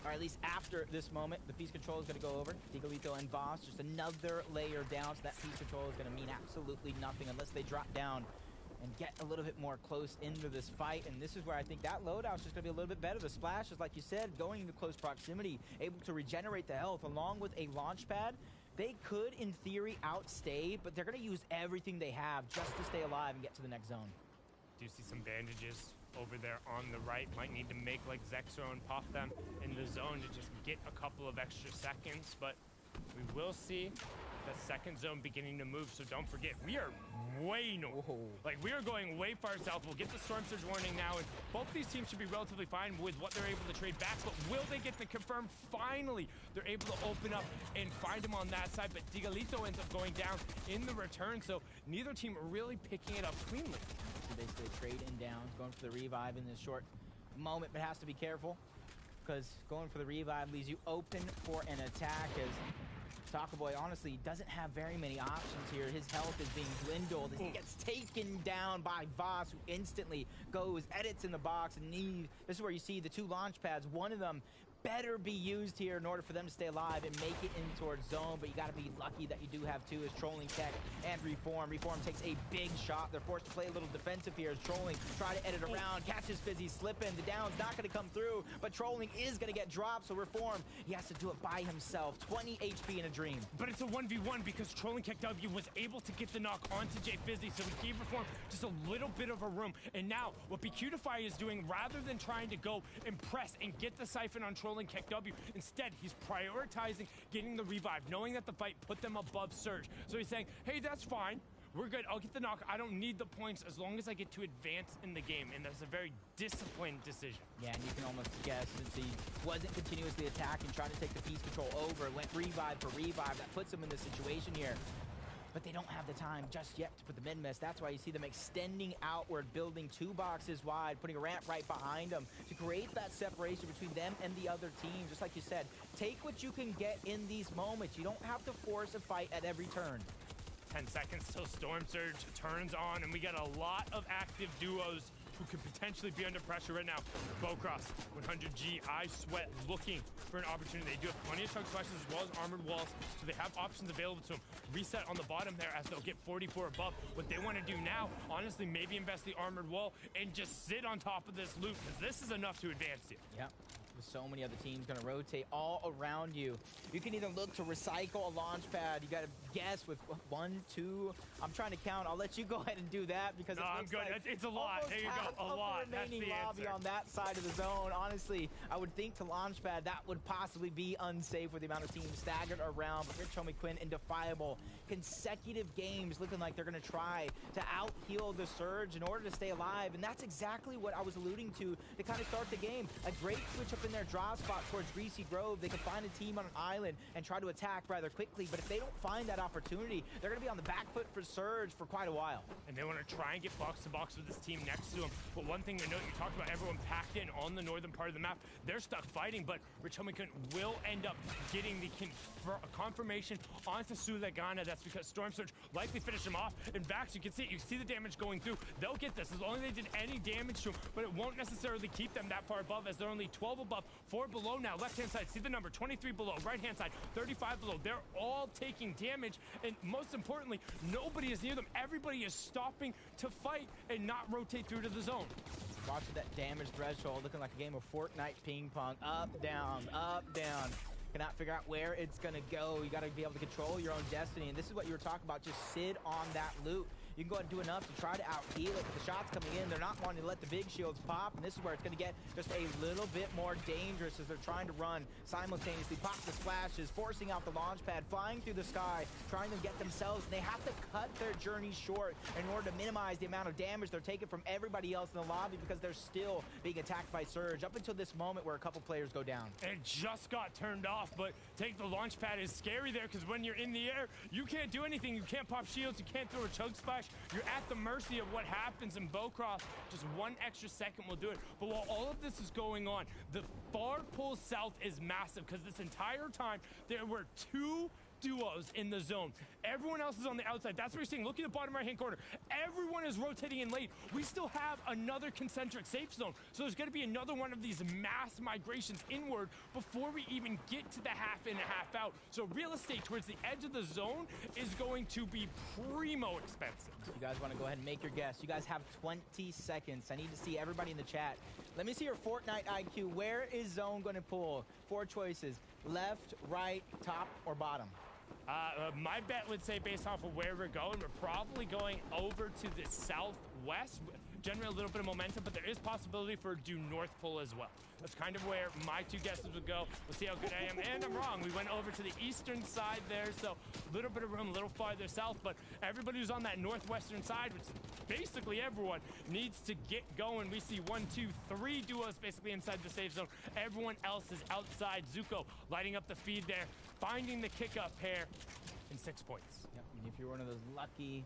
S10: Or at least after this moment, the piece control is going to go over. Digalito and Boss, just another layer down, so that piece control is going to mean absolutely nothing unless they drop down and get a little bit more close into this fight. And this is where I think that loadout's just going to be a little bit better. The splash is, like you said, going into close proximity, able to regenerate the health along with a launch pad. They could, in theory, outstay, but they're going to use everything they have just to stay alive and get to the next zone.
S2: Do you see some bandages over there on the right? Might need to make like Zexo and pop them in the zone to just get a couple of extra seconds, but we will see the second zone beginning to move, so don't forget, we are way north. Like, we are going way far south. We'll get the storm surge warning now, and both these teams should be relatively fine with what they're able to trade back, but will they get the confirm? Finally, they're able to open up and find him on that side, but Digalito ends up going down in the return, so neither team are really picking it up cleanly.
S10: So basically a trade in down, going for the revive in this short moment, but has to be careful, because going for the revive leaves you open for an attack, as Taco Boy honestly doesn't have very many options here. His health is being dwindled as he gets taken down by Voss, who instantly goes, edits in the box, and this is where you see the two launch pads. One of them better be used here in order for them to stay alive and make it in towards zone, but you got to be lucky that you do have two, as Trolling Tech and Reform. Reform takes a big shot. They're forced to play a little defensive here as Trolling try to edit around, catches Fizzy slipping. The down's not going to come through, but Trolling is going to get dropped, so Reform, he has to do it by himself. 20 HP in a dream.
S2: But it's a 1v1 because Trolling KW was able to get the knock onto Jay Fizzy, so he gave Reform just a little bit of a room. And now, what BQtify is doing, rather than trying to go and press and get the siphon on Trolling KW, instead, he's prioritizing getting the revive, knowing that the fight put them above Surge. So he's saying, hey, that's fine. We're good. I'll get the knock. I don't need the points as long as I get to advance in the game. And that's a very disciplined decision.
S10: Yeah, and you can almost guess, since he wasn't continuously attacking, trying to take the piece control over, went revive for revive. That puts him in this situation here. But they don't have the time just yet to put the min-miss. That's why you see them extending outward, building two boxes wide, putting a ramp right behind them to create that separation between them and the other team. Just like you said, take what you can get in these moments. You don't have to force a fight at every turn.
S2: 10 seconds till Storm Surge turns on, and we got a lot of active duos who could potentially be under pressure right now. Bowcross, 100G, I Sweat, looking for an opportunity. They do have plenty of chug splashes as well as armored walls, so they have options available to them. Reset on the bottom there as they'll get 44 above. What they want to do now, honestly, maybe invest the armored wall and just sit on top of this loot, because this is enough to advance you.
S10: Yep. With so many other teams going to rotate all around you. You can either look to recycle a launch pad. You got to guess with 1, 2. I'm trying to count. I'll let you go ahead and do that, because
S2: no, I'm good.
S10: like
S2: it's a lot. There you go. A lot. That's the
S10: lobby
S2: answer.
S10: on that side of the zone. Honestly, I would think to launch pad that would possibly be unsafe with the amount of teams staggered around. But here's Chomi Quinn in Defiable. Consecutive games looking like they're going to try to out-heal the Surge in order to stay alive. And that's exactly what I was alluding to kind of start the game. A great switch up in their draw spot towards Greasy Grove. They can find a team on an island and try to attack rather quickly. But if they don't find that opportunity, they're going to be on the back foot for Surge for quite a while.
S2: And they want to try and get box to box with this team next to them. But one thing to note, you talked about everyone packed in on the northern part of the map. They're stuck fighting, but Rich Homington will end up getting the confirmation onto Sulegana. That's because Storm Surge likely finished him off. In fact, you can see it. You see the damage going through. They'll get this as long as they did any damage to him, but it won't necessarily keep them that far above, as they're only 12 above, 4 below now. Left-hand side, see the number, 23 below. Right-hand side, 35 below. They're all taking damage, and most importantly, nobody is near them. Everybody is stopping to fight and not rotate through to the zone.
S10: Watching that damage threshold, looking like a game of Fortnite ping pong. Up, down, up, down. Cannot figure out where it's going to go. You got to be able to control your own destiny, and this is what you were talking about. Just sit on that loot. You can go ahead and do enough to try to out-heal it. With the shots coming in, they're not wanting to let the big shields pop, and this is where it's going to get just a little bit more dangerous as they're trying to run simultaneously. Pop the splashes, forcing out the launch pad, flying through the sky, trying to get themselves, and they have to cut their journey short in order to minimize the amount of damage they're taking from everybody else in the lobby, because they're still being attacked by Surge up until this moment where a couple players go down.
S2: It just got turned off, but take the launch pad is scary there, because when you're in the air, you can't do anything. You can't pop shields, you can't throw a chug splash. You're at the mercy of what happens in Bowcross. Just 1 extra second will do it. But while all of this is going on, the far pull south is massive, because this entire time there were 2 duos in the zone. Everyone else is on the outside. That's what we're seeing. Look at the bottom right-hand corner. Everyone is rotating in late. We still have another concentric safe zone. So there's going to be another one of these mass migrations inward before we even get to the half in and half out. So real estate towards the edge of the zone is going to be primo expensive.
S10: You guys want to go ahead and make your guess. You guys have 20 seconds. I need to see everybody in the chat. Let me see your Fortnite IQ. Where is zone going to pull? 4 choices. Left, right, top, or bottom?
S2: My bet would say, based off of where we're going, we're probably going over to the southwest. Generate a little bit of momentum, but there is possibility for due north pull as well. That's kind of where my 2 guesses would go. We'll see how good I am. And I'm wrong. We went over to the eastern side there, so a little bit of room, a little farther south. But everybody who's on that northwestern side, which is basically everyone, needs to get going. We see 1, 2, 3 duos basically inside the safe zone. Everyone else is outside. Zuko lighting up the feed there, finding the kick-up pair in 6 points.
S10: Yep. And if you're one of those lucky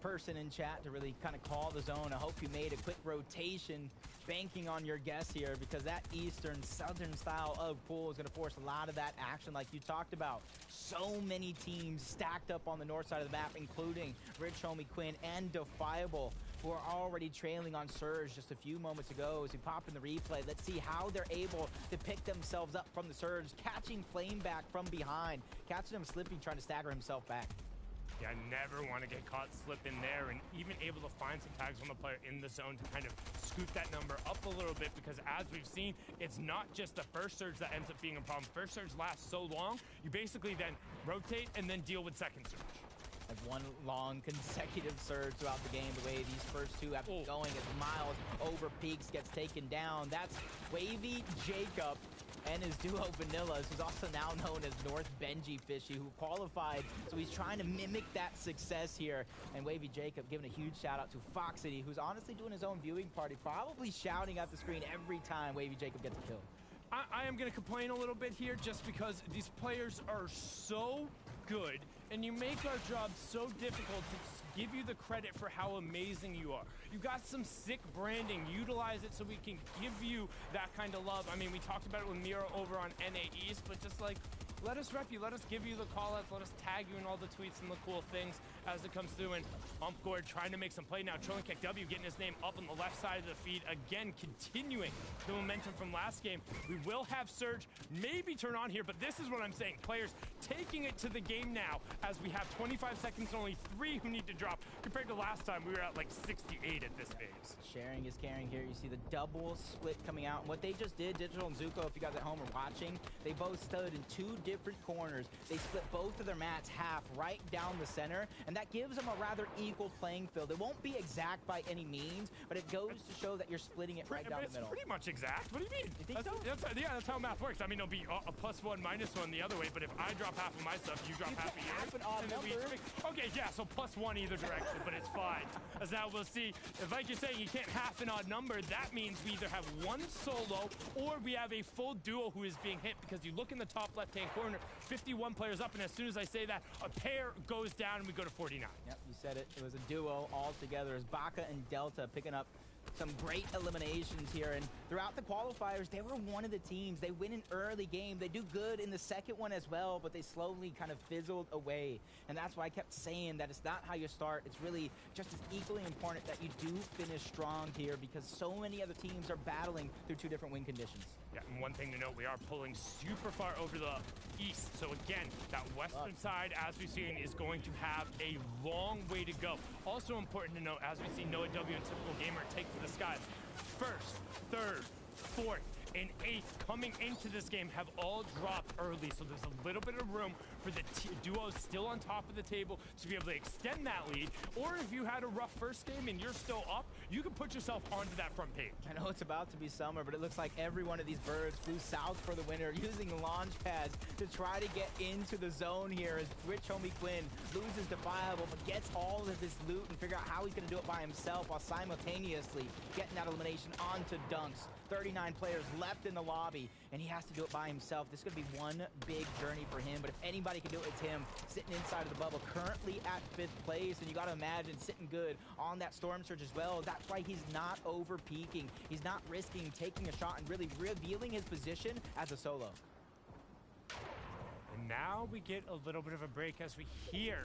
S10: person in chat to really kind of call the zone, I hope you made a quick rotation banking on your guess here, because that eastern southern style of pool is going to force a lot of that action like you talked about. So many teams stacked up on the north side of the map, including Rich Homie Quinn and Defiable, who are already trailing on Surge just a few moments ago. As we pop in the replay, let's see how they're able to pick themselves up from the Surge, catching Flame back from behind, catching him slipping, trying to stagger himself back.
S2: Yeah, I never want to get caught slipping there, and even able to find some tags on the player in the zone to kind of scoot that number up a little bit, because as we've seen, it's not just the first surge that ends up being a problem. First surge lasts so long, you basically then rotate and then deal with second surge.
S10: Like one long consecutive surge throughout the game, the way these first 2 have been going as Miles over peaks gets taken down. That's Wavy Jacob and his duo Vanillas, who's also now known as North Benji Fishy, who qualified. So he's trying to mimic that success here. And Wavy Jacob giving a huge shout out to Foxity, who's honestly doing his own viewing party, probably shouting at the screen every time Wavy Jacob gets a kill.
S2: I am going to complain a little bit here, just because these players are so good, and you make our job so difficult to give you the credit for how amazing you are. You got some sick branding. Utilize it so we can give you that kind of love. I mean, we talked about it with Mira over on NA East, but just like, let us rep you, let us give you the call-outs, let us tag you in all the tweets and the cool things as it comes through. And Umpgord trying to make some play now. Trolling Kick W getting his name up on the left side of the feed. Again, continuing the momentum from last game. We will have Surge maybe turn on here, but this is what I'm saying. Players taking it to the game now, as we have 25 seconds and only 3 who need to drop. Compared to last time, we were at like 68 at this phase.
S10: Sharing is caring here. You see the double split coming out. And what they just did, Digital and Zuko, if you guys at home are watching, they both stood in 2 different corners. They split both of their mats half right down the center, and that gives them a rather equal playing field. It won't be exact by any means, but it goes to show that you're splitting it right down the middle.
S2: It's pretty much exact. What do you mean?
S10: You think so?
S2: That's how math works. I mean, it'll be a +1, -1 the other way, but if I drop half of my stuff, you drop half of yours.
S10: Half an odd number.
S2: Okay, yeah, so +1 either direction, but it's fine. As now we'll see, if like you're saying, you can't half an odd number, that means we either have 1 solo or we have a full duo who is being hit, because you look in the top left-hand corner, 51 players up, and as soon as I say that, a pair goes down and we go to 49.
S10: Yep, you said it. It was a duo all together as Baka and Delta picking up some great eliminations here. And throughout the qualifiers, they were one of the teams. They win an early game. They do good in the second one as well, but they slowly kind of fizzled away. And that's why I kept saying that it's not how you start. It's really just as equally important that you do finish strong here, because so many other teams are battling through 2 different win conditions.
S2: Yeah, and one thing to note, we are pulling super far over the east. So again, that western side, as we've seen, is going to have a long way to go. Also important to note, as we see Noah W and Typical Gamer take to the skies, 1st, 3rd, 4th, and 8th coming into this game have all dropped early, so there's a little bit of room for the duos still on top of the table to be able to extend that lead. Or if you had a rough first game and you're still up, you can put yourself onto that front page.
S10: I know it's about to be summer, but it looks like every one of these birds flew south for the winter, using launch pads to try to get into the zone here, as Rich Homie Quinn loses Defiable, but gets all of this loot and figure out how he's going to do it by himself, while simultaneously getting that elimination onto Dunks. 39 players left in the lobby, and he has to do it by himself. This is going to be one big journey for him, but if anybody can do it, it's him, sitting inside of the bubble, currently at 5th place, and you got to imagine sitting good on that Storm Surge as well. That's why he's not over peaking. He's not risking taking a shot and really revealing his position as a solo.
S2: And Now we get a little bit of a break as we hear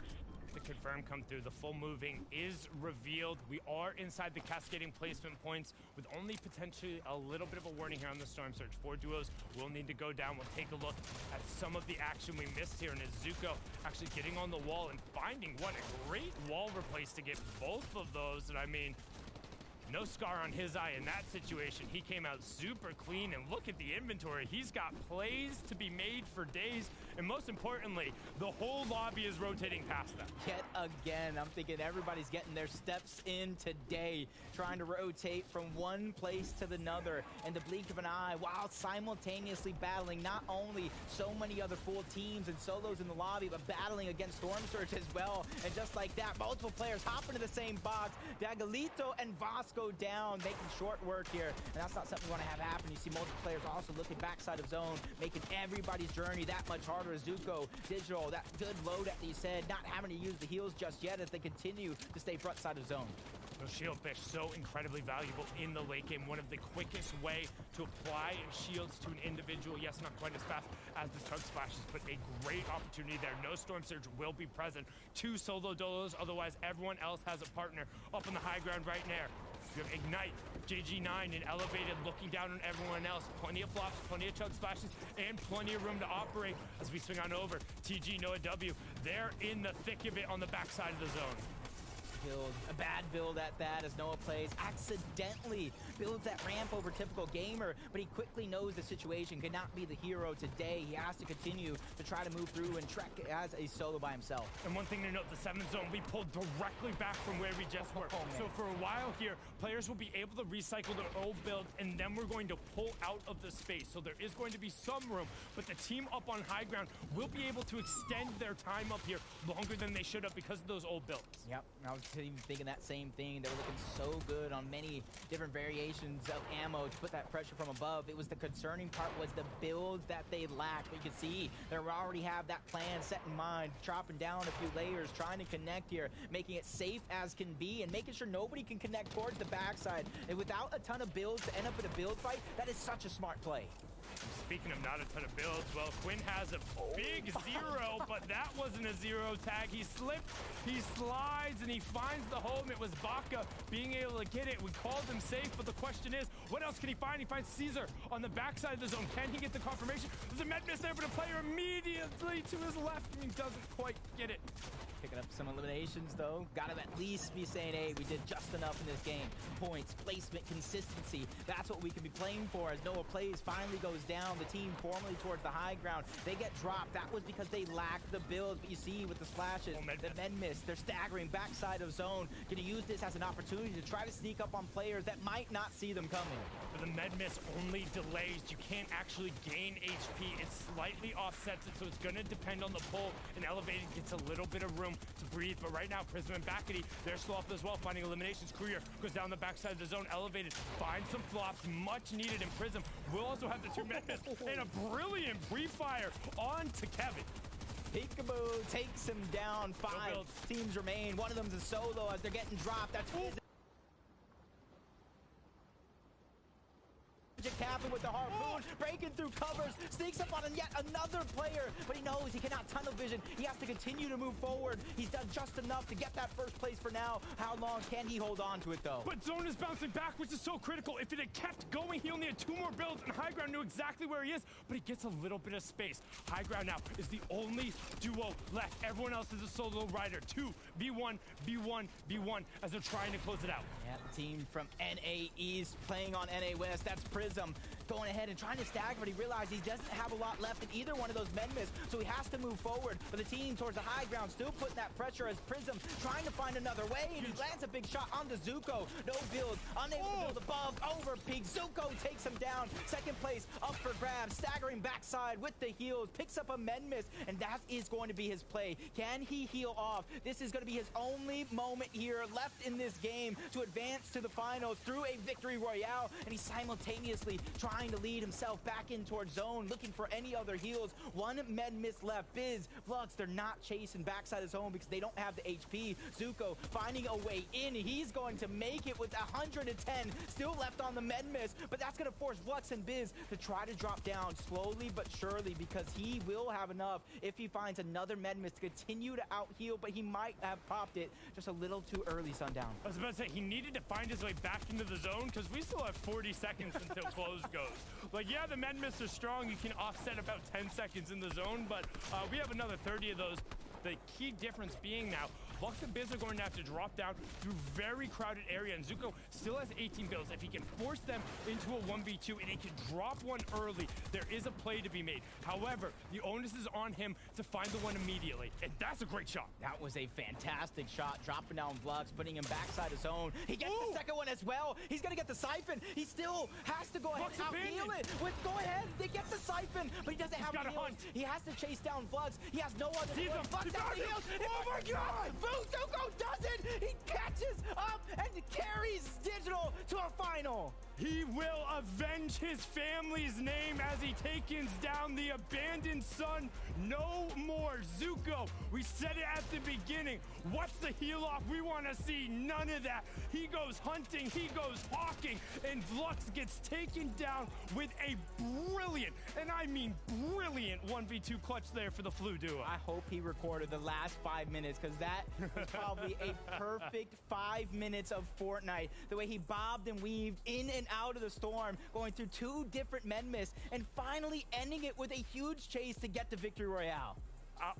S2: the confirm come through. The full moving is revealed. We are inside the cascading placement points with only potentially a little bit of a warning here on the Storm Surge. 4 duos will need to go down. We'll take a look at some of the action we missed here. And Izuko actually getting on the wall and finding what a great wall replace to get both of those. And I mean, no scar on his eye in that situation. He came out super clean, and look at the inventory. He's got plays to be made for days, and most importantly, the whole lobby is rotating past them.
S10: Yet again, I'm thinking everybody's getting their steps in today, trying to rotate from one place to another in the blink of an eye, while simultaneously battling not only so many other full teams and solos in the lobby, but battling against Storm Surge as well. And just like that, multiple players hop into the same box. Dagalito and Vasco down, making short work here, and that's not something we want to have happen. You see multiple players also looking backside of zone, making everybody's journey that much harder. Zuko, Digital, that good load that you said, not having to use the heals just yet as they continue to stay front side of zone.
S2: Those shield fish so incredibly valuable in the late game. One of the quickest way to apply shields to an individual. Yes, not quite as fast as the Tug Splashes, but a great opportunity there. No Storm Surge will be present. 2 solo dolos, otherwise everyone else has a partner up on the high ground right there. You have Ignite, JG9, and Elevated looking down on everyone else. Plenty of flops, plenty of Chug Splashes, and plenty of room to operate as we swing on over. TG, Noah W, they're in the thick of it on the backside of the zone.
S10: Build, a bad build at that as Noah plays, accidentally builds that ramp over typical gamer, but he quickly knows the situation cannot be the hero today. He has to continue to try to move through and trek as a solo by himself.
S2: And one thing to note, the 7th zone, we pulled directly back from where we just were. So for a while here, players will be able to recycle their old builds, and then we're going to pull out of the space. So there is going to be some room, but the team up on high ground will be able to extend their time up here longer than they should have because of those old builds.
S10: Yep, I was even thinking that same thing. They were looking so good on many different variations of ammo to put that pressure from above. It was the concerning part was the builds that they lacked. But you can see they already have that plan set in mind, chopping down a few layers, trying to connect here, making it safe as can be, and making sure nobody can connect towards the backside. And without a ton of builds to end up in a build fight, that is such a smart play.
S2: Speaking of not a ton of builds, well, Quinn has a big 0, but that wasn't a 0 tag. He slipped, he slides, and he finds the hole, and it was Baka being able to get it. We called him safe, but the question is, what else can he find? He finds Caesar on the backside of the zone. Can he get the confirmation? There's a med miss there, but a player immediately to his left, and he doesn't quite get it.
S10: Picking up some eliminations, though. Gotta at least be saying, hey, we did just enough in this game. Points, placement, consistency. That's what we can be playing for as Noah plays finally goes down. The team formally towards the high ground. They get dropped. That was because they lacked the builds. But you see with the splashes, the men miss. They're staggering backside of zone. Gonna use this as an opportunity to try to sneak up on players that might not see them coming.
S2: But the med miss only delays. You can't actually gain HP. It slightly offsets it, so it's gonna depend on the pull. And Elevated gets a little bit of room to breathe, but right now Prism and Backety, they're slow up as well, finding eliminations. Courier goes down the backside of the zone. Elevated finds some flops, much needed in Prism. We'll also have the 2 Memphis and a brilliant pre-fire on to Kevin.
S10: Peekaboo takes him down. 5 teams remain. One of them's a solo as they're getting dropped. That's Captain with the harpoon, breaking through covers, sneaks up on yet another player, but he knows he cannot tunnel vision. He has to continue to move forward. He's done just enough to get that first place for now. How long can he hold on to it, though?
S2: But zone is bouncing back, which is so critical. If it had kept going, he only had 2 more builds, and High Ground knew exactly where he is, but he gets a little bit of space. High Ground now is the only duo left. Everyone else is a solo rider. 2 V1, V1, V1 as they're trying to close it out.
S10: Yeah, the team from NA East playing on NA West. That's Prism going ahead and trying to stagger, but he realized he doesn't have a lot left in either one of those men miss, so he has to move forward. But the team towards the high ground still putting that pressure as Prism trying to find another way, and he lands a big shot onto Zuko. No build, unable to build above, over peak. Zuko takes him down. Second place up for grabs, staggering backside with the heals, picks up a men miss, and that is going to be his play. Can he heal off? This is going to be his only moment here left in this game to advance to the finals through a victory royale, and he simultaneously honestly trying to lead himself back in towards zone, looking for any other heals. One med miss left. Biz, Flux, they're not chasing backside of zone because they don't have the HP. Zuko finding a way in. He's going to make it with 110 still left on the med miss, but that's going to force Flux and Biz to try to drop down slowly but surely, because he will have enough if he finds another med miss to continue to out heal, but he might have popped it just a little too early, Sundown.
S2: I was about to say, he needed to find his way back into the zone because we still have 40 seconds until close goes. Like, yeah, the med miss is strong. You can offset about 10 seconds in the zone, but we have another 30 of those. The key difference being now, Lux and Biz are going to have to drop down through very crowded area, and Zuko still has 18 bills. If he can force them into a 1v2 and he can drop one early, there is a play to be made. However, the onus is on him to find the one immediately, and that's a great shot.
S10: That was a fantastic shot, dropping down Flux, putting him backside his zone. He gets the second one as well. He's going to get the siphon. He still has to go ahead and out-heal it. Go ahead, they get the siphon, but he doesn't have the heals. He has to chase down Flux. He has no other heals. Flux has the heals. Oh my God! Zuko does it! He catches up and carries Digital to a final.
S2: He will avenge his family's name as he takes down the abandoned son. No more Zuko. We said it at the beginning. What's the heal off we want to see? None of that. He goes hunting, he goes hawking, and Flux gets taken down with a brilliant, and I mean brilliant, 1v2 clutch there for the Flu duo.
S10: I hope he recorded the last 5 minutes, because that was probably a perfect 5 minutes of Fortnite. The way he bobbed and weaved in and out of the storm, going through 2 different med miss, and finally ending it with a huge chase to get the victory royale.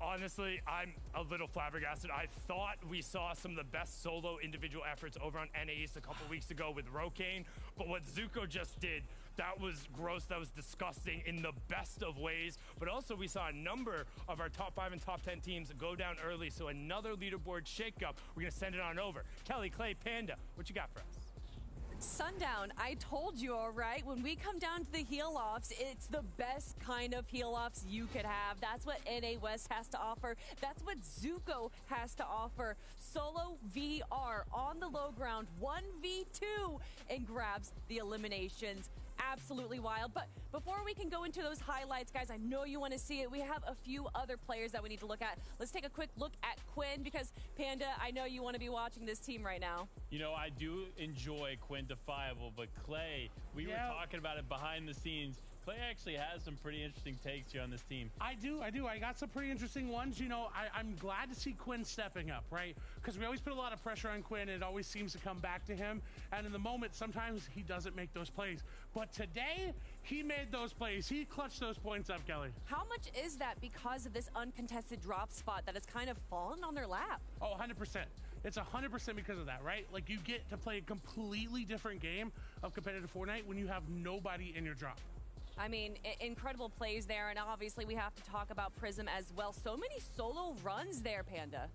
S2: Honestly, I'm a little flabbergasted. I thought we saw some of the best solo individual efforts over on NA East a couple weeks ago with Rokane, but what Zuko just did, that was gross, that was disgusting in the best of ways. But also we saw a number of our top 5 and top 10 teams go down early, so another leaderboard shakeup. We're gonna send it on over. Kelly, Clay, Panda, what you got for us?
S7: Sundown, I told you, all right? When we come down to the heal-offs, it's the best kind of heal-offs you could have. That's what NA West has to offer. That's what Zuko has to offer. Solo VR on the low ground, 1v2, and grabs the eliminations. Absolutely wild. But before we can go into those highlights, guys, I know you want to see it. We have a few other players that we need to look at. Let's take a quick look at Quinn, because Panda, I know you want to be watching this team right now.
S8: You know, I do enjoy Quinn Defiable, but Clay, we were talking about it behind the scenes. Clay actually has some pretty interesting takes here on this team.
S11: I do. I got some pretty interesting ones. You know, I'm glad to see Quinn stepping up, right? Because we always put a lot of pressure on Quinn, and it always seems to come back to him. And in the moment, sometimes he doesn't make those plays. But today, he made those plays. He clutched those points up, Kelly.
S7: How much is that because of this uncontested drop spot that has kind of fallen on their lap?
S11: Oh, 100%. It's 100% because of that, right? Like, you get to play a completely different game of competitive Fortnite when you have nobody in your drop.
S7: I mean, incredible plays there, and obviously we have to talk about Prism as well. So many solo runs there, Panda.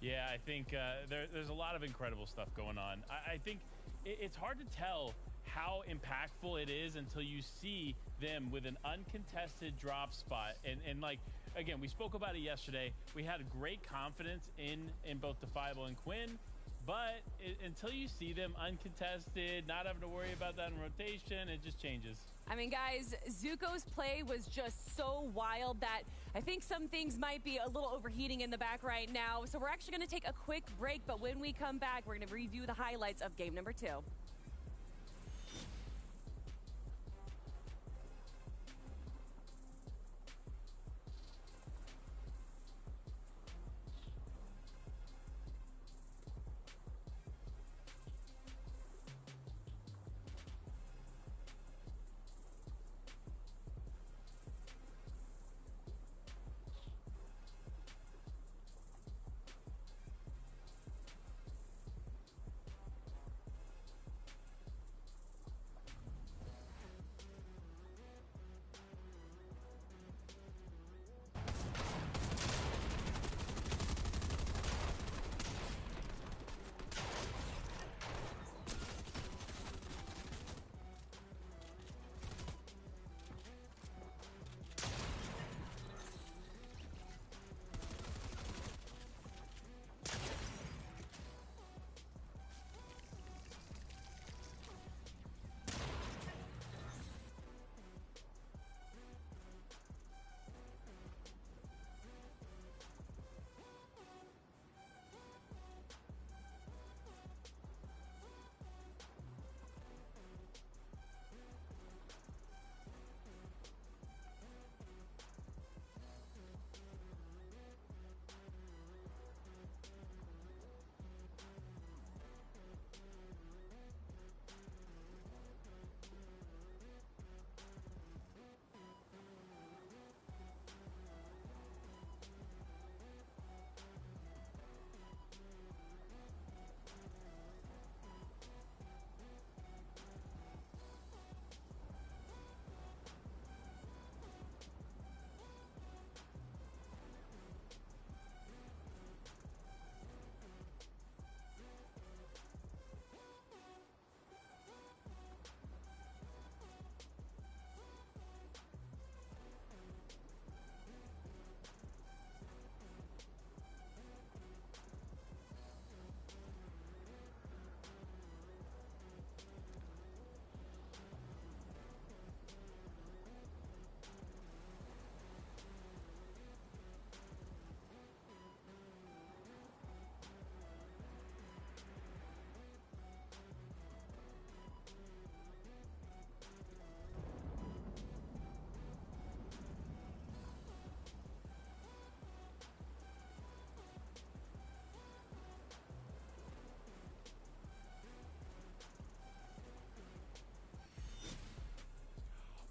S8: Yeah, I think there's a lot of incredible stuff going on. I think it's hard to tell how impactful it is until you see them with an uncontested drop spot. And like, again, we spoke about it yesterday. We had great confidence in both Defiable and Quinn, but until you see them uncontested, not having to worry about that in rotation, it just changes.
S7: I mean, guys, Zuko's play was just so wild that I think some things might be a little overheating in the back right now. So we're actually going to take a quick break, but when we come back, we're going to review the highlights of game number 2.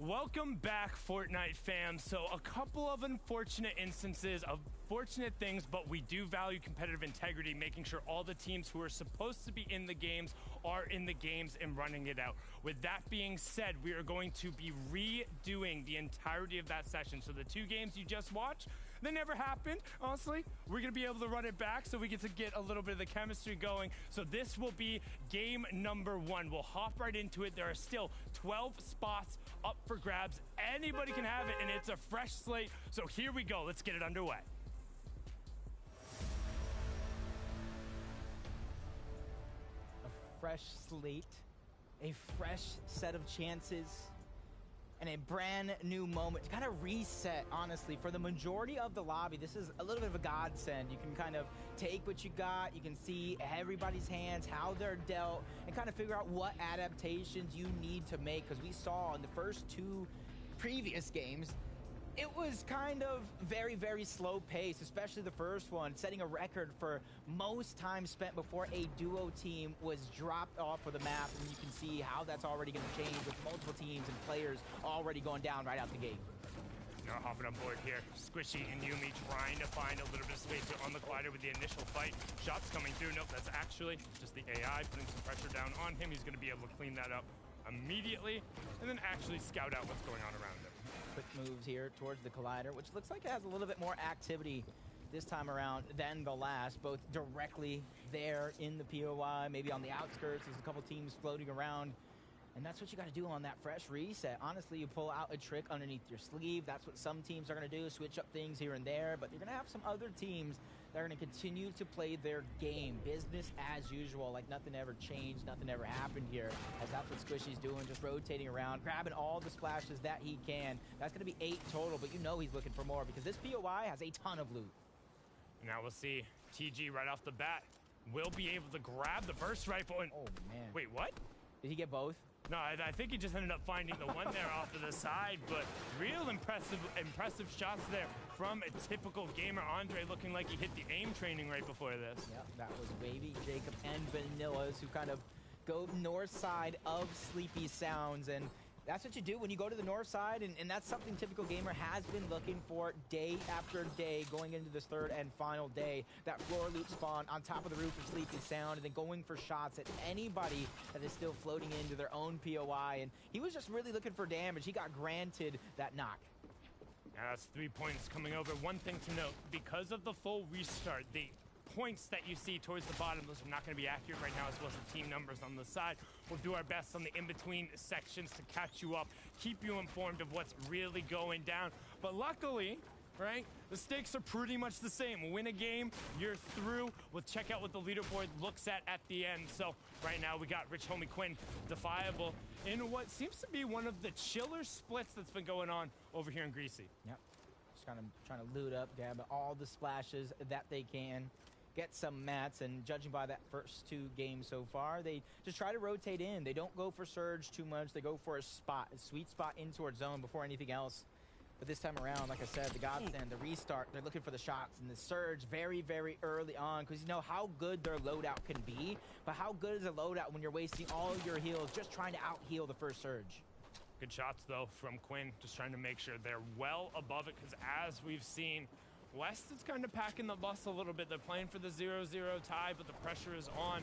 S2: Welcome back, Fortnite fam. So a couple of unfortunate instances of fortunate things, but we do value competitive integrity, making sure all the teams who are supposed to be in the games are in the games and running it out. With that being said, we are going to be redoing the entirety of that session. So the 2 games you just watched, they never happened, honestly. We're gonna be able to run it back so we get to get a little bit of the chemistry going. So this will be game number 1. We'll hop right into it. There are still 12 spots up for grabs. Anybody can have it, and it's a fresh slate. So here we go. Let's get it underway.
S10: A fresh slate, a fresh set of chances, and a brand new moment to kind of reset, honestly. For the majority of the lobby, this is a little bit of a godsend. You can kind of take what you got, you can see everybody's hands, how they're dealt, and kind of figure out what adaptations you need to make, because we saw in the first 2 previous games, it was kind of very, very slow pace, especially the first one, setting a record for most time spent before a duo team was dropped off of the map. And you can see how that's already going to change with multiple teams and players already going down right out the gate.
S2: Now hopping on board here, Squishy and Yumi trying to find a little bit of space on the glider with the initial fight. Shots coming through. Nope, that's actually just the AI putting some pressure down on him. He's going to be able to clean that up immediately and then actually scout out what's going on around him.
S10: Quick moves here towards the collider, which looks like it has a little bit more activity this time around than the last, both directly there in the POI, maybe on the outskirts. There's a couple teams floating around, and that's what you got to do on that fresh reset. Honestly, you pull out a trick underneath your sleeve. That's what some teams are going to do, switch up things here and there, but you're going to have some other teams that are going to continue to play their game, business as usual, like nothing ever changed, nothing ever happened here, as that's what Squishy's doing, just rotating around, grabbing all the splashes that he can. That's going to be 8 total, but you know he's looking for more because this POI has a ton of loot.
S2: Now we'll see TG right off the bat will be able to grab the burst rifle and...
S10: Oh, man.
S2: Wait, what?
S10: Did he get both?
S2: No, I think he just ended up finding the one there off to the side, but real impressive shots there from a typical gamer. Andre looking like he hit the aim training right before this.
S10: Yep, that was Wavy, Jacob, and Vanillas who kind of go north side of Sleepy Sounds, and that's what you do when you go to the north side, and that's something typical gamer has been looking for day after day going into this 3rd and final day. That floor loot spawn on top of the roof of Sleepy Sound, and then going for shots at anybody that is still floating into their own POI, and he was just really looking for damage. He got granted that knock.
S2: Now that's 3 points coming over. One thing to note, because of the full restart, the points that you see towards the bottom, those are not going to be accurate right now, as well as the team numbers on the side. We'll do our best on the in-between sections to catch you up, keep you informed of what's really going down. But luckily, right, the stakes are pretty much the same. Win a game, you're through. We'll check out what the leaderboard looks at the end. So right now we got Rich Homie Quinn defiable in what seems to be one of the chiller splits that's been going on over here in Greasy.
S10: Yep, just trying to loot up, grab all the splashes that they can. Get some mats, and judging by that first 2 games so far, they just try to rotate in. They don't go for surge too much. They go for a sweet spot in towards zone before anything else. But this time around, like I said, the godsend, the restart, they're looking for the shots and the surge very, very early on, because you know how good their loadout can be, but how good is a loadout when you're wasting all your heals just trying to out-heal the first surge?
S2: Good shots, though, from Quinn, just trying to make sure they're well above it, because as we've seen, West is kind of packing the bus a little bit. They're playing for the 0-0 tie, but the pressure is on.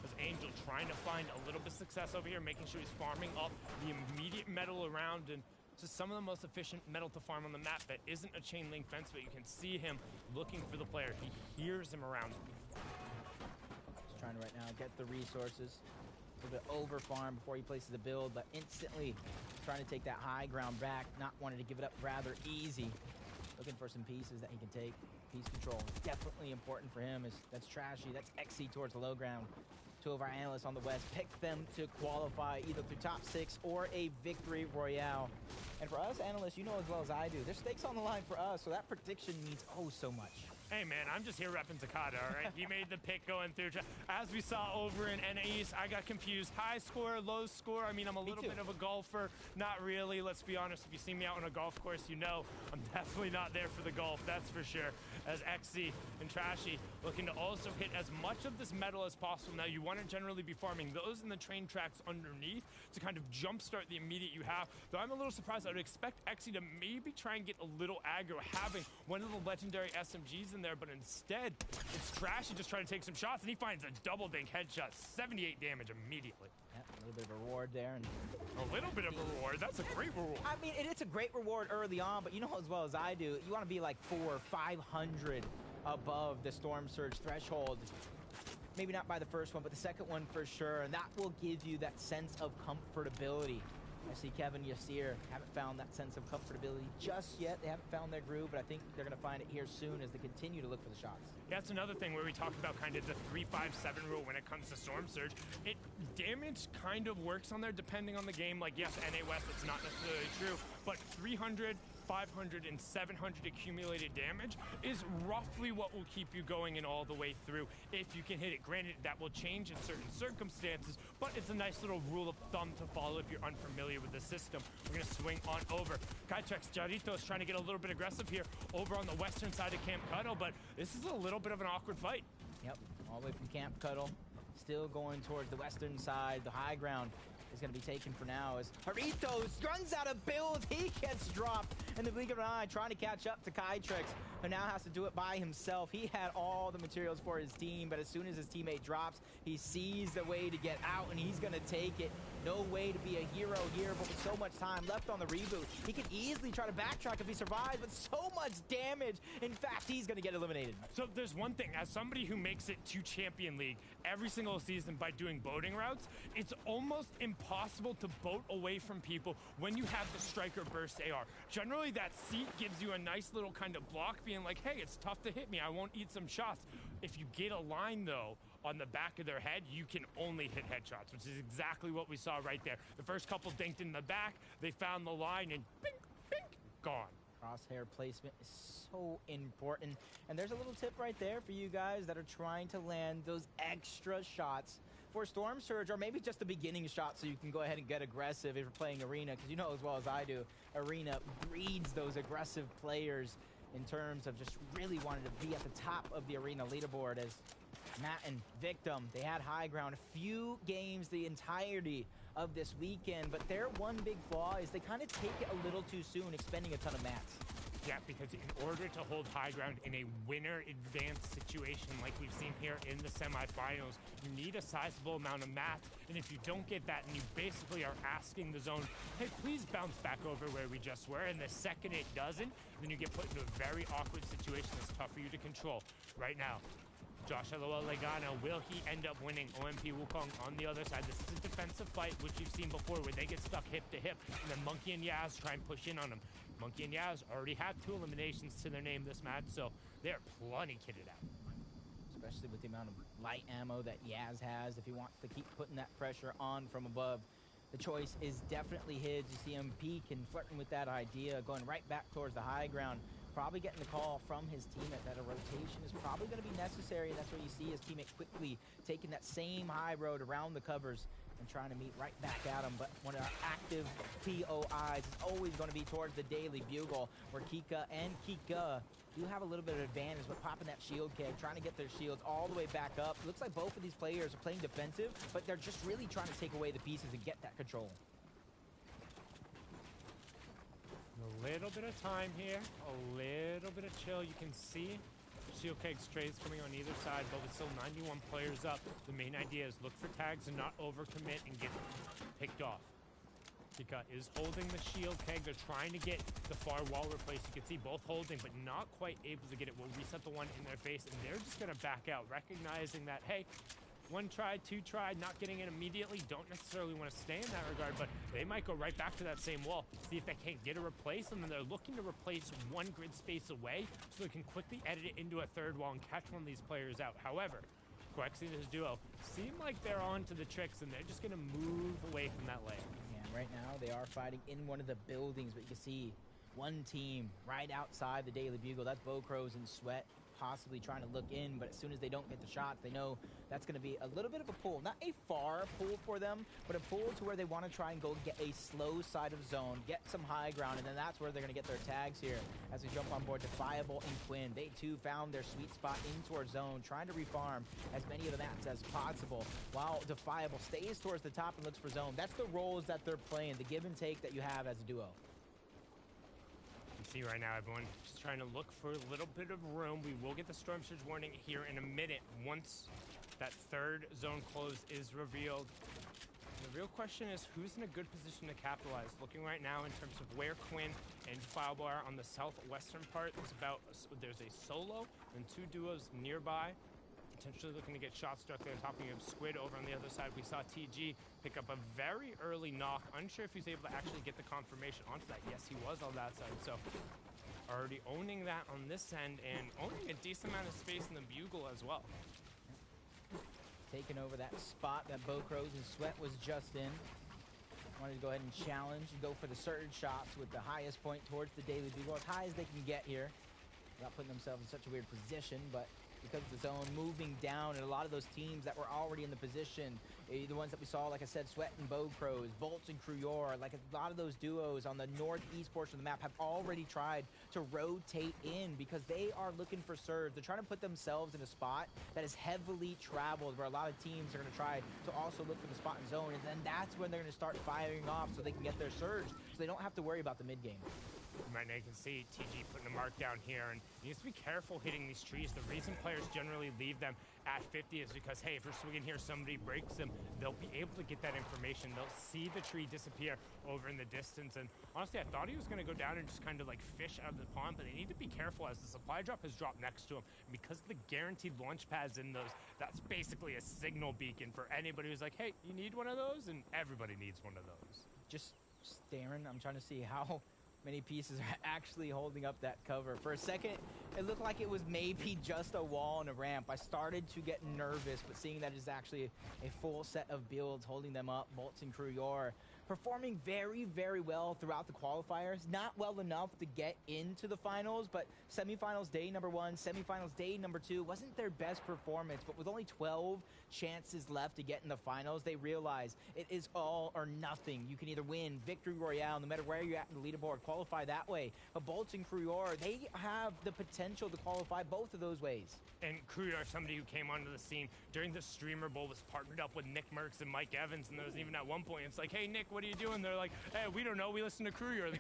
S2: As Angel trying to find a little bit of success over here, making sure he's farming up the immediate metal around, and just some of the most efficient metal to farm on the map that isn't a chain link fence, but you can see him looking for the player. He hears him around him.
S10: Just trying to right now get the resources. A little bit over farm before he places a build, but instantly trying to take that high ground back, not wanting to give it up rather easy. Looking for some pieces that he can take. Piece control is definitely important for him. That's Trashy, that's Exy towards the low ground. 2 of our analysts on the West picked them to qualify either through top 6 or a victory royale. And for us analysts, you know as well as I do, there's stakes on the line for us, so that prediction means oh so much.
S2: Hey, man, I'm just here repping Takada, all right? He made the pick going through. As we saw over in NA East, I got confused. High score, low score. I mean, I'm a little bit of a golfer. Not really. Let's be honest. If you see me out on a golf course, you know I'm definitely not there for the golf. That's for sure. as XC and Trashy looking to also hit as much of this metal as possible. Now, you want to generally be farming those in the train tracks underneath to kind of jumpstart the immediate you have. Though I'm a little surprised. I would expect XC to maybe try and get a little aggro, having one of the legendary SMGs in there, but instead, it's Trashy just trying to take some shots, and he finds a double dink headshot, 78 damage immediately.
S10: Yeah, a little bit of a reward there. And
S2: a little bit of a reward. That's a great reward.
S10: I mean, it's a great reward early on, but you know as well as I do, you want to be like 400 or 500 above the Storm Surge threshold. Maybe not by the first one, but the second one for sure, and that will give you that sense of comfortability. I see Kevin Yasir haven't found that sense of comfortability just yet. They haven't found their groove, but I think they're going to find it here soon as they continue to look for the shots.
S2: Yeah, that's another thing where we talked about kind of the 3-5-7 rule when it comes to Storm Surge. Damage kind of works on there depending on the game. Like, yes, NA West, it's not necessarily true, but 300, 500, and 700 accumulated damage is roughly what will keep you going in all the way through if you can hit it. Granted, that will change in certain circumstances, but it's a nice little rule of thumb to follow if you're unfamiliar with the system. We're going to swing on over. Kytrex Jarito is trying to get a little bit aggressive here over on the western side of Camp Cuddle, but this is a little bit of an awkward fight.
S10: Yep, all the way from Camp Cuddle, still going towards the western side. The high ground is going to be taken for now as Haritos runs out of build. He gets dropped in the blink of an eye, trying to catch up to Kytrex, who now has to do it by himself. He had all the materials for his team, but as soon as his teammate drops, he sees the way to get out, and he's going to take it. No way to be a hero here, but with so much time left on the reboot, he could easily try to backtrack if he survives, but so much damage. In fact, he's going to get eliminated.
S2: So there's one thing, as somebody who makes it to Champion League every single season by doing boating routes, it's almost impossible to boat away from people when you have the Striker Burst AR. Generally, that seat gives you a nice little kind of block, being like, hey, it's tough to hit me, I won't eat some shots. If you get a line, though, on the back of their head, you can only hit headshots, which is exactly what we saw right there. The first couple dinked in the back, they found the line, and bink, bink, gone.
S10: Crosshair placement is so important. And there's a little tip right there for you guys that are trying to land those extra shots for Storm Surge, or maybe just the beginning shot so you can go ahead and get aggressive if you're playing Arena, because you know as well as I do, Arena breeds those aggressive players in terms of just really wanting to be at the top of the Arena leaderboard. As Matt and Victim, they had high ground a few games the entirety of this weekend, but their one big flaw is they kind of take it a little too soon, expending a ton of mats.
S2: Yeah, because in order to hold high ground in a winner advanced situation like we've seen here in the semifinals, you need a sizable amount of mats, and if you don't get that, and you basically are asking the zone, hey, please bounce back over where we just were, and the second it doesn't, then you get put into a very awkward situation that's tough for you to control. Right now, Josh Legano, will he end up winning? OMP Wukong on the other side. This is a defensive fight, which you've seen before, where they get stuck hip to hip, and then Monkey and Yaz try and push in on him. Monkey and Yaz already have 2 eliminations to their name this match, so they're plenty kitted out.
S10: Especially with the amount of light ammo that Yaz has, if he wants to keep putting that pressure on from above. The choice is definitely his. You see him peek and flirting with that idea, going right back towards the high ground. Probably getting the call from his teammate that a rotation is probably going to be necessary, and that's where you see his teammate quickly taking that same high road around the covers and trying to meet right back at him. But one of our active POIs is always going to be towards the Daily Bugle, where Kika and Kika do have a little bit of advantage with popping that shield keg, trying to get their shields all the way back up. It looks like both of these players are playing defensive, but they're just really trying to take away the pieces and get that control.
S2: A little bit of time here, a little bit of chill. You can see shield keg strays coming on either side, but with still 91 players up, the main idea is look for tags and not overcommit and get picked off. Kika is holding the shield keg. They're trying to get the far wall replaced. You can see both holding, but not quite able to get it. We'll reset the one in their face, and they're just going to back out, recognizing that, hey, 1 try, 2 try, not getting it immediately. Don't necessarily want to stay in that regard, but they might go right back to that same wall, see if they can't get a replace, and then they're looking to replace 1 grid space away so they can quickly edit it into a 3rd wall and catch one of these players out. However, Quexy and his duo seem like they're on to the tricks, and they're just going to move away from that layer.
S10: Yeah, right now they are fighting in one of the buildings, but you can see one team right outside the Daily Bugle. That's Bo Crows and Sweat. possibly trying to look in, but as soon as they don't get the shots, they know that's going to be a little bit of a pull. Not a far pull for them, but a pull to where they want to try and go get a slow side of zone, get some high ground, and then that's where they're going to get their tags here as we jump on board Defiable and Quinn. They too found their sweet spot in towards zone, trying to refarm as many of the mats as possible, while Defiable stays towards the top and looks for zone. That's the roles that they're playing, the give and take that you have as a duo.
S2: You see right now, everyone just trying to look for a little bit of room. We will get the storm surge warning here in a minute once that third zone close is revealed. The real question is who's in a good position to capitalize. Looking right now in terms of where Quinn and Defiable are on the southwestern part, there's a solo and 2 duos nearby, potentially looking to get shots directly on top of Squid. Over on the other side, we saw TG pick up a very early knock. Unsure if he's able to actually get the confirmation onto that. Yes, he was on that side. So already owning that on this end and owning a decent amount of space in the bugle as well.
S10: Taking over that spot that Bo Crows and Sweat was just in. Wanted to go ahead and challenge and go for the surge shots with the highest point towards the Daily Bugle, as high as they can get here. Not putting themselves in such a weird position, but because of the zone moving down and a lot of those teams that were already in the position, the ones that we saw, like I said, Sweat and Bo Crows, Bolts and Kruyor, like a lot of those duos on the northeast portion of the map have already tried to rotate in because they are looking for surge. They're trying to put themselves in a spot that is heavily traveled, where a lot of teams are going to try to also look for the spot in zone, and then that's when they're going to start firing off so they can get their surge, so they don't have to worry about the mid game.
S2: Right now you can see TG putting a mark down here, and you need to be careful hitting these trees. The reason players generally leave them at 50 is because, hey, if you're swinging here, somebody breaks them, they'll be able to get that information. They'll see the tree disappear over in the distance, and honestly, I thought he was going to go down and just kind of like fish out of the pond, but they need to be careful as the supply drop has dropped next to him. And because of the guaranteed launch pads in those, that's basically a signal beacon for anybody who's like, hey, you need one of those? And everybody needs one of those.
S10: Just staring, I'm trying to see how many pieces are actually holding up that cover. For a second, it looked like it was maybe just a wall and a ramp. I started to get nervous, but seeing that it's actually a full set of builds holding them up, Bolts and Kruyor performing very, very well throughout the qualifiers. Not well enough to get into the finals, but semifinals day number 1, semifinals day number 2 wasn't their best performance, but with only 12 chances left to get in the finals, they realize it is all or nothing. You can either win Victory Royale, no matter where you're at in the leaderboard, qualify that way. But Bolts and Kruyor, they have the potential to qualify both of those ways.
S2: And Kruyor, somebody who came onto the scene during the Streamer Bowl, was partnered up with Nick Merckx and Mike Evans, and there was even at one point, it's like, hey, Nick, what are you doing? They're like, hey, we don't know. We listen to Kruyor.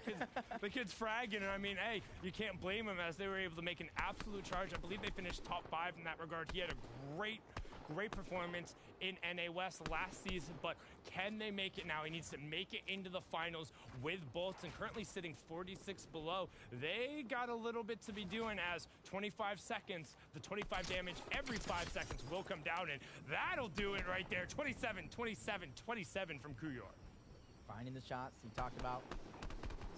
S2: The kid's fragging, and I mean, hey, you can't blame him, as they were able to make an absolute charge. I believe they finished top 5 in that regard. He had a great performance in NA West last season, but can they make it now? He needs to make it into the finals with Bolts, and currently sitting 46 below. They got a little bit to be doing, as 25 seconds, the 25 damage every 5 seconds will come down, and that'll do it right there. 27, 27, 27 from Kruyor.
S10: Finding the shots he talked about,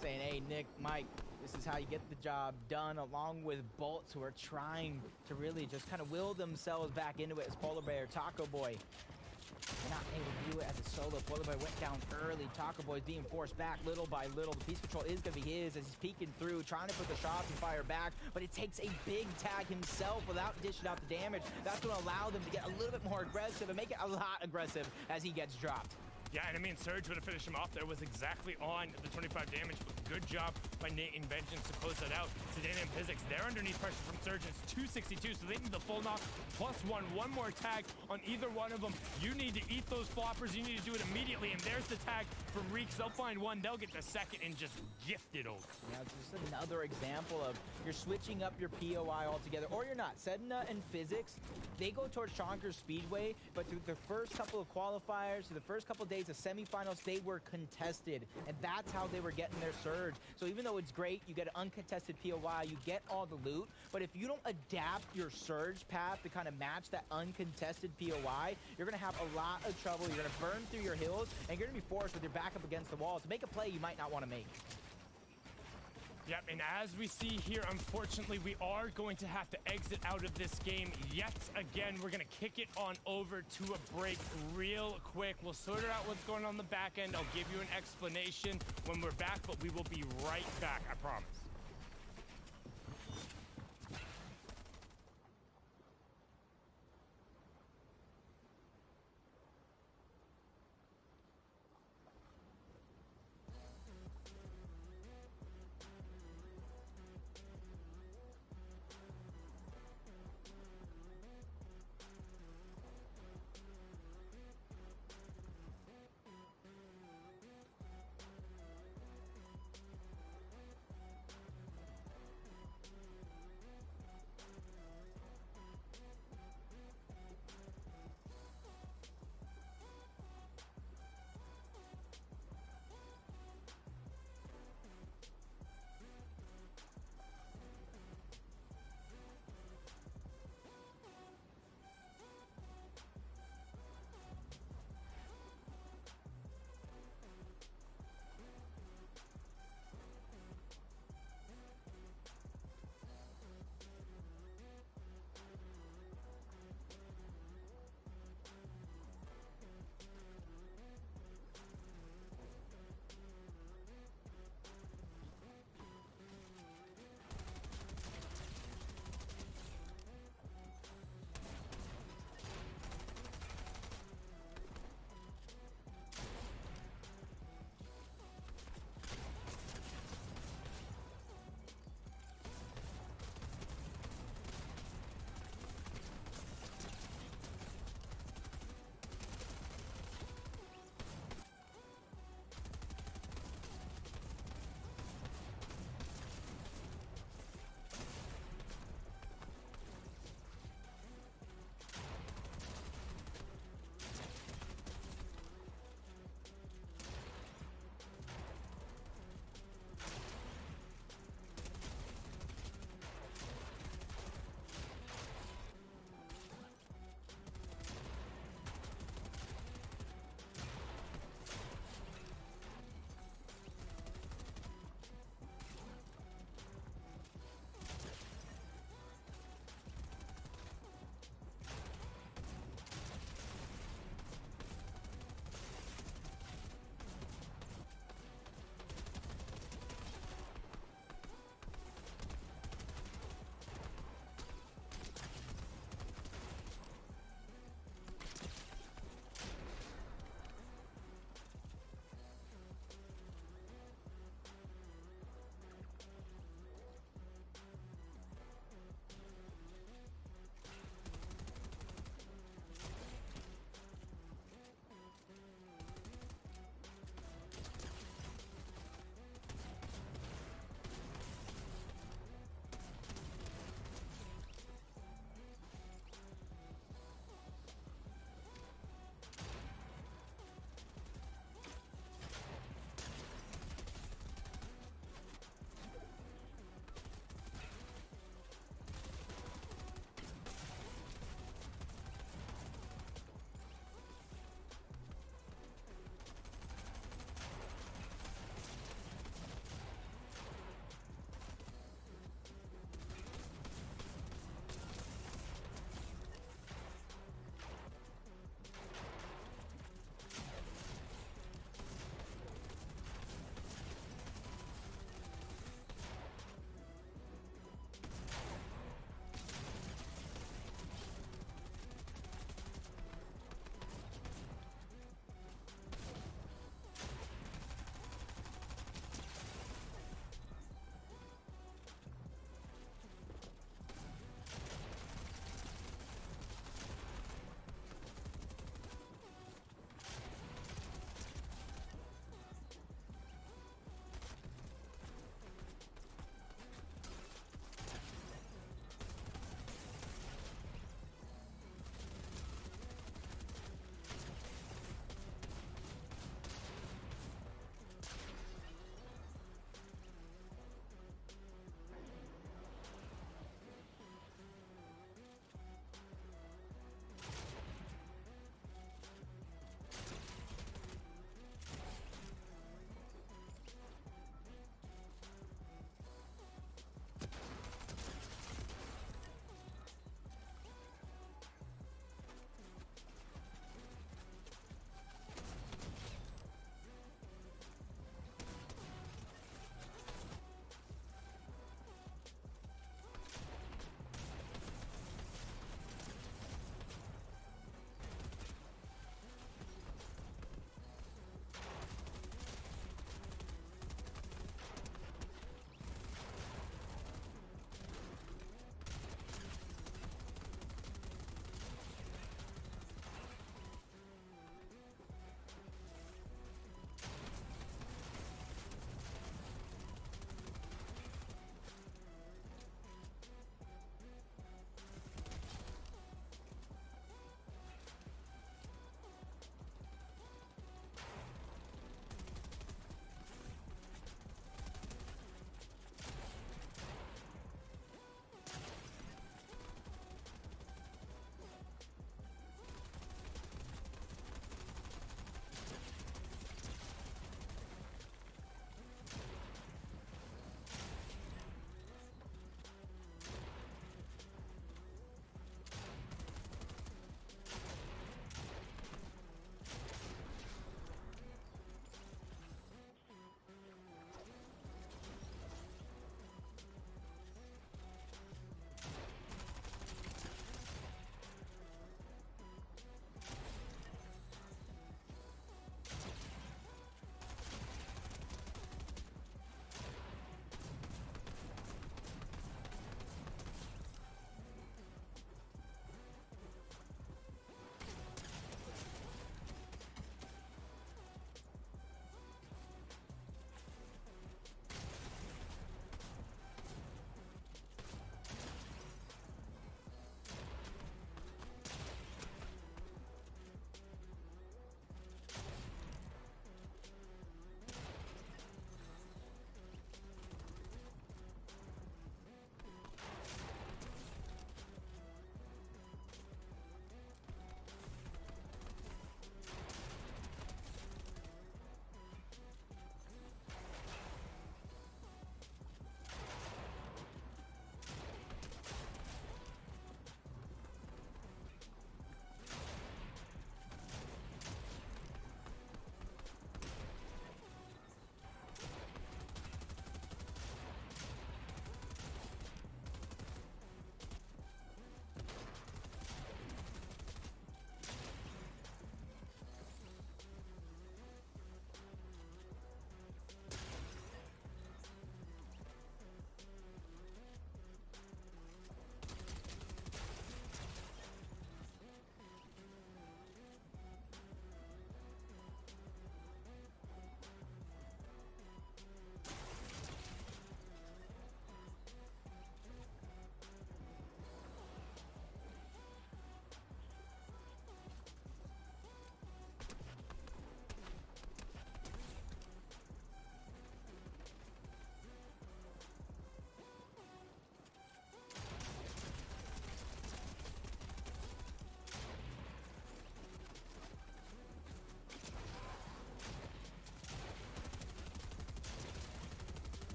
S10: saying, hey, Nick, Mike, this is how you get the job done, along with Bolts, who are trying to really just kind of will themselves back into it as Polar Bear, Taco Boy. They're not able to do it as a solo. Polar Bear went down early. Taco Boy's being forced back little by little. The piece control is going to be his as he's peeking through, trying to put the shots and fire back, but it takes a big tag himself without dishing out the damage. That's going to allow them to get a little bit more aggressive and make it a lot aggressive as he gets dropped.
S2: Yeah, and I mean, Surge would have finished him off there, was exactly on the 25 damage, but good job by Nate and Vengeance to close that out. Sedan and Physics, they're underneath pressure from Surge. It's 262, so they need the full knock, plus one more tag on either one of them. You need to eat those floppers, you need to do it immediately, and there's the tag from Reeks. They'll find one, they'll get the second, and just gift it over.
S10: Yeah, it's just another example of you're switching up your POI altogether, or you're not. Sedna and Physics, they go towards Chonkers Speedway, but through the first couple of qualifiers, through the first couple of days of semifinals, they were contested, and that's how they were getting their surge. So even though it's great, you get an uncontested POI, you get all the loot, but if you don't adapt your surge path to kind of match that uncontested POI, you're going to have a lot of trouble. You're going to burn through your hills, and you're going to be forced with your back up against the wall to make a play you might not want to make.
S2: Yep, and as we see here, unfortunately, we are going to have to exit out of this game yet again. We're going to kick it on over to a break real quick. We'll sort out what's going on the back end. I'll give you an explanation when we're back, but we will be right back, I promise.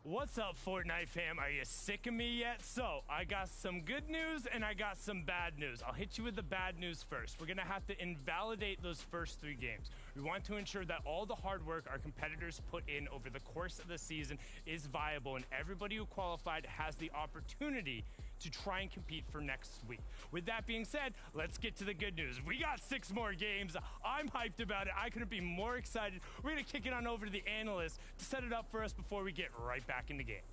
S2: What's up, Fortnite fam? Are you sick of me yet? So, I got some good news and I got some bad news. I'll hit you with the bad news first. We're gonna have to invalidate those first 3 games. We want to ensure that all the hard work our competitors put in over the course of the season is viable and everybody who qualified has the opportunity to try and compete for next week. With that being said, let's get to the good news. We got 6 more games. I'm hyped about it. I couldn't be more excited. We're gonna kick it on over to the analyst to set it up for us before we get right back in the game.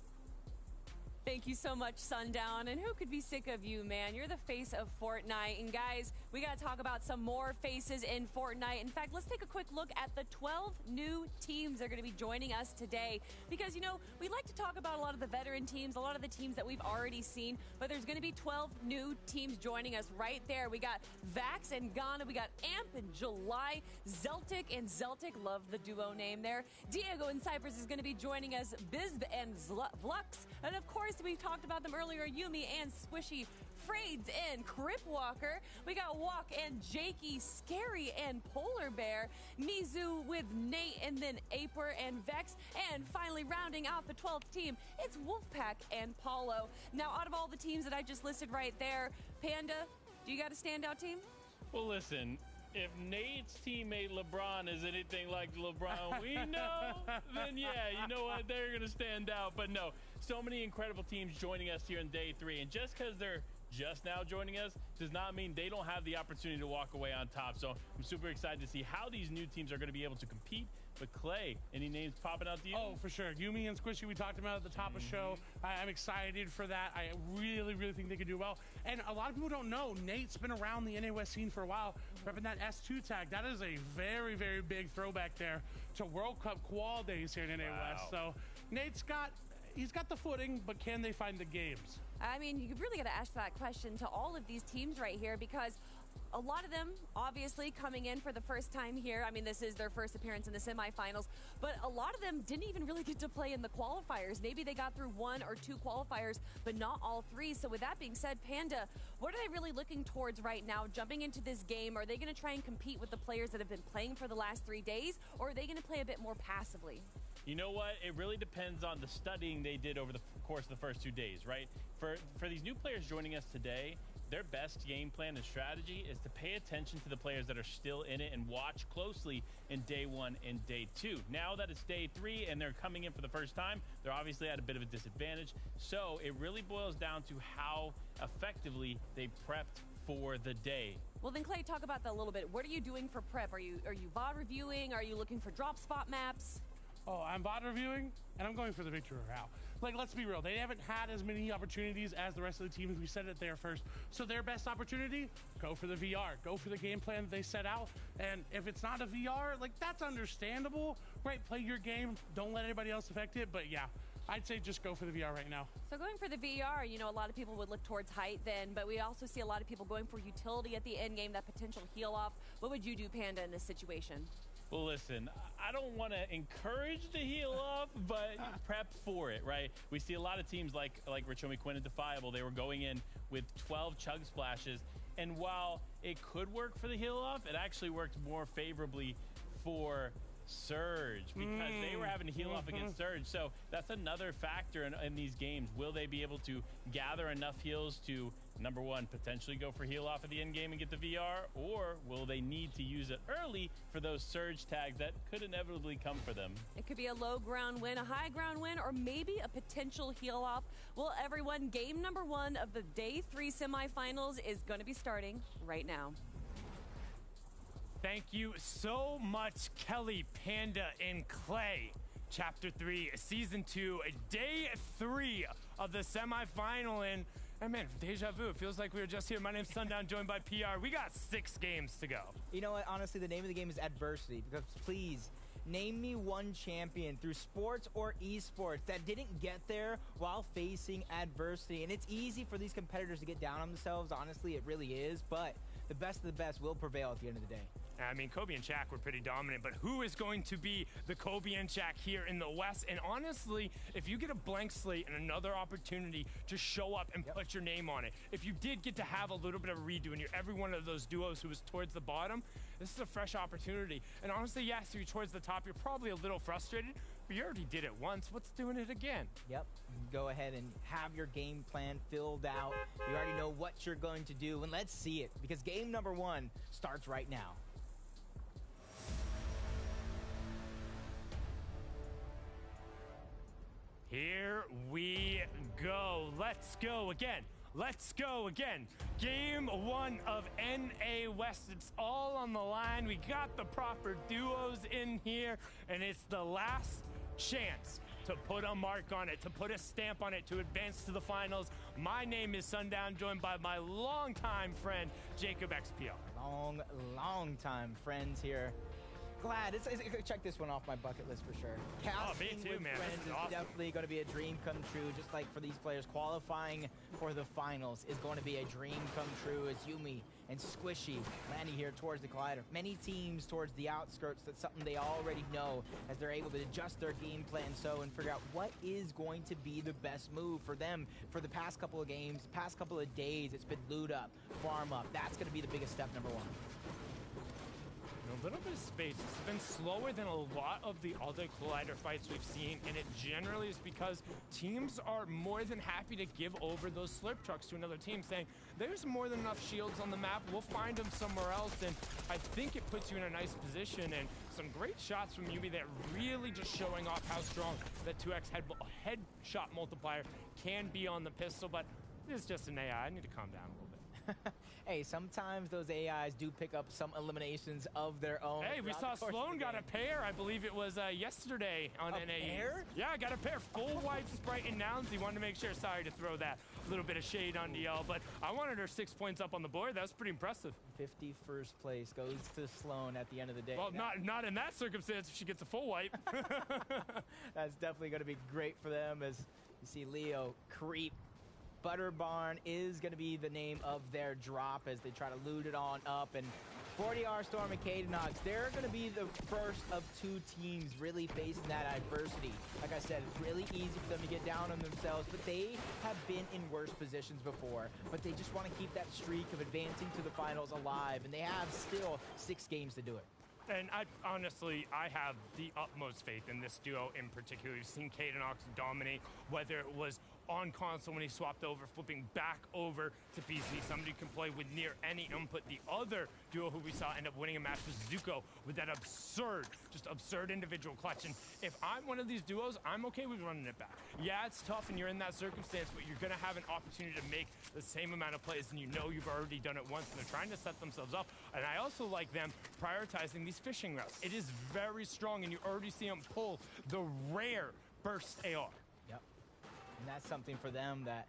S7: Thank you so much, Sundown. And who could be sick of you, man? You're the face of Fortnite. And guys, we got to talk about some more faces in Fortnite. In fact, let's take a quick look at the 12 new teams that are going to be joining us today. Because, you know, we like to talk about a lot of the veteran teams, a lot of the teams that we've already seen. But there's going to be 12 new teams joining us right there. We got Vax and Ghana. We got Amp and July. Zeltic and Zeltic. Love the duo name there. Diego and Cypress is going to be joining us. Bizb and Vlux. And, of course, we talked about them earlier, Yumi and Squishy, Frades and Cripwalker. We got Walk and Jakey, Scary and Polar Bear, Mizu with Nate, and then Aper and Vex. And finally, rounding out the 12th team, it's Wolfpack and Paulo. Now, out of all the teams that I just listed right there, Panda, do you got a standout team?
S8: Well, listen, if Nate's teammate LeBron is anything like LeBron we know, then yeah, you know what? They're going to stand out. But no, so many incredible teams joining us here in day 3. And just because they're just now joining us does not mean they don't have the opportunity to walk away on top. So I'm super excited to see how these new teams are going to be able to compete. But Clay, any names popping out to you?
S11: Oh, for sure. Yumi and Squishy, we talked about at the top of the show. I'm excited for that. I really, really think they could do well. And a lot of people don't know, Nate's been around the NA West scene for a while, repping that S2 tag. That is a very, very big throwback there to World Cup qual days here in NA West. So Nate's he's got the footing, but can they find the games?
S7: I mean, you really got to ask that question to all of these teams right here, because a lot of them obviously coming in for the first time here. I mean, this is their first appearance in the semifinals, but a lot of them didn't even really get to play in the qualifiers. Maybe they got through 1 or 2 qualifiers, but not all 3. So with that being said, Panda, what are they really looking towards right now jumping into this game? Are they going to try and compete with the players that have been playing for the last 3 days, or are they going to play a bit more passively?
S8: You know what? It really depends on the studying they did over the course of the first 2 days, right? For these new players joining us today, their best game plan and strategy is to pay attention to the players that are still in it and watch closely in day 1 and day 2. Now that it's day 3 and they're coming in for the first time, they're obviously at a bit of a disadvantage. So it really boils down to how effectively they prepped for the day.
S7: Well, then, Clay, talk about that a little bit. What are you doing for prep? Are you VOD reviewing? Are you looking for drop spot maps?
S11: Oh, I'm bot reviewing, and I'm going for the victory route. Like, let's be real. They haven't had as many opportunities as the rest of the teams. We said it there first. So their best opportunity, go for the VR. Go for the game plan that they set out. And if it's not a VR, like, that's understandable, right? Play your game. Don't let anybody else affect it. But, yeah, I'd say just go for the VR right now.
S7: So going for the VR, you know, a lot of people would look towards height then, but we also see a lot of people going for utility at the end game, that potential heal off. What would you do, Panda, in this situation?
S8: Well, listen, I don't want to encourage the heal off, but prep for it, right? We see a lot of teams like Richomi Quinn and Defiable. They were going in with 12 chug splashes, and while it could work for the heal off, it actually worked more favorably for Surge because they were having to heal off against Surge. So that's another factor in these games. Will they be able to gather enough heals to, number 1, potentially go for heal off at the end game and get the VR, or will they need to use it early for those Surge tags that could inevitably come for them?
S7: It could be a low ground win, a high ground win, or maybe a potential heal off. Well, everyone, game number 1 of the day 3 semifinals is going to be starting right now.
S2: Thank you so much, Kelly, Panda, and Clay. Chapter 3, Season 2, Day 3 of the semifinal. And man, deja vu. It feels like we were just here. My name's Sundown, joined by PR. We got 6 games to go.
S10: You know what? Honestly, the name of the game is adversity. Because please, name me one champion through sports or esports that didn't get there while facing adversity. And it's easy for these competitors to get down on themselves. Honestly, it really is. But the best of the best will prevail at the end of the day.
S2: I mean, Kobe and Shaq were pretty dominant, but who is going to be the Kobe and Shaq here in the West? And honestly, if you get a blank slate and another opportunity to show up and put your name on it, if you did get to have a little bit of a redo and you're every one of those duos who was towards the bottom, this is a fresh opportunity. And honestly, yes, you're towards the top, you're probably a little frustrated, We already did it once. What's doing it again?
S10: Yep. Go ahead and have your game plan filled out. You already know what you're going to do, and let's see it, because game number 1 starts right now.
S2: Here we go. Let's go again. Let's go again. Game 1 of NA West. It's all on the line. We got the proper duos in here, and it's the last chance to put a mark on it, to put a stamp on it, to advance to the finals. My name is Sundown, joined by my longtime friend, Jacob XPL.
S10: Long time friends here. Glad. Check this one off my bucket list for sure.
S2: Me too,
S10: with
S2: man.
S10: friends is
S2: Awesome.
S10: definitely going to be a dream come true, just like for these players. Qualifying for the finals is going to be a dream come true as Yumi and Squishy landing here towards the Collider. Many teams towards the outskirts, that's something they already know as they're able to adjust their game plan and figure out what is going to be the best move for them. For the past couple of games, past couple of days, it's been loot up, farm up. That's going to be the biggest step number 1.
S2: A little bit of space. It's been slower than a lot of the other Collider fights we've seen, and it generally is because teams are more than happy to give over those slurp trucks to another team, saying, there's more than enough shields on the map, we'll find them somewhere else, and I think it puts you in a nice position, and some great shots from Yumi that really just showing off how strong that 2x headshot multiplier can be on the pistol, but it's just an AI. I need to calm down a little bit.
S10: Hey, sometimes those AIs do pick up some eliminations of their own.
S2: Hey, we saw Sloan got a pair. I believe it was yesterday on NA.
S10: Pair?
S2: Yeah, I got a pair. Full white Sprite and Nouns. He wanted to make sure. Sorry to throw that little bit of shade on DL, but I wanted her 6 points up on the board. That was pretty impressive.
S10: 51st place goes to Sloan at the end of the day.
S2: Well, not in that circumstance if she gets a full wipe.
S10: That's definitely going to be great for them as you see Leo creep. Butter Barn is going to be the name of their drop as they try to loot it on up. And 40R Storm and Cadenox, they're going to be the first of 2 teams really facing that adversity. Like I said, it's really easy for them to get down on themselves, but they have been in worse positions before. But they just want to keep that streak of advancing to the finals alive, and they have still 6 games to do it.
S2: And I have the utmost faith in this duo in particular. We've seen Cadenox dominate, whether it was on console when he swapped over, flipping back over to PC. Somebody can play with near any input. The other duo who we saw end up winning a match was Zuko with that absurd individual clutch. And if I'm one of these duos, I'm okay with running it back. Yeah, it's tough and you're in that circumstance, but you're going to have an opportunity to make the same amount of plays and you know you've already done it once and they're trying to set themselves up. And I also like them prioritizing these fishing routes. It is very strong and you already see them pull the rare burst AR.
S10: Yep. And that's something for them that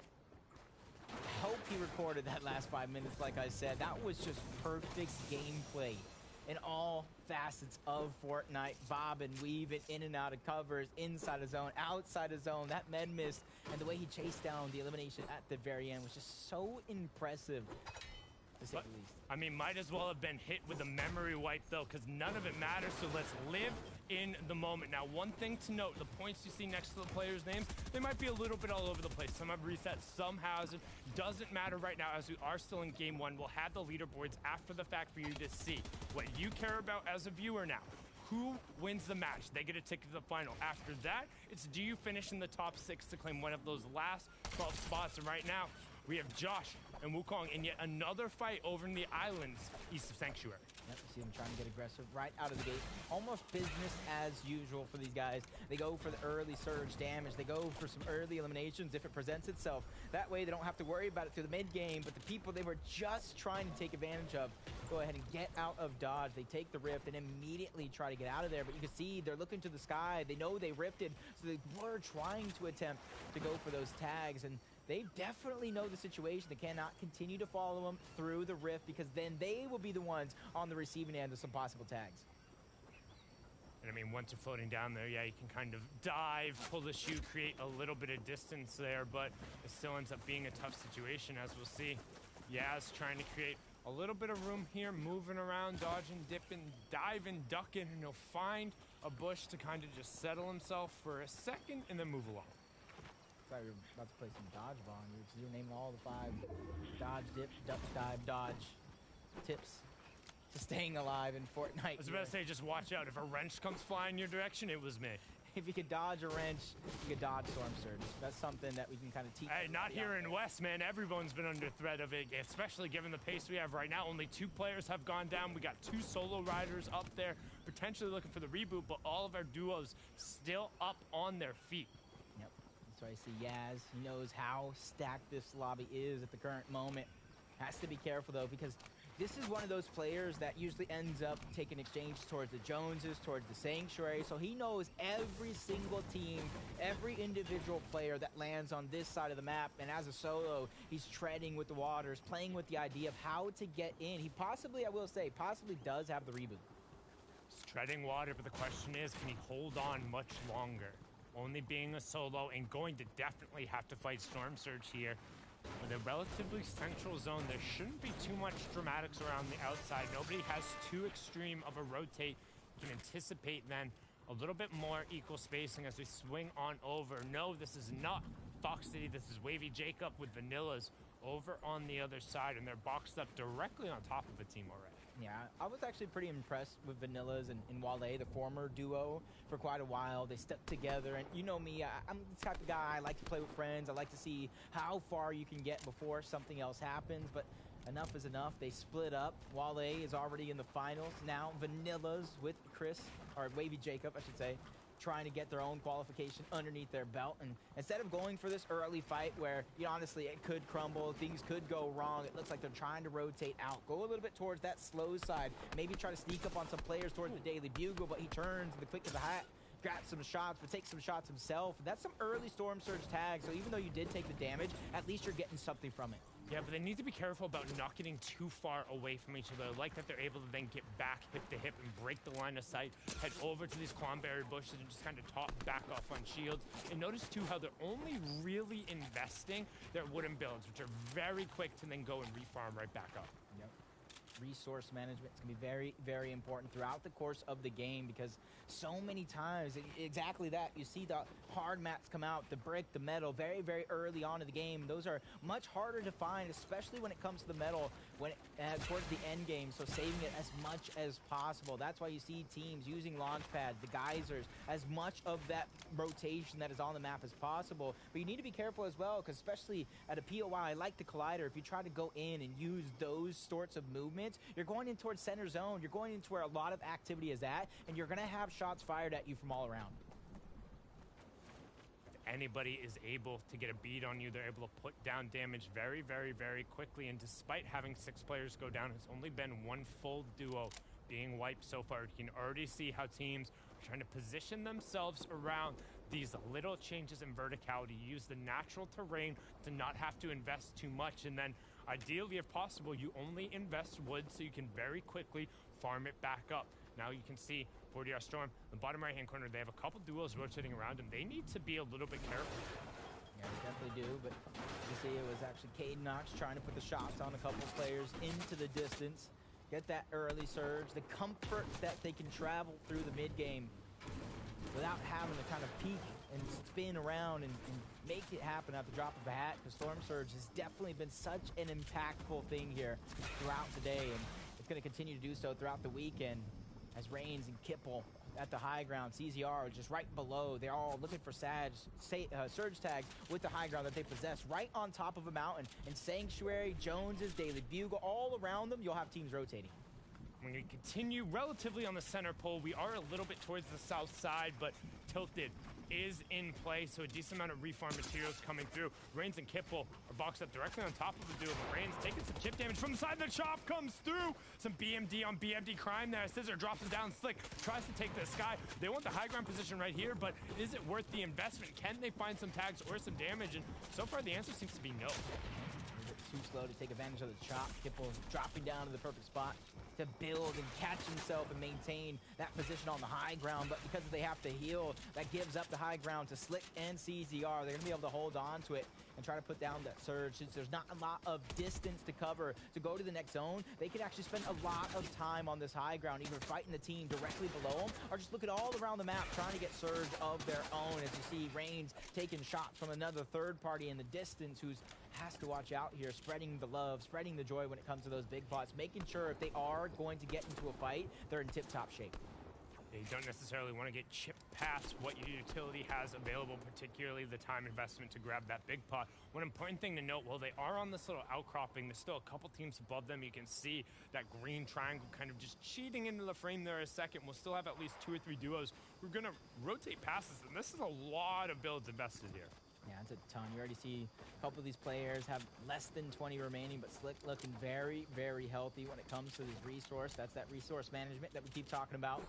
S10: I hope he recorded that last 5 minutes. Like I said, that was just perfect gameplay in all facets of Fortnite. Bob and weaving in and out of covers, inside of zone, outside of zone, that med mist, and the way he chased down the elimination at the very end was just so impressive, to say the least.
S2: I mean, might as well have been hit with a memory wipe, though, because none of it matters, so let's live in the moment. Now, one thing to note, the points you see next to the players' names, they might be a little bit all over the place. Some have reset, some hasn't. Doesn't matter right now, as we are still in Game 1. We'll have the leaderboards after the fact for you to see. What you care about as a viewer now, who wins the match? They get a ticket to the final. After that, it's do you finish in the top 6 to claim one of those last 12 spots? And right now, we have Josh and Wukong in yet another fight over in the islands east of Sanctuary.
S10: Yep, you see them trying to get aggressive right out of the gate. Almost business as usual for these guys. They go for the early surge damage. They go for some early eliminations if it presents itself. That way they don't have to worry about it through the mid game, but the people they were just trying to take advantage of go ahead and get out of dodge. They take the rift and immediately try to get out of there, but you can see they're looking to the sky. They know they rifted, so they were trying to attempt to go for those tags, and they definitely know the situation. They cannot continue to follow them through the rift because then they will be the ones on the receiving end of some possible tags.
S2: And I mean, once you're floating down there, yeah, you can kind of dive, pull the chute, create a little bit of distance there, but it still ends up being a tough situation, as we'll see. Yaz trying to create a little bit of room here, moving around, dodging, dipping, diving, ducking, and he'll find a bush to kind of just settle himself for a second and then move along.
S10: Thought we were about to play some dodgeball, and you're naming all the 5 dodge, dip, duck, dive, dodge tips to staying alive in Fortnite.
S2: I was about to say, just watch out. If a wrench comes flying your direction, it was me.
S10: if you could dodge a wrench, you could dodge Storm Surge. That's something that we can kind of teach.
S2: Hey, not here in West, man. Everyone's been under threat of it, especially given the pace we have right now. Only 2 players have gone down. We got 2 solo riders up there, potentially looking for the reboot, but all of our duos still up on their feet.
S10: Yep. That's why I see Yaz. He knows how stacked this lobby is at the current moment. Has to be careful, though, because this is one of those players that usually ends up taking exchanges towards the Joneses, towards the Sanctuary, so he knows every single team, every individual player that lands on this side of the map, and as a solo, he's treading with the waters, playing with the idea of how to get in. He possibly, I will say, possibly does have the reboot.
S2: He's treading water, but the question is, can he hold on much longer? Only being a solo and going to definitely have to fight Storm Surge here. With a relatively central zone, there shouldn't be too much dramatics around the outside. Nobody has too extreme of a rotate. You can anticipate then a little bit more equal spacing as we swing on over. No, this is not Fox City. This is Wavy Jacob with Vanillas over on the other side, and they're boxed up directly on top of a team already.
S10: Yeah, I was actually pretty impressed with Vanillas and Wale, the former duo, for quite a while. They stuck together, and you know me, I'm the type of guy, I like to play with friends. I like to see how far you can get before something else happens, but enough is enough. They split up. Wale is already in the finals. Now Vanillas with Chris, or Wavy Jacob, I should say, trying to get their own qualification underneath their belt. And instead of going for this early fight where, you know, honestly, it could crumble, things could go wrong, it looks like they're trying to rotate out. Go a little bit towards that slow side. Maybe try to sneak up on some players towards the Daily Bugle, but he turns in the click of the hat, grabs some shots, but takes some shots himself. That's some early Storm Surge tags, so even though you did take the damage, at least you're getting something from it.
S2: Yeah, but they need to be careful about not getting too far away from each other. I like that they're able to then get back hip to hip and break the line of sight, head over to these clonberry bushes and just kind of top back off on shields. And notice too how they're only really investing their wooden builds, which are very quick to then go and refarm right back up.
S10: Yep. Resource management is going to be very, very important throughout the course of the game, because so many times, exactly that, you see the hard mats come out, the brick, the metal, very, very early on in the game. Those are much harder to find, especially when it comes to the metal when towards the end game, so saving it as much as possible. That's why you see teams using launch pads, the geysers, as much of that rotation that is on the map as possible. But you need to be careful as well, because especially at a POI like the Collider, if you try to go in and use those sorts of movements, you're going in towards center zone, you're going into where a lot of activity is at, and you're going to have shots fired at you from all around.
S2: If anybody is able to get a beat on you, they're able to put down damage very, very, very quickly. And despite having 6 players go down, it's only been 1 full duo being wiped so far. You can already see how teams are trying to position themselves around these little changes in verticality, use the natural terrain to not have to invest too much, and then ideally, if possible, you only invest wood so you can very quickly farm it back up. Now you can see 40R Storm, in the bottom right-hand corner, they have a couple duos rotating around them. They need to be a little bit careful.
S10: Yeah, they definitely do, but you see it was actually Caden Knox trying to put the shots on a couple players into the distance, get that early surge, the comfort that they can travel through the mid-game without having to kind of peek and spin around and make it happen at the drop of a hat, because Storm Surge has definitely been such an impactful thing here throughout the day, and it's going to continue to do so throughout the weekend as Reigns and Kipple at the high ground. CZR just right below. They're all looking for surge tags with the high ground that they possess right on top of a mountain. And Sanctuary, Jones's, Daily Bugle, all around them, you'll have teams rotating.
S2: When we continue relatively on the center pole, we are a little bit towards the south side, but Tilted is in play, so a decent amount of reform materials coming through. Reigns and Kipple are boxed up directly on top of the duo. Reigns taking some chip damage from the side. The chop comes through. Some BMD on BMD crime there. Scissor drops it down. Slick tries to take the sky. They want the high ground position right here, but is it worth the investment? Can they find some tags or some damage? And so far, the answer seems to be no.
S10: Too slow to take advantage of the chop. Kipple dropping down to the perfect spot to build and catch himself and maintain that position on the high ground, but because they have to heal, that gives up the high ground to Slick and CZR. They're going to be able to hold on to it and try to put down that surge. Since there's not a lot of distance to cover to go to the next zone, they can actually spend a lot of time on this high ground, either fighting the team directly below them or just looking all around the map trying to get surge of their own. As you see Reigns taking shots from another third party in the distance who's has to watch out here, spreading the love, spreading the joy when it comes to those big pots, making sure if they are going to get into a fight, they're in tip-top shape.
S2: You don't necessarily want to get chipped past what your utility has available, particularly the time investment to grab that big pot. One important thing to note, while they are on this little outcropping, there's still a couple teams above them. You can see that green triangle kind of just cheating into the frame there a second. We'll still have at least 2 or 3 duos who are going to rotate passes, and this is a lot of builds invested here.
S10: Yeah, it's a ton. You already see a couple of these players have less than 20 remaining, but Slick looking very, very healthy when it comes to his resource. That's that resource management that we keep talking about.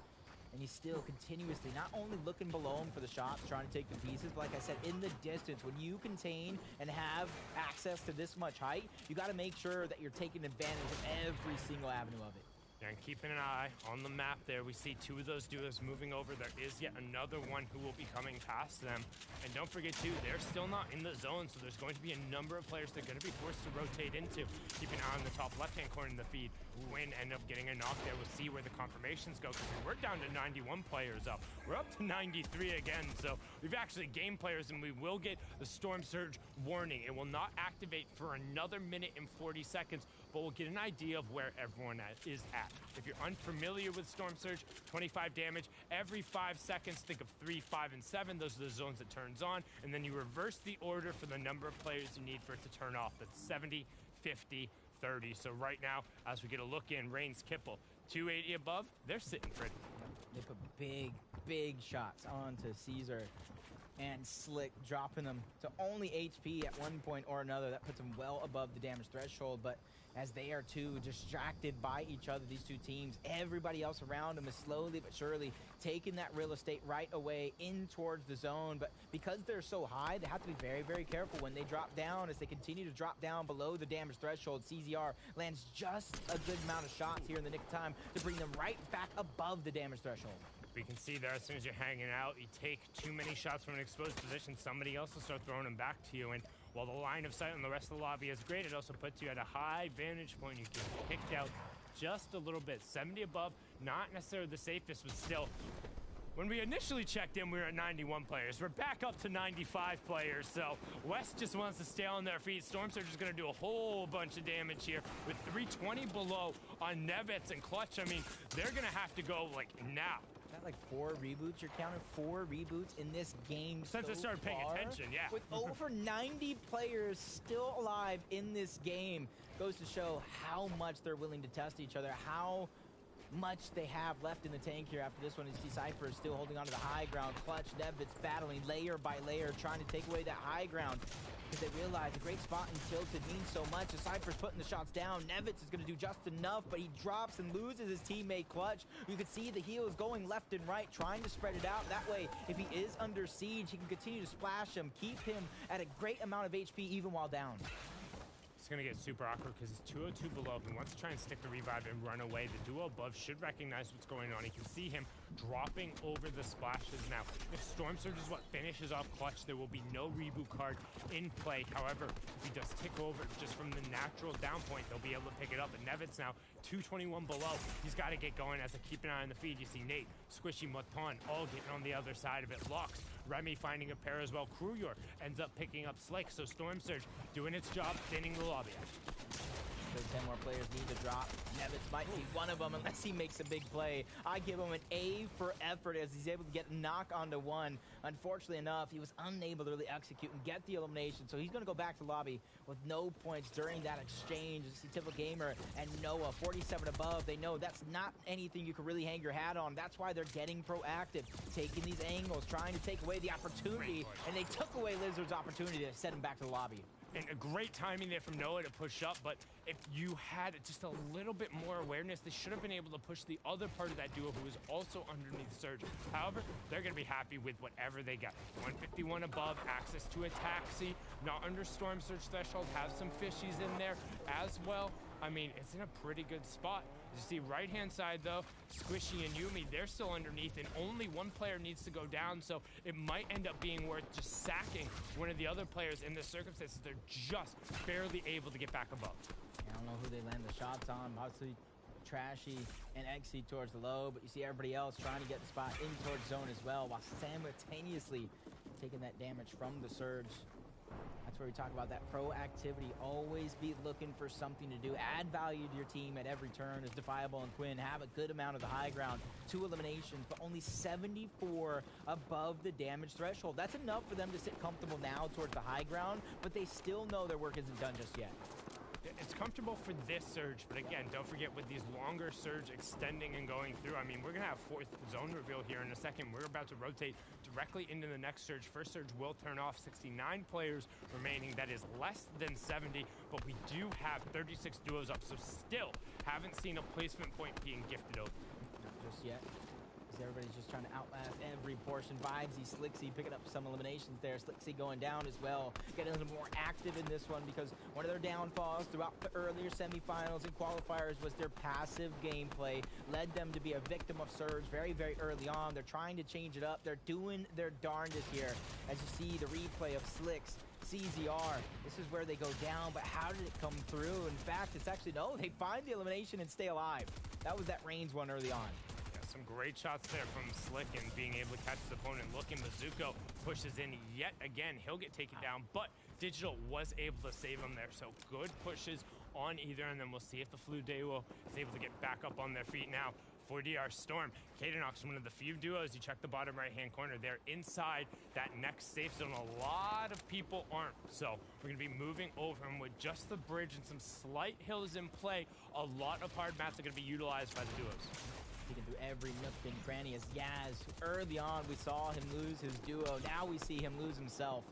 S10: And he's still continuously not only looking below him for the shots, trying to take the pieces, but like I said, in the distance, when you contain and have access to this much height, you got to make sure that you're taking advantage of every single avenue of it.
S2: And keeping an eye on the map there, we see 2 of those duos moving over. There is yet another one who will be coming past them. And don't forget, too, they're still not in the zone, so there's going to be a number of players they're going to be forced to rotate into. Keep an eye on the top left-hand corner of the feed. Win end up getting a knock there. We'll see where the confirmations go, because we're down to 91 players up. We're up to 93 again, so we've actually gained players, and we will get the Storm Surge warning. It will not activate for another minute and 40 seconds, but we'll get an idea of where everyone is at. If you're unfamiliar with Storm Surge, 25 damage every 5 seconds. Think of 3, 5, and 7. Those are the zones it turns on, and then you reverse the order for the number of players you need for it to turn off. That's 70, 50, 30. So right now, as we get a look in, Reigns, Kipple, 280 above, they're sitting pretty.
S10: They put big, big shots onto Caesar and Slick, dropping them to only HP at one point or another. That puts them well above the damage threshold, but as they are too distracted by each other, these 2 teams, everybody else around them is slowly but surely taking that real estate right away in towards the zone. But because they're so high, they have to be very, very careful when they drop down. As they continue to drop down below the damage threshold, CZR lands just a good amount of shots here in the nick of time to bring them right back above the damage threshold.
S2: We can see there, as soon as you're hanging out, you take too many shots from an exposed position, somebody else will start throwing them back to you. And while the line of sight on the rest of the lobby is great, it also puts you at a high vantage point. You get picked out just a little bit. 70 above, not necessarily the safest, but still. When we initially checked in, we were at 91 players. We're back up to 95 players, so West just wants to stay on their feet. Storm Surge is going to do a whole bunch of damage here with 320 below on Nevitz and Clutch. I mean, they're going to have to go, like, now.
S10: Got like 4 reboots. You're counting 4 reboots in this game
S2: since I started paying attention, yeah.
S10: With over 90 players still alive in this game, goes to show how much they're willing to test each other, how much they have left in the tank here after this one. You see Cypher is still holding on to the high ground. Clutch, Nevitz battling layer by layer, trying to take away that high ground, because they realize a great spot in Tilted means so much. As Cypher's putting the shots down, Nevitz is going to do just enough, but he drops and loses his teammate Clutch. You can see the heal is going left and right, trying to spread it out. That way, if he is under siege, he can continue to splash him, keep him at a great amount of HP even while down.
S2: It's going to get super awkward because it's 202 below. He wants to try and stick the revive and run away. The duo above should recognize what's going on. You can see him dropping over the splashes now. If Storm Surge is what finishes off Clutch, there will be no reboot card in play. However, if he does tick over just from the natural down point, they'll be able to pick it up. And Nevitz now 221 below. He's got to get going. As I keep an eye on the feed, you see Nate, Squishy, Maton all getting on the other side of it. Lux, Remy finding a pair as well. Kruyor ends up picking up Slick. So Storm Surge doing its job, thinning the lobby out.
S10: So 10 more players need to drop. Nevitz might be one of them unless he makes a big play. I give him an A for effort as he's able to get a knock onto one. Unfortunately enough, he was unable to really execute and get the elimination, so he's going to go back to lobby with no points during that exchange. You see Typical Gamer and Noah, 47 above. They know that's not anything you can really hang your hat on. That's why they're getting proactive, taking these angles, trying to take away the opportunity, and they took away Lizard's opportunity to send him back to the lobby.
S2: And a great timing there from Noah to push up, but if you had just a little bit more awareness, they should have been able to push the other part of that duo who was also underneath Surge. However, they're going to be happy with whatever they got. 151 above, access to a taxi, not under Storm Surge threshold, have some fishies in there as well. I mean, it's in a pretty good spot. You see right-hand side, though, Squishy and Yumi, they're still underneath, and only one player needs to go down, so it might end up being worth just sacking one of the other players in the circumstances. They're just barely able to get back above.
S10: I don't know who they land the shots on. Obviously, Trashy and Exy towards the low, but you see everybody else trying to get the spot in towards zone as well, while simultaneously taking that damage from the Surge. That's That's where we talk about that proactivity. Always be looking for something to do. Add value to your team at every turn. As Defiable and Quinn have a good amount of the high ground. 2 eliminations, but only 74 above the damage threshold. That's enough for them to sit comfortable now towards the high ground, but they still know their work isn't done just yet.
S2: It's comfortable for this surge, but again, don't forget with these longer surge extending and going through, I mean, we're going to have 4th zone reveal here in a second. We're about to rotate directly into the next surge. First surge will turn off. 69 players remaining. That is less than 70, but we do have 36 duos up, so still haven't seen a placement point being gifted over.
S10: Not just yet. Everybody's just trying to outlast every portion. Vibesy, Slixy picking up some eliminations there. Slixy going down as well. Getting a little more active in this one because one of their downfalls throughout the earlier semifinals and qualifiers was their passive gameplay. Led them to be a victim of Surge very, very early on. They're trying to change it up. They're doing their darndest here. As you see the replay of Slix, CZR. This is where they go down, but how did it come through? In fact, it's actually, no, they find the elimination and stay alive. That was that Reigns one early on.
S2: Some great shots there from Slick and being able to catch his opponent. Looking, Mizuko pushes in yet again. He'll get taken down, but Digital was able to save him there. So good pushes on either, and then we'll see if the Flu Duo is able to get back up on their feet now. 4DR Storm. Kadenox, one of the few duos. You check the bottom right-hand corner. They're inside that next safe zone. A lot of people aren't. So we're going to be moving over them with just the bridge and some slight hills in play. A lot of hard mats are going to be utilized by the duos.
S10: Peeking through every nook and cranny as Yaz. Early on, we saw him lose his duo. Now we see him lose himself.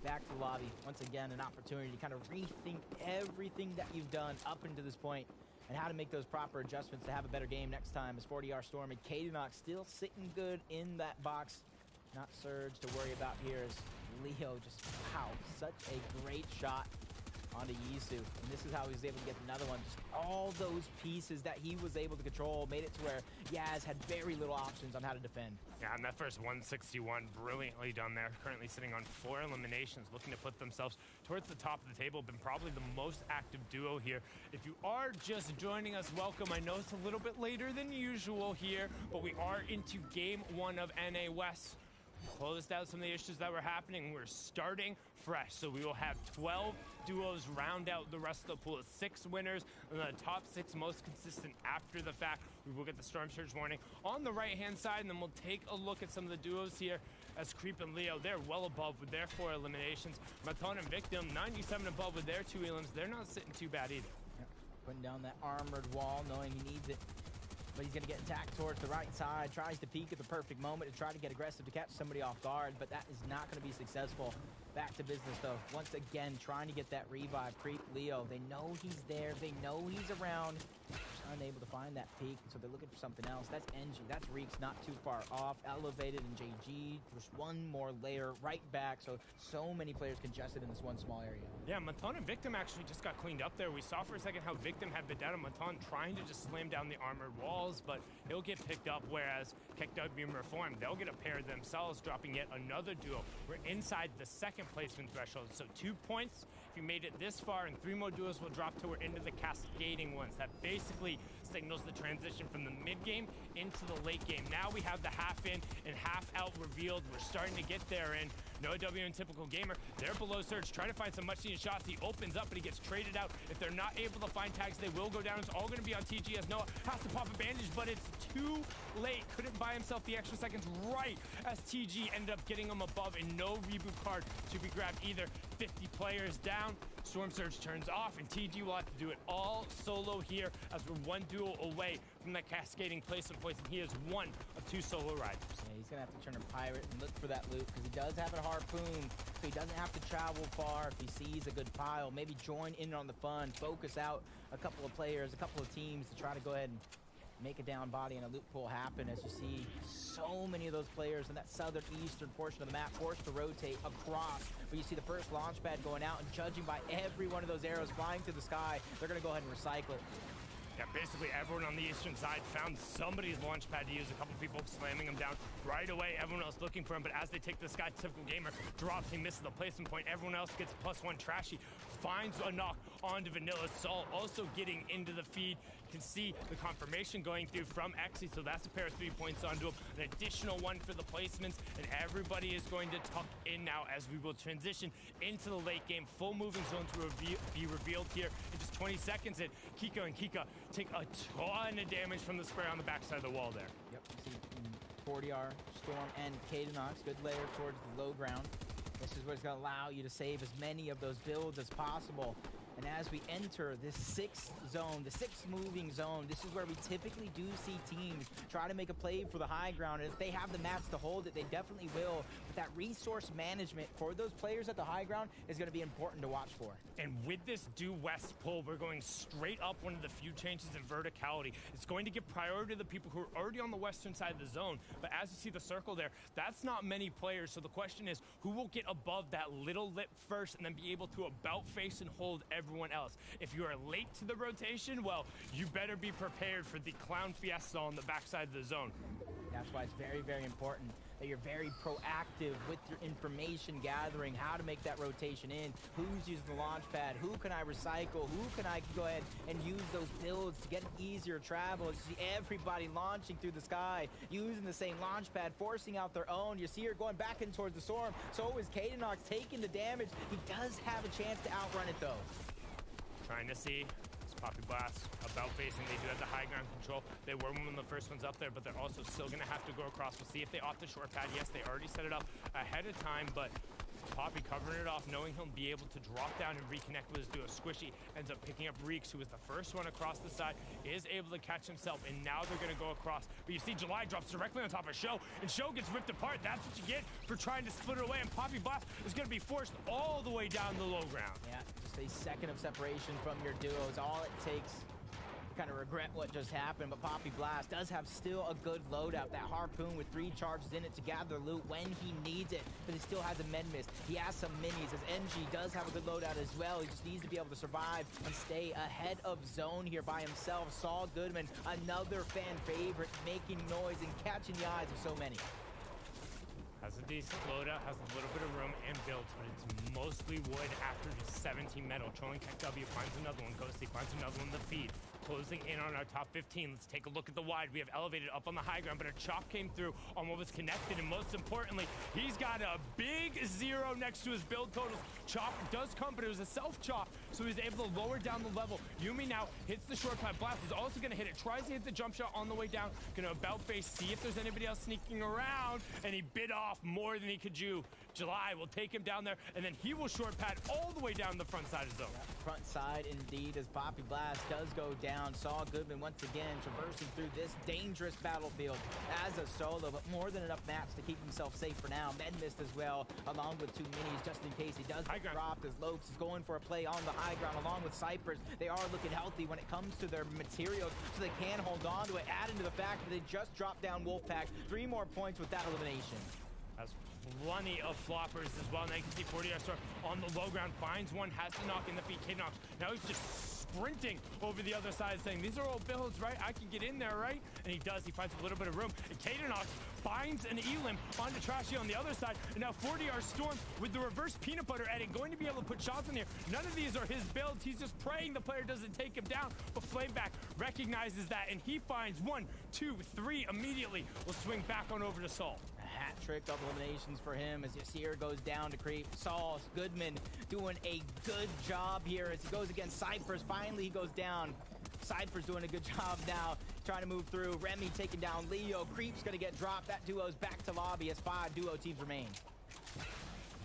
S10: Back to the lobby. Once again, an opportunity to kind of rethink everything that you've done up until this point and how to make those proper adjustments to have a better game next time. As 40R Storm and Kadenox still sitting good in that box. Not Surge to worry about here as Leo just, wow, such a great shot onto Yisu, and this is how he was able to get another one. Just all those pieces that he was able to control made it to where Yaz had very little options on how to defend.
S2: Yeah, and that first 161, brilliantly done there. Currently sitting on 4 eliminations, looking to put themselves towards the top of the table. Been probably the most active duo here. If you are just joining us, welcome. I know it's a little bit later than usual here, but we are into game 1 of NA West. Closed out some of the issues that were happening. We're starting fresh, so we will have 12 duos round out the rest of the pool. 6 winners, and the top 6 most consistent after the fact. We will get the Storm Surge warning on the right-hand side, and then we'll take a look at some of the duos here as Creep and Leo, they're well above with their 4 eliminations. Maton and Victim, 97 above with their 2 elims. They're not sitting too bad either.
S10: Yep. Putting down that armored wall, knowing he needs it. But he's going to get attacked towards the right side, tries to peek at the perfect moment to try to get aggressive to catch somebody off guard, but that is not going to be successful. Back to business, though. Once again, trying to get that revive. Creep Leo. They know he's there. They know he's around. Just unable to find that peak, so they're looking for something else. That's NG. That's Reeks, not too far off. Elevated and JG. Just one more layer right back, so many players congested in this one small area.
S2: Yeah, Maton and Victim actually just got cleaned up there. We saw for a second how Victim had been down and Maton trying to just slam down the armored walls, but he'll get picked up, whereas Kekdug being reformed, they'll get a pair themselves, dropping yet another duo. We're inside the second placement threshold, so 2 points if you made it this far, and 3 more duos will drop till we're into the cascading ones. That basically signals the transition from the mid game into the late game. Now we have the half in and half out revealed. We're starting to get there in. No W and Typical Gamer, they're below Surge, trying to find some much needed shots. He opens up, but he gets traded out. If they're not able to find tags, they will go down. It's all going to be on TG as Noah has to pop a bandage, but it's too late. Couldn't buy himself the extra seconds right as TG ended up getting him above, and no reboot card to be grabbed either. 50 players down. Storm Surge turns off, and TG will have to do it all solo here as we're 1 duo away from that cascading placement points, and he is 1 of 2 solo riders.
S10: Yeah, he's going to have to turn a pirate and look for that loot because he does have a harpoon, so he doesn't have to travel far. If he sees a good pile, maybe join in on the fun, focus out a couple of players, a couple of teams to try to go ahead and make a down body and a loot pull happen. As you see so many of those players in that southern eastern portion of the map forced to rotate across, but you see the first launch pad going out, and judging by every one of those arrows flying through the sky, they're going to go ahead and recycle it.
S2: Yeah, basically everyone on the eastern side found somebody's launch pad to use. A couple people slamming him down right away. Everyone else looking for him, but as they take this guy, Typical Gamer drops, he misses the placement point. Everyone else gets +1. Trashy finds a knock onto Vanilla Salt, also getting into the feed. can see the confirmation going through from Exy, so that's a pair of 3 points onto him. An additional one for the placements, and everybody is going to tuck in now as we will transition into the late game. Full moving zone to be revealed here in just 20 seconds, and Kika and Kika take a ton of damage from the spray on the backside of the wall there.
S10: Yep, you see 40R, Storm, and Kadenox. Good layer towards the low ground. This is what's going to allow you to save as many of those builds as possible. And as we enter this sixth zone, the sixth moving zone, this is where we typically do see teams try to make a play for the high ground. And if they have the mats to hold it, they definitely will. But that resource management for those players at the high ground is going to be important to watch for.
S2: And with this due west pull, we're going straight up one of the few changes in verticality. It's going to give priority to the people who are already on the western side of the zone. But as you see the circle there, that's not many players. So the question is, who will get above that little lip first and then be able to about face and hold everyone else? If you are late to the rotation, well, you better be prepared for the clown fiesta on the backside of the zone.
S10: That's why it's very, very important that you're very proactive with your information gathering, how to make that rotation in, who's using the launch pad, who can I recycle, who can I go ahead and use those builds to get an easier travel. You see everybody launching through the sky, using the same launch pad, forcing out their own. You see her going back in towards the storm. So is Kadenox taking the damage. He does have a chance to outrun it though.
S2: Trying to see. Poppy Blast about facing. They do have the high ground control. They were one of the first ones up there, but they're also still going to have to go across. We'll see if they opt the short pad. Yes, they already set it up ahead of time, but Poppy covering it off, knowing he'll be able to drop down and reconnect with his duo. Squishy ends up picking up Reeks, who was the first one across the side, is able to catch himself, and now they're going to go across. But you see July drops directly on top of Show, and Show gets ripped apart. That's what you get for trying to split it away, and Poppy Blast is going to be forced all the way down the low ground.
S10: Yeah, just a second of separation from your duo is all it takes. Kind of regret what just happened, but Poppy Blast does have still a good loadout. That harpoon with 3 charges in it to gather loot when he needs it, but he still has a med mist. He has some minis, as NG does have a good loadout as well. He just needs to be able to survive and stay ahead of zone here by himself. Saul Goodman, another fan favorite, making noise and catching the eyes of so many.
S2: Has a decent loadout, has a little bit of room and builds, but it's mostly wood after just 17 metal. Trolling Tech W finds another one. Ghosty finds another one in the feed. Closing in on our top 15. Let's take a look at the wide. We have elevated up on the high ground, but a chop came through on what was connected, and most importantly, he's got a big 0 next to his build totals. Chop does come, but it was a self-chop, so he's able to lower down the level. Yumi now hits the short pad. Blast is also going to hit it. Tries to hit the jump shot on the way down. Going to about face, see if there's anybody else sneaking around, and he bit off more than he could chew. July will take him down there, and then he will short pad all the way down the front side of the zone.
S10: Yeah, front side indeed, as Poppy Blast does go down. Saul Goodman once again traversing through this dangerous battlefield as a solo, but more than enough mats to keep himself safe for now. Med mist as well, along with 2 minis just in case he does get dropped, as Lopes is going for a play on the high ground along with Cypress. They are looking healthy when it comes to their materials, so they can hold on to it, adding to the fact that they just dropped down Wolfpack. 3 more points with that elimination.
S2: Has plenty of floppers as well. Now you can see 40R Storm on the low ground, finds one, has to knock in the feet. K-Knock now he's just sprinting over the other side, saying, these are all builds, right? I can get in there, right? And he does. He finds a little bit of room. And Kadenox finds an Elim onto Trashy on the other side. And now 40R Storm with the reverse peanut butter edit, going to be able to put shots in here. None of these are his builds. He's just praying the player doesn't take him down. But Flameback recognizes that, and he finds 1, 2, 3 immediately. Will swing back on over to Saul.
S10: Hat trick of eliminations for him as Yasir goes down to creep. Saul Goodman doing a good job here as he goes against Cypress. Finally, he goes down. Cypress doing a good job now, trying to move through. Remy taking down Leo. Creep's going to get dropped. That duo's back to lobby as 5 duo teams remain.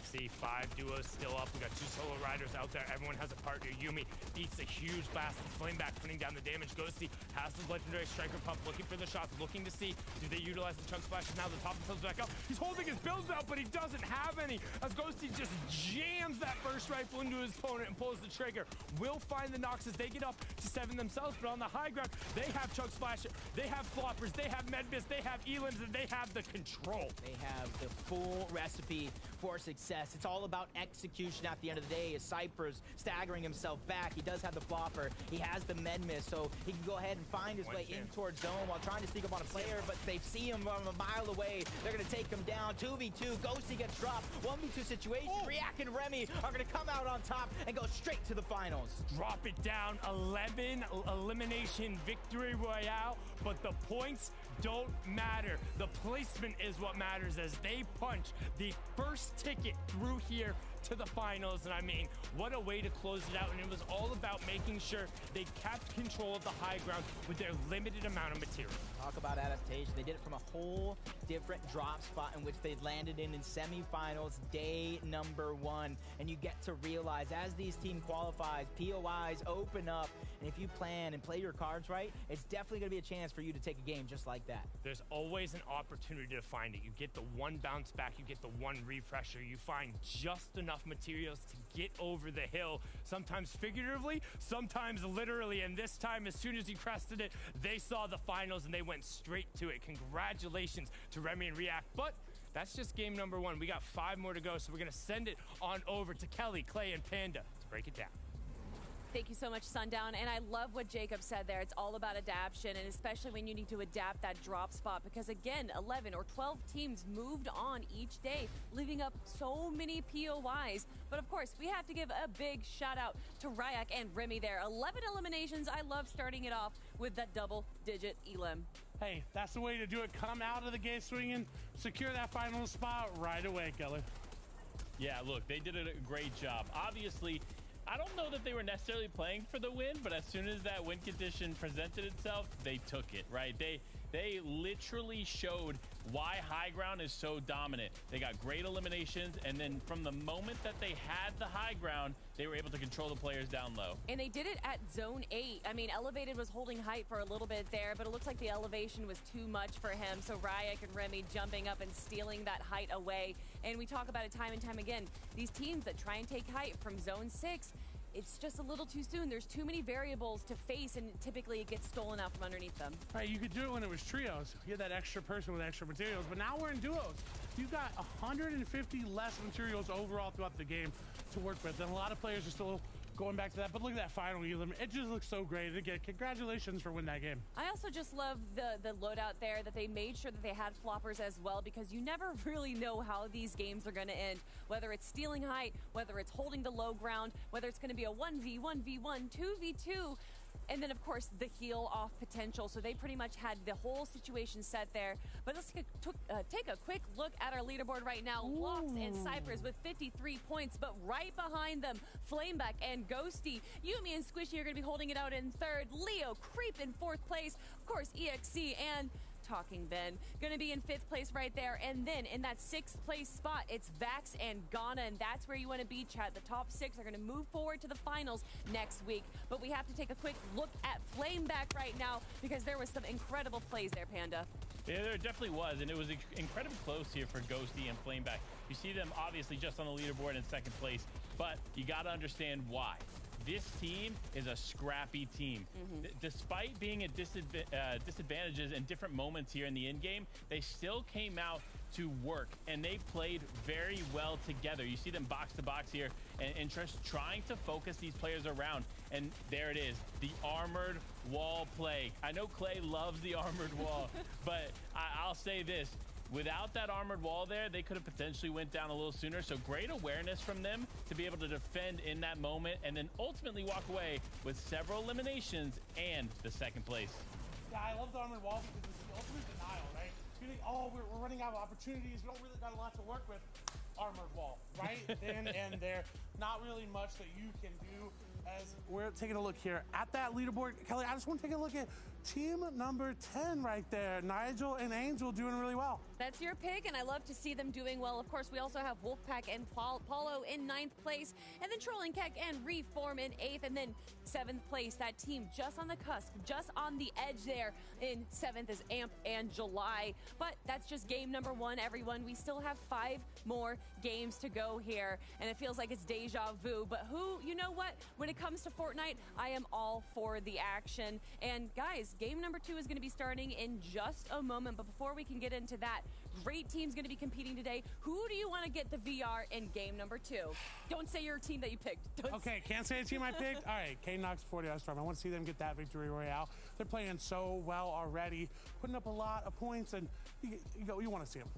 S2: See 5 duos still up. We got 2 solo riders out there. Everyone has a partner. Yumi eats a huge blast. Flameback putting down the damage. Ghosty has the legendary striker pump, looking for the shots, looking to see do they utilize the chunk splashes. Now the top themselves back up. He's holding his builds out, but he doesn't have any as Ghosty just jams that burst rifle into his opponent and pulls the trigger. Will find the knocks as they get up to 7 themselves, but on the high ground, they have chunk splash, they have floppers, they have med mist, they have elims, and they have the control.
S10: They have the full recipe for success. It's all about execution at the end of the day. As Cypher's staggering himself back, he does have the flopper. He has the med miss, so he can go ahead and find his way in towards zone while trying to sneak up on a player, but they see him from a mile away. They're going to take him down. 2v2. Ghosty gets dropped. 1v2 situation. React and Remy are going to come out on top and go straight to the finals.
S2: Drop it down. 11 elimination victory royale, but the points don't matter. The placement is what matters as they punch the first ticket through here to the finals. And I mean, what a way to close it out. And it was all about making sure they kept control of the high ground with their limited amount of material.
S10: Talk about adaptation. They did it from a whole different drop spot in which they landed in semifinals day number 1. And you get to realize as these team qualifies, POIs open up, and if you plan and play your cards right, it's definitely going to be a chance for you to take a game just like that.
S2: There's always an opportunity to find it. You get the one bounce back, you get the one refresher, you find just enough materials to get over the hill, sometimes figuratively, sometimes literally, and this time, as soon as he crested it, they saw the finals and they went straight to it. Congratulations to Remy and React, but that's just game number 1. We got 5 more to go, so we're gonna send it on over to Kelly, Clay, and Panda to break it down.
S7: Thank you so much, Sundown. And I love what Jacob said there. It's all about adaptation, and especially when you need to adapt that drop spot, because again, 11 or 12 teams moved on each day, leaving up so many POIs. But of course, we have to give a big shout out to Ryak and Remy there. 11 eliminations. I love starting it off with that double-digit elim.
S11: Hey, that's the way to do it. Come out of the gate swinging, secure that final spot right away, Keller.
S8: Yeah, look, they did a great job. Obviously, I don't know that they were necessarily playing for the win, but as soon as that win condition presented itself, they took it, right? They literally showed why high ground is so dominant. They got great eliminations, and then from the moment that they had the high ground, they were able to control the players down low.
S7: And they did it at zone 8. I mean, Elevated was holding height for a little bit there, but it looks like the elevation was too much for him. So Ryak and Remy jumping up and stealing that height away. And we talk about it time and time again. These teams that try and take height from zone 6, it's just a little too soon. There's too many variables to face, and typically it gets stolen out from underneath them.
S11: Right, you could do it when it was trios. You had that extra person with extra materials, but now we're in duos. You've got 150 less materials overall throughout the game to work with, and a lot of players are still going back to that. But look at that final elim. It just looks so great. Again, congratulations for winning that game.
S7: I also just love the loadout there, that they made sure that they had floppers as well, because you never really know how these games are going to end, whether it's stealing height, whether it's holding the low ground, whether it's going to be a 1v, 1v1, 2v2, and then, of course, the heal off potential. So they pretty much had the whole situation set there. But let's take a quick look at our leaderboard right now. Locks and Cyphers with 53 points, but right behind them, Flameback and Ghosty. Yumi and Squishy are going to be holding it out in 3rd. Leo Creep in 4th place. Of course, EXC and Talking Ben going to be in 5th place right there. And then in that 6th place spot, it's Vax and Ghana, and that's where you want to be, chat. The top 6 are going to move forward to the finals next week. But we have to take a quick look at Flameback right now, because there was some incredible plays there, Panda.
S8: Yeah, there definitely was, and it was incredibly close here for Ghosty and Flameback. You see them obviously just on the leaderboard in 2nd place, but you got to understand why. This team is a scrappy team. Despite being at disadvantages in different moments here in the end game, they still came out to work, and they played very well together. You see them box to box here and just trying to focus these players around. And there it is, the armored wall play. I know Clay loves the armored wall, but I'll say this. Without that armored wall there, they could have potentially went down a little sooner. So great awareness from them to be able to defend in that moment and then ultimately walk away with several eliminations and the 2nd place.
S11: Yeah, I love the armored wall because it's the ultimate denial, right? You think, oh, we're running out of opportunities. We don't really got a lot to work with. Armored wall, right? Then and there. Not really much that you can do. As we're taking a look here at that leaderboard, Kelly, I just want to take a look at team number 10 right there. Nigel and Angel doing really well.
S7: That's your pick, and I love to see them doing well. Of course, we also have Wolfpack and Paulo in 9th place, and then Trolling Keck and Reform in 8th, and then 7th place, that team just on the cusp, just on the edge there. In 7th is Amp and July. But that's just game number 1, everyone. We still have 5 more games to go here, and it feels like it's deja vu. But you know what? When it comes to Fortnite, I am all for the action. And guys, game number 2 is going to be starting in just a moment. But before we can get into that, great teams going to be competing today. Who do you want to get the VR in game number 2? Don't say your team that you picked.
S11: Okay, can't say a team I picked. All right, K-Nox 40 Storm. I want to see them get that victory royale. They're playing so well already, putting up a lot of points, and you want to see them.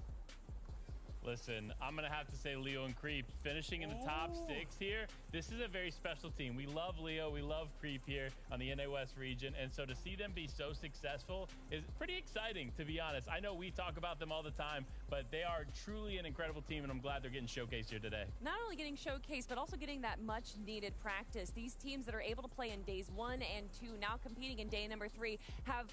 S8: Listen, I'm going to have to say Leo and Creep finishing in the top 6 here. This is a very special team. We love Leo. We love Creep here on the NA West region. And so to see them be so successful is pretty exciting, to be honest. I know we talk about them all the time, but they are truly an incredible team, and I'm glad they're getting showcased here today.
S7: Not only getting showcased, but also getting that much needed practice. These teams that are able to play in days 1 and 2, now competing in day number 3, have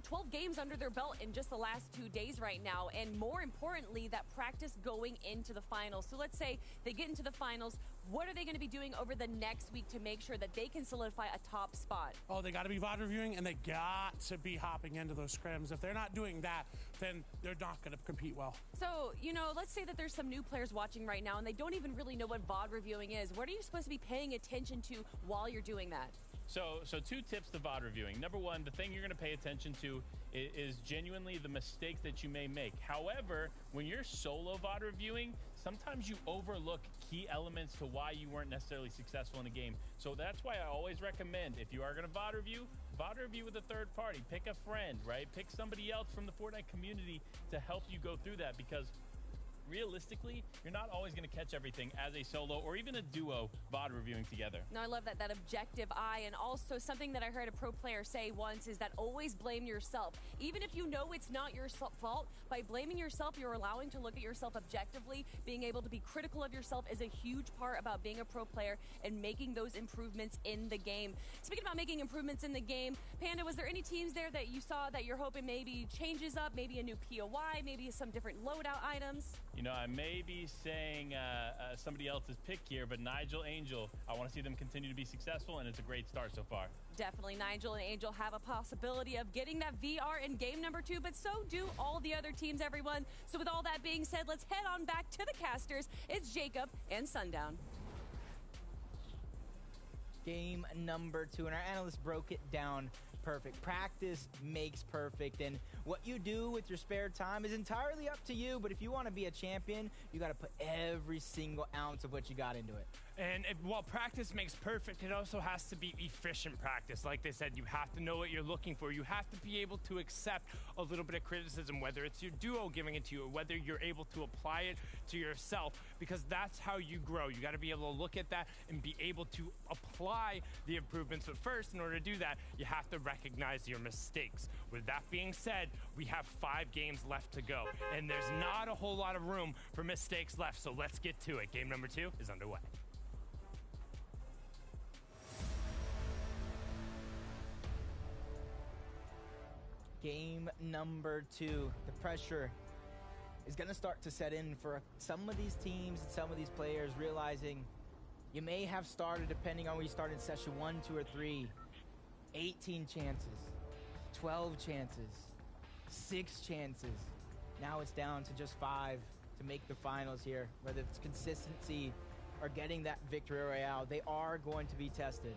S7: 12 games under their belt in just the last 2 days right now. And more importantly, that practice going into the finals. So let's say they get into the finals. What are they going to be doing over the next week to make sure that they can solidify a top spot?
S11: Oh, they got to be VOD reviewing, and they got to be hopping into those scrims. If they're not doing that, then they're not going to compete well.
S7: So, let's say that there's some new players watching right now, and they don't even really know what VOD reviewing is. What are you supposed to be paying attention to while you're doing that?
S8: So 2 tips to VOD reviewing. Number 1, the thing you're going to pay attention to is genuinely the mistakes that you may make. However, when you're solo VOD reviewing, sometimes you overlook key elements to why you weren't necessarily successful in a game. So that's why I always recommend, if you are going to VOD review with a third party. Pick a friend, right? Pick somebody else from the Fortnite community to help you go through that, because realistically, you're not always going to catch everything as a solo or even a duo VOD reviewing together.
S7: No, I love that objective eye. And also something that I heard a pro player say once is that always blame yourself. Even if you know it's not your fault, by blaming yourself, you're allowing to look at yourself objectively. Being able to be critical of yourself is a huge part about being a pro player and making those improvements in the game. Speaking about making improvements in the game, Panda, was there any teams there that you saw that you're hoping maybe changes up, maybe a new POI, maybe some different loadout items?
S8: I may be saying somebody else's pick here, but Nigel Angel, I want to see them continue to be successful, and it's a great start so far.
S7: Definitely Nigel and Angel have a possibility of getting that VR in game number 2, but so do all the other teams, everyone. So with all that being said, let's head on back to the casters. It's Jacob and Sundown.
S10: Game number 2, and our analyst broke it down perfect. Practice makes perfect, and what you do with your spare time is entirely up to you, but if you want to be a champion, you got to put every single ounce of what you got into it.
S2: And while practice makes perfect, it also has to be efficient practice. Like they said, you have to know what you're looking for. You have to be able to accept a little bit of criticism, whether it's your duo giving it to you or whether you're able to apply it to yourself, because that's how you grow. You got to be able to look at that and be able to apply the improvements. But first, in order to do that, you have to recognize your mistakes. With that being said, we have 5 games left to go, and there's not a whole lot of room for mistakes left, so let's get to it. Game number 2 is underway.
S10: Game number 2, the pressure is going to start to set in for some of these teams and some of these players, realizing you may have started, depending on where you started in session 1, 2, or 3, 18 chances, 12 chances, 6 chances. Now it's down to just 5 to make the finals here. Whether it's consistency or getting that victory royale, they are going to be tested.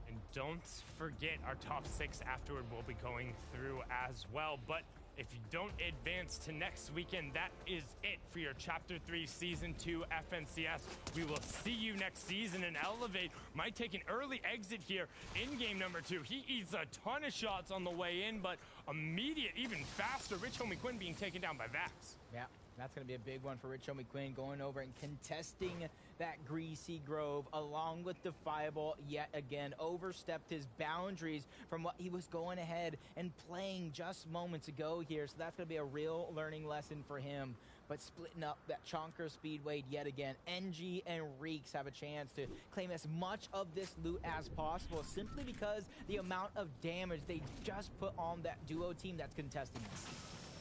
S2: And don't forget, our top 6 afterward will be going through as well. But if you don't advance to next weekend, that is it for your Chapter 3 Season 2 FNCS. We will see you next season, and Elevate might take an early exit here in game number 2. He eats a ton of shots on the way in, but immediate, even faster, Rich Homie Quinn being taken down by Vax.
S10: Yeah, that's going to be a big one for Rich Homie Quinn, going over and contesting that Greasy Grove along with Defiable yet again. Overstepped his boundaries from what he was going ahead and playing just moments ago here. So that's going to be a real learning lesson for him. But splitting up that Chonker Speedway yet again. NG and Reeks have a chance to claim as much of this loot as possible, simply because the amount of damage they just put on that duo team that's contesting this.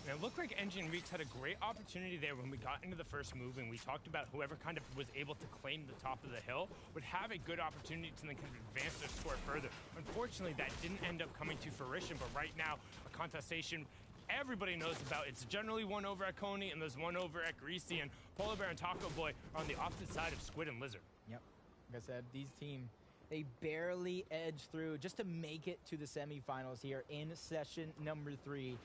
S2: And it looked like NG and Reeks had a great opportunity there when we got into the first move, and we talked about whoever kind of was able to claim the top of the hill would have a good opportunity to then kind of advance their score further. Unfortunately, that didn't end up coming to fruition, but right now, a contestation everybody knows about. It's generally one over at Coney, and there's one over at Greasy, and Polar Bear and Taco Boy are on the opposite side of Squid and Lizard.
S10: Yep. Like I said, these teams, they barely edged through just to make it to the semifinals here in session number 3.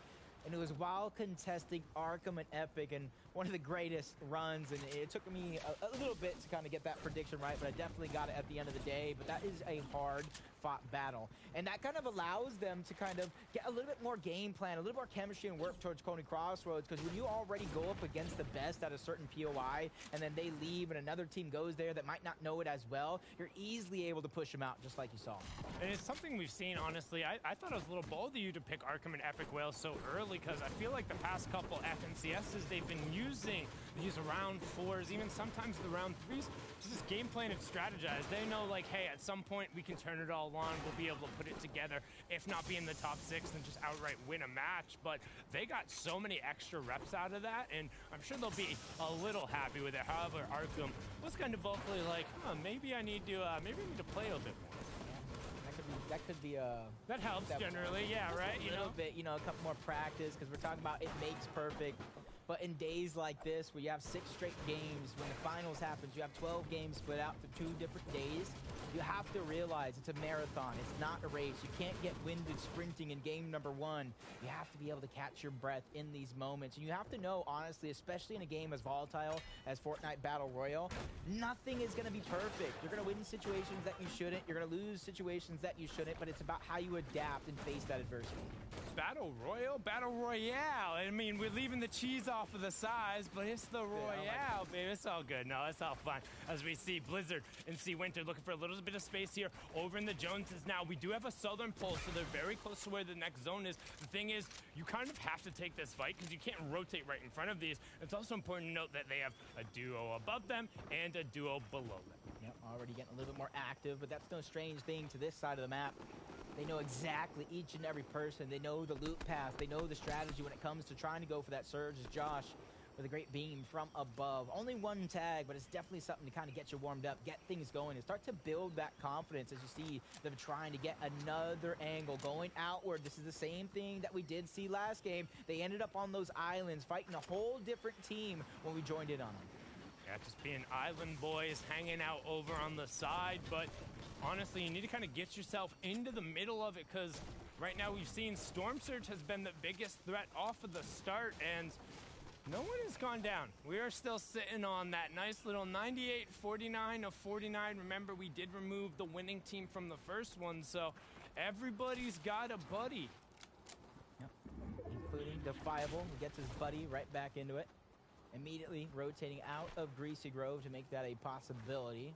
S10: and it was while contesting Arkham and Epic, and one of the greatest runs, and it took me a little bit to kind of get that prediction right, but I definitely got it at the end of the day. But that is a hard fought battle, and that kind of allows them to kind of get a little bit more game plan, a little more chemistry, and work towards Coney Crossroads, because when you already go up against the best at a certain POI, and then they leave and another team goes there that might not know it as well, you're easily able to push them out, just like you saw.
S2: And it's something we've seen, honestly. I thought it was a little bold of you to pick Arkham and Epic Whale so early, because I feel like the past couple FNCSs, they've been using these round 4s, even sometimes the round 3s, to just game plan and strategize. They know, like, hey, at some point we can turn it all on, we'll be able to put it together, if not be in the top 6, then just outright win a match. But they got so many extra reps out of that, and I'm sure they'll be a little happy with it. However, Arkham was kind of vocally like, maybe I need to play a bit more.
S10: That could be
S2: that helps generally, yeah, right?
S10: A little bit, a couple more practice, because we're talking about it makes perfect. But in days like this, where you have 6 straight games, when the finals happens, you have 12 games split out to 2 different days, you have to realize it's a marathon. It's not a race. You can't get winded sprinting in game number 1. You have to be able to catch your breath in these moments. And you have to know, honestly, especially in a game as volatile as Fortnite Battle Royale, nothing is going to be perfect. You're going to win situations that you shouldn't. You're going to lose situations that you shouldn't. But it's about how you adapt and face that adversity.
S2: Battle Royale? Battle Royale. I mean, we're leaving the cheese off of the size, but it's the Royale, baby. It's all good. No, it's all fun. As we see Blizzard and see Winter looking for a little bit of space here over in the Joneses now. We do have a southern pole, so they're very close to where the next zone is. The thing is, you kind of have to take this fight because you can't rotate right in front of these. It's also important to note that they have a duo above them and a duo below them.
S10: Yep, already getting a little bit more active, but that's no strange thing to this side of the map. They know exactly each and every person. They know the loop path. They know the strategy when it comes to trying to go for that surge. As Josh with a great beam from above. Only 1 tag, but it's definitely something to kind of get you warmed up, get things going, and start to build that confidence as you see them trying to get another angle, going outward. This is the same thing that we did see last game. They ended up on those islands, fighting a whole different team when we joined in on them.
S2: Yeah, just being island boys, hanging out over on the side, but honestly, you need to kind of get yourself into the middle of it, because right now we've seen Storm Surge has been the biggest threat off of the start, and no one has gone down. We are still sitting on that nice little 98-49 of 49. Remember, we did remove the winning team from the first one, so everybody's got a buddy.
S10: Yep. Including Defiable, who gets his buddy right back into it. Immediately rotating out of Greasy Grove to make that a possibility.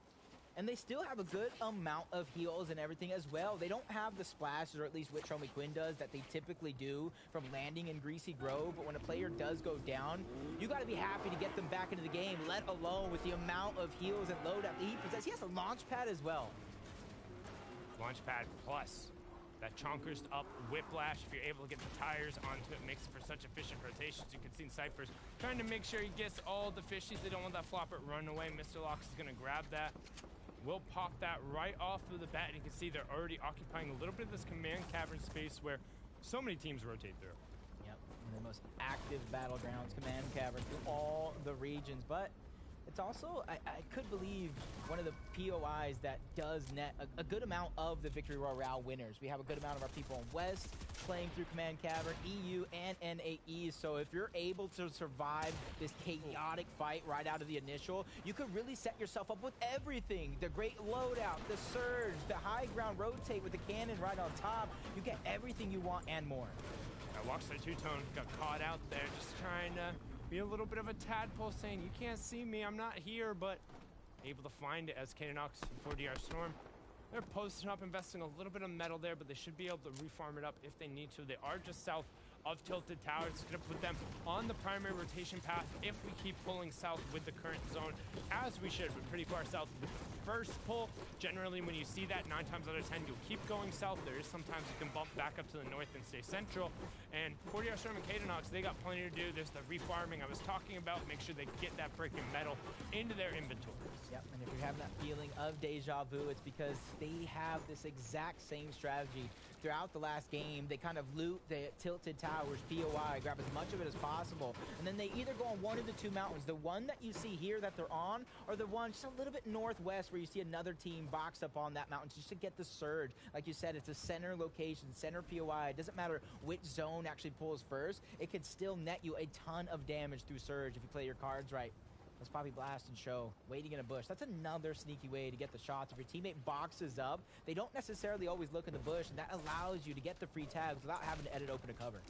S10: And they still have a good amount of heals and everything as well. They don't have the splashes, or at least Witch Homie Quinn does, that they typically do from landing in Greasy Grove. But when a player does go down, you got to be happy to get them back into the game, let alone with the amount of heals and loadout that he possesses. He has a launch pad as well.
S2: Launch pad plus that chonkers up whiplash. If you're able to get the tires onto it, makes it for such efficient rotations. You can see Cypher's trying to make sure he gets all the fishies. They don't want that flopper run away. Mr. Locks is going to grab that. We'll pop that right off of the bat, and you can see they're already occupying a little bit of this command cavern space where so many teams rotate through.
S10: Yep, one of the most active battlegrounds, command cavern through all the regions, but it's also, I could believe, one of the POIs that does net a good amount of the Victory Royale winners. We have a good amount of our people in West playing through Command Cavern, EU, and NAE. So if you're able to survive this chaotic fight right out of the initial, you could really set yourself up with everything. The great loadout, the surge, the high ground rotate with the cannon right on top. You get everything you want and more.
S2: Walkstar Two-Tone got caught out there just trying to be a little bit of a tadpole, saying, you can't see me, I'm not here, but able to find it as Canonox and 4DR Storm. They're posting up, investing a little bit of metal there, but they should be able to refarm it up if they need to. They are just south of Tilted Tower. It's going to put them on the primary rotation path if we keep pulling south with the current zone, as we should, but pretty far south with the first pull. Generally, when you see that, 9 times out of 10, you'll keep going south. There is sometimes you can bump back up to the north and stay central. And 4DR Storm and Canonox, they got plenty to do. There's the refarming I was talking about. Make sure they get that freaking metal into their inventories.
S10: Yep, and if you're having that feeling of deja vu, it's because they have this exact same strategy throughout the last game. They kind of loot the tilted towers, POI, grab as much of it as possible, and then they either go on one of the two mountains, the one that you see here that they're on, or the one just a little bit northwest where you see another team boxed up on that mountain just to get the surge. Like you said, it's a center location, center POI. It doesn't matter which zone actually pulls first. It could still net you a ton of damage through surge if you play your cards right. Let's Poppy Blast and show. Waiting in a bush. That's another sneaky way to get the shots. If your teammate boxes up, they don't necessarily always look in the bush, and that allows you to get the free tags without having to edit open a cover.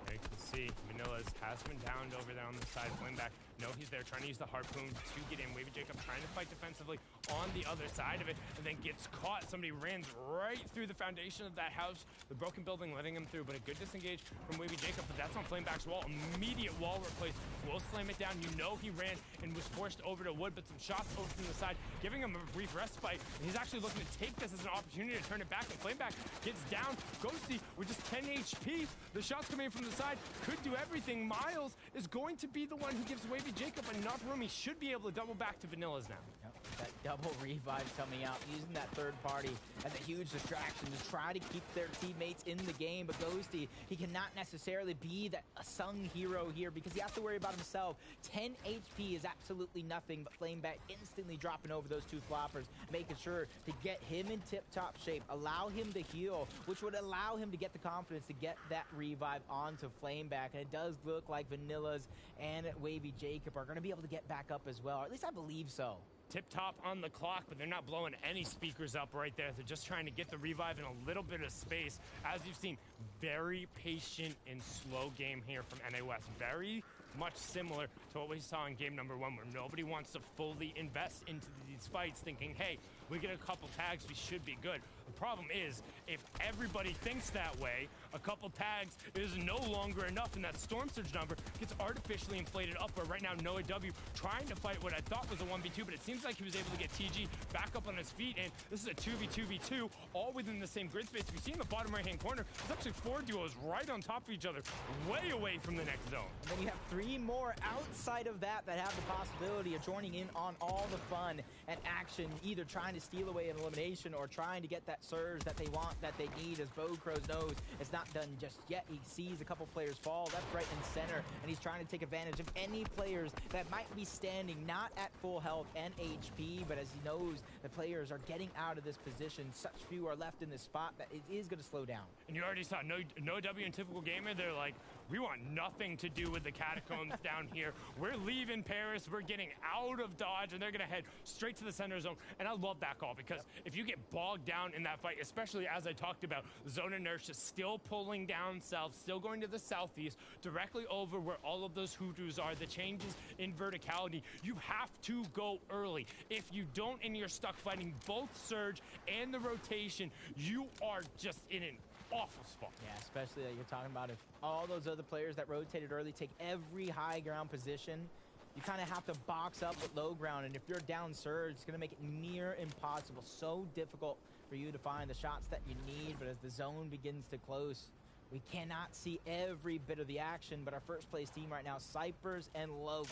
S2: There you can see Manila's has been downed over there on the side. Flame back. No, he's there trying to use the harpoon to get in. Wavy Jacob trying to fight defensively on the other side of it, and then gets caught. Somebody runs right through the foundation of that house. The broken building letting him through, but a good disengage from Wavy Jacob, but that's on Flameback's wall. Immediate wall replace. Will slam it down. You know he ran and was forced over to wood, but some shots over from the side, giving him a brief respite. And he's actually looking to take this as an opportunity to turn it back, and Flameback gets down. Ghosty with just 10 HP. The shots coming in from the side could do everything. Miles is going to be the one who gives Wavy Jacob enough room. He should be able to double back to Vanilla's now.
S10: Yep. That double revive coming out, using that third party as a huge distraction to try to keep their teammates in the game. But Ghosty, he cannot necessarily be that sung hero here because he has to worry about himself. 10 HP is absolutely nothing, but Flameback instantly dropping over those two floppers, making sure to get him in tip-top shape, allow him to heal, which would allow him to get the confidence to get that revive onto Flameback. And it does look like Vanilla's and Wavy Jacob are going to be able to get back up as well. Or at least I believe so.
S2: Tip-top on the clock, but they're not blowing any speakers up right there. They're just trying to get the revive in a little bit of space. As you've seen, very patient and slow game here from NA West. Very much similar to what we saw in game number 1, where nobody wants to fully invest into these fights thinking, hey, we get a couple tags, we should be good. The problem is, if everybody thinks that way, a couple tags is no longer enough, and that Storm Surge number gets artificially inflated up, where right now Noah W trying to fight what I thought was a 1v2, but it seems like he was able to get TG back up on his feet, and this is a 2v2v2, all within the same grid space. We see in the bottom right-hand corner, there's actually 4 duos right on top of each other, way away from the next zone.
S10: And then you have 3 more outside of that have the possibility of joining in on all the fun and action, either trying to steal away an elimination or trying to get that surge that they want, that they need, as Bo Crows knows it's not done just yet. He sees a couple players fall left, right, and center, and he's trying to take advantage of any players that might be standing not at full health and HP, but as he knows the players are getting out of this position, such few are left in this spot that it is going to slow down.
S2: And you already saw no W in Typical Gamer. They're like, we want nothing to do with the catacombs down here. We're leaving Paris. We're getting out of Dodge, and they're going to head straight to the center zone. And I love that call, because if you get bogged down in that fight, especially as I talked about, zone inertia still pulling down south, still going to the southeast, directly over where all of those Hoodoos are, the changes in verticality, you have to go early. If you don't and you're stuck fighting both Surge and the rotation, you are just in an awful spot.
S10: Yeah, especially that you're talking about if all those other players that rotated early take every high ground position, you kind of have to box up with low ground, and if you're down Surge, it's going to make it near impossible. So difficult for you to find the shots that you need, but as the zone begins to close, we cannot see every bit of the action, but our first place team right now, Cyphers and Lokes,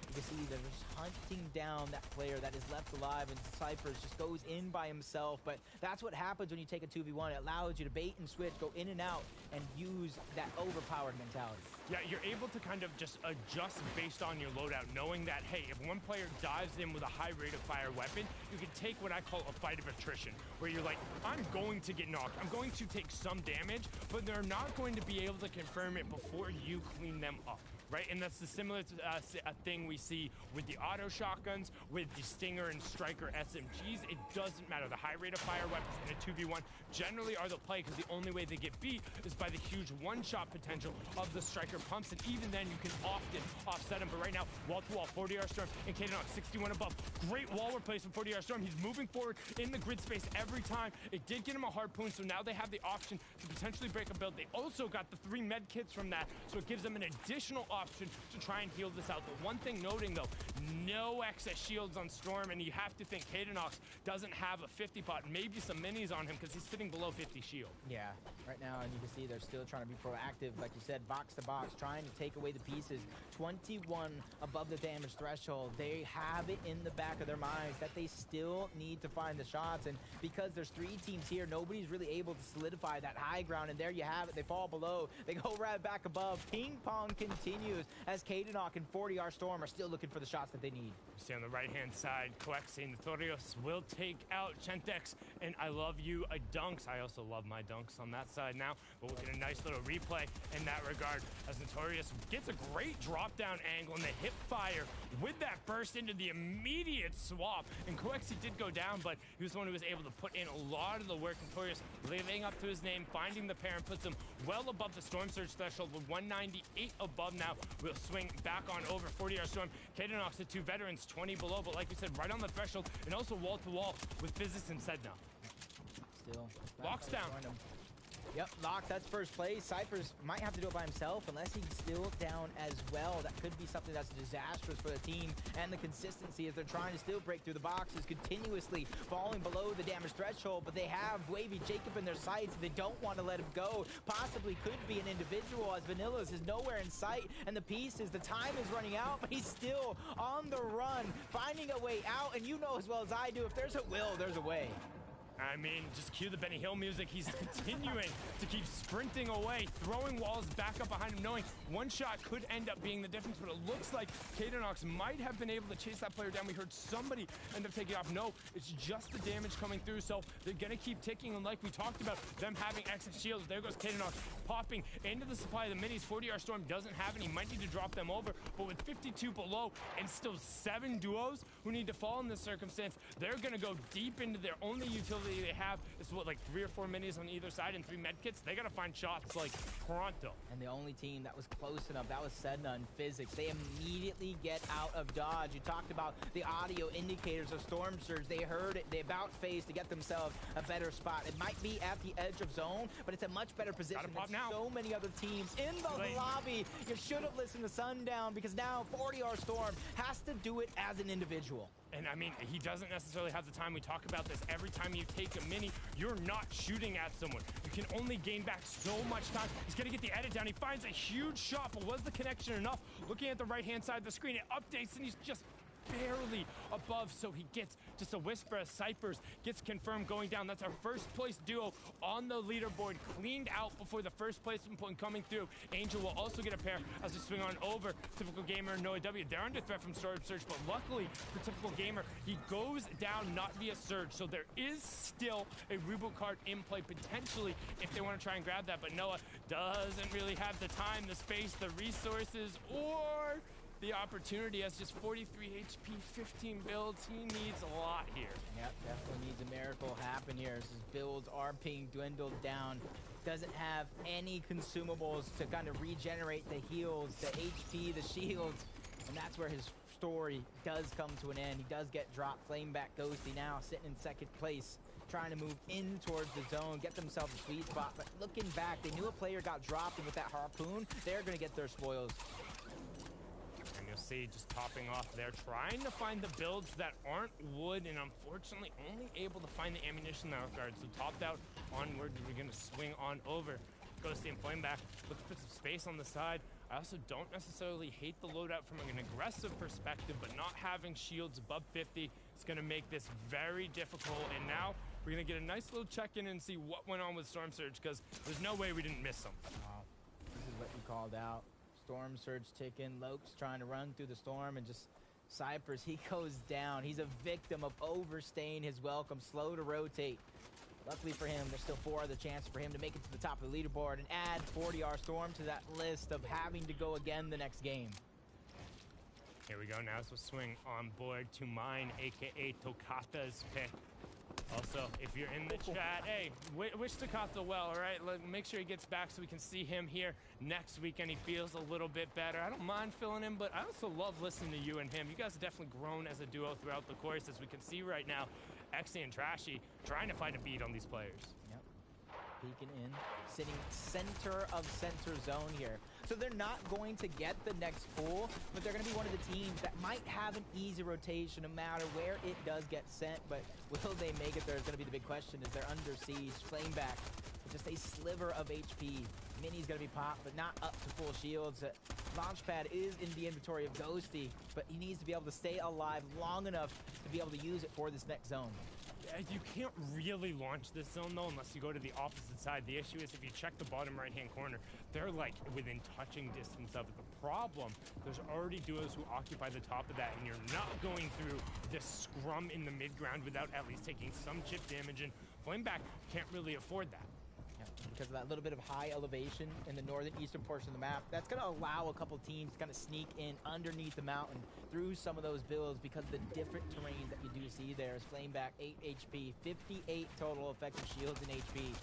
S10: you can see they're just hunting down that player that is left alive, and Cyphers just goes in by himself. But that's what happens when you take a 2v1. It allows you to bait and switch, go in and out, and use that overpowered mentality.
S2: Yeah, you're able to kind of just adjust based on your loadout, knowing that, hey, if one player dives in with a high rate of fire weapon, you can take what I call a fight of attrition, where you're like, I'm going to get knocked, I'm going to take some damage, but they're not going to be able to confirm it before you clean them up. Right, and that's the similar thing we see with the auto shotguns, with the Stinger and Striker SMGs. It doesn't matter. The high rate of fire weapons in a 2v1 generally are the play, because the only way they get beat is by the huge one-shot potential of the Striker pumps, and even then you can often offset them. But right now, wall-to-wall, 40R Storm, and Kaden on 61 above. Great wall replacement, 40R Storm. He's moving forward in the grid space every time. It did get him a harpoon, so now they have the option to potentially break a build. They also got the 3 med kits from that, so it gives them an additional option to try and heal this out. The one thing noting, though, no excess shields on Storm, and you have to think Kadenox doesn't have a 50 pot, maybe some minis on him because he's sitting below 50 shield.
S10: Yeah, right now, and you can see they're still trying to be proactive, like you said, box to box, trying to take away the pieces. 21 above the damage threshold. They have it in the back of their minds that they still need to find the shots, and because there's 3 teams here, nobody's really able to solidify that high ground, and there you have it. They fall below. They go right back above. Ping pong continues as Kadenox and 40R Storm are still looking for the shots that they need.
S2: You see on the right-hand side, Coexi Notorious will take out Chentex, and I love you a dunks. I also love my dunks on that side now, but we'll get a nice little replay in that regard as Notorious gets a great drop-down angle and the hip fire with that burst into the immediate swap. And Coexi did go down, but he was the one who was able to put in a lot of the work. Notorious living up to his name, finding the pair and puts him well above the Storm Surge threshold with 198 above now. We'll swing back on over 40R Storm. Kadenox, the 2 veterans, 20 below, but like we said, right on the threshold and also wall to wall with Physics and Sedna.
S10: Still.
S2: Locks down.
S10: Yep, Locks, that's first place. Cyphers might have to do it by himself unless he's still down as well. That could be something that's disastrous for the team and the consistency as they're trying to still break through the boxes, continuously falling below the damage threshold, but they have Wavy Jacob in their sights. They don't want to let him go. Possibly could be an individual as Vanillas is nowhere in sight, and the pieces, the time is running out, but he's still on the run, finding a way out, and you know as well as I do, if there's a will, there's a way.
S2: I mean, just cue the Benny Hill music. He's continuing to keep sprinting away, throwing walls back up behind him, knowing one shot could end up being the difference, but it looks like Kadenox might have been able to chase that player down. We heard somebody end up taking off. No, it's just the damage coming through, so they're going to keep ticking, and like we talked about, them having excess shields. There goes Kadenox popping into the supply of the minis. 40R Storm doesn't have any. Might need to drop them over, but with 52 below and still 7 duos who need to fall in this circumstance, they're going to go deep into their only utility they have. Is what, like 3 or 4 minis on either side and 3 medkits. They got to find shots like pronto.
S10: And the only team that was close enough, that was Sedna and Physics. They immediately get out of dodge. You talked about the audio indicators of Storm Surge. They heard it. They about face to get themselves a better spot. It might be at the edge of zone, but it's a much better position than so many other teams in the lobby. You should have listened to Sundown because now 40R Storm has to do it as an individual.
S2: And I mean, he doesn't necessarily have the time. We talk about this every time you take a mini, you're not shooting at someone. You can only gain back so much time. He's gonna get the edit down. He finds a huge shot, but was the connection enough? Looking at the right-hand side of the screen, it updates, and he's just barely above, so he gets just a whisper as Cyphers gets confirmed going down. That's our first place duo on the leaderboard, cleaned out before the first placement point coming through. Angel will also get a pair as we swing on over. Typical Gamer and Noah W. They're under threat from Storm Surge, but luckily for Typical Gamer, he goes down not via Surge, so there is still a reboot card in play potentially if they want to try and grab that, but Noah doesn't really have the time, the space, the resources, or the opportunity. As just 43 HP, 15 builds. He needs a lot here.
S10: Yep, definitely needs a miracle happen here as his builds are being dwindled down. Doesn't have any consumables to kind of regenerate the heals, the HP, the shields, and that's where his story does come to an end. He does get dropped. Flameback Ghosty now sitting in second place, trying to move in towards the zone, get themselves a sweet spot, but looking back, they knew a player got dropped, and with that harpoon, they're going to get their spoils.
S2: See, just topping off there, trying to find the builds that aren't wood, and unfortunately only able to find the ammunition in that regard. So topped out onward, we're going to swing on over. Ghosty and Flameback looking for some space on the side. I also don't necessarily hate the loadout from an aggressive perspective, but not having shields above 50 is going to make this very difficult. And now we're going to get a nice little check-in and see what went on with Storm Surge, because there's no way we didn't miss them.
S10: Wow. This is what you called out. Storm Surge ticking. Lokes trying to run through the storm, and just Cyphers, he goes down. He's a victim of overstaying his welcome. Slow to rotate. Luckily for him, there's still 4 other chances for him to make it to the top of the leaderboard and add 40R Storm to that list of having to go again the next game.
S2: Here we go now, so swing on board to mine, aka Tokata's pick. Also, if you're in the chat, hey, wish Takata well, all right? Make sure he gets back so we can see him here next week and he feels a little bit better. I don't mind filling in, but I also love listening to you and him. You guys have definitely grown as a duo throughout the course, as we can see right now. Exy and Trashy trying to find a beat on these players.
S10: Yep. peeking in, sitting center of center zone here. So they're not going to get the next pull, but they're going to be one of the teams that might have an easy rotation no matter where it does get sent. But will they make it there is going to be the big question as they're under siege. Flameback with just a sliver of HP. Mini's going to be popped, but not up to full shields. Launchpad is in the inventory of Ghosty, but he needs to be able to stay alive long enough to be able to use it for this next zone.
S2: You can't really launch this zone, though, unless you go to the opposite side. The issue is if you check the bottom right-hand corner, they're, like, within touching distance of it. The problem, there's already duos who occupy the top of that, and you're not going through this scrum in the mid-ground without at least taking some chip damage, and Flameback can't really afford that.
S10: Because of that little bit of high elevation in the northern eastern portion of the map, that's going to allow a couple teams to kind of sneak in underneath the mountain through some of those builds because of the different terrains that you do see there. Is Flameback 8 HP, 58 total effective shields and HP.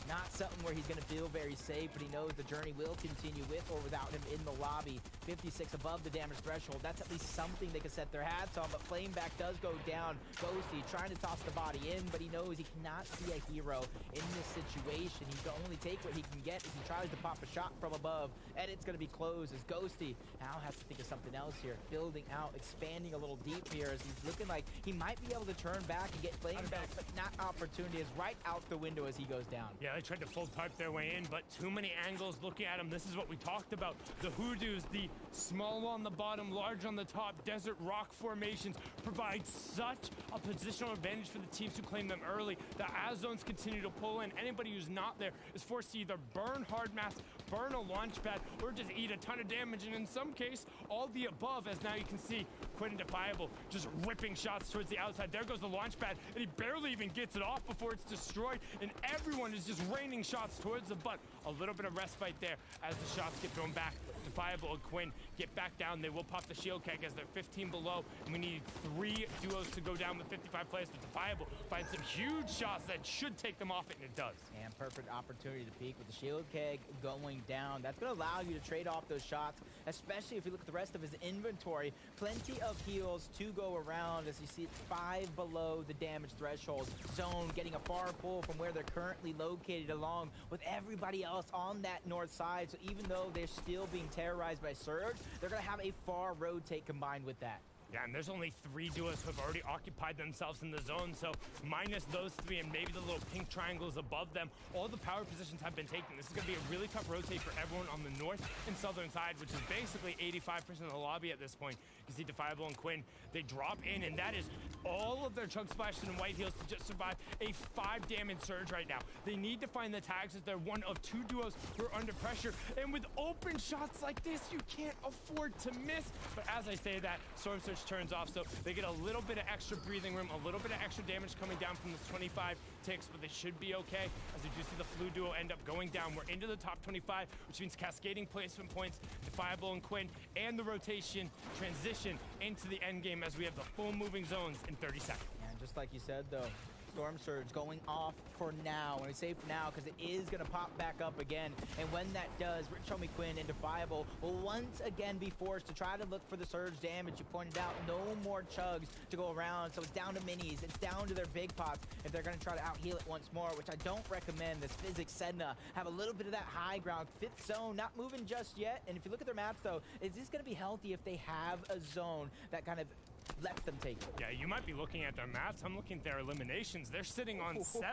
S10: Not something where he's going to feel very safe, but he knows the journey will continue with or without him in the lobby. 56 above the damage threshold. That's at least something they can set their hats on, but Flameback does go down. Ghosty trying to toss the body in, but he knows he cannot see a hero in this situation. He can only take what he can get as he tries to pop a shot from above. Edit's going to be closed as Ghosty now has to think of something else here. Building out, expanding a little deep here as he's looking like he might be able to turn back and get Flameback, but not opportunity. Is right out the window as he goes down.
S2: Yeah, they tried to full tarp their way in, but too many angles looking at him. This is what we talked about. The Hoodoos, the small on the bottom, large on the top, desert rock formations provide such a positional advantage for the teams who claim them early. The as zones continue to pull in. Anybody who's not there is forced to either burn hard mats, burn a launch pad, or just eat a ton of damage, and in some case, all the above, as now you can see Quinn Defiable just ripping shots towards the outside. There goes the launch pad, and he barely even gets it off before it's destroyed, and everyone is just raining shots towards the butt. A little bit of respite there as the shots get thrown back. Defiable and Quinn get back down. They will pop the shield keg as they're 15 below, and we need 3 duos to go down with 55 players. But Defiable finds some huge shots that should take them off it, and it does.
S10: And perfect opportunity to peek with the shield keg going down. That's going to allow you to trade off those shots, especially if you look at the rest of his inventory. Plenty of heals to go around as you see it's 5 below the damage threshold. Zone getting a far pull from where they're currently located along with everybody else on that north side. So even though they're still being terrorized by Surge, they're going to have a far rotate combined with that.
S2: Yeah, and there's only 3 duos who have already occupied themselves in the zone, so minus those 3 and maybe the little pink triangles above them, all the power positions have been taken. This is going to be a really tough rotate for everyone on the north and southern side, which is basically 85% of the lobby at this point. You can see Defiable and Quinn, they drop in, and that is all of their Chug Splashes and White Heels to just survive a 5 damage surge right now. They need to find the tags as they're one of 2 duos who are under pressure, and with open shots like this, you can't afford to miss. But as I say that, Storm Surge turns off, so they get a little bit of extra breathing room, a little bit of extra damage coming down from the 25 ticks, but they should be okay as we do see the Flu duo end up going down. We're into the top 25, which means cascading placement points, Defiable and Quinn, and the rotation transition into the end game as we have the full moving zones in 30 seconds.
S10: And just like you said, though, Storm Surge going off for now. And we say for now because it is going to pop back up again. And when that does, Rich Homie Quinn and Defiable will once again be forced to try to look for the surge damage. You pointed out no more chugs to go around. So it's down to minis. It's down to their big pots if they're going to try to out-heal it once more, which I don't recommend. This Physics Sedna have a little bit of that high ground. 5th zone, not moving just yet. And if you look at their maps, though, is this going to be healthy if they have a zone that kind of lets them take it?
S2: Yeah, you might be looking at their maps. I'm looking at their eliminations. They're sitting on 7,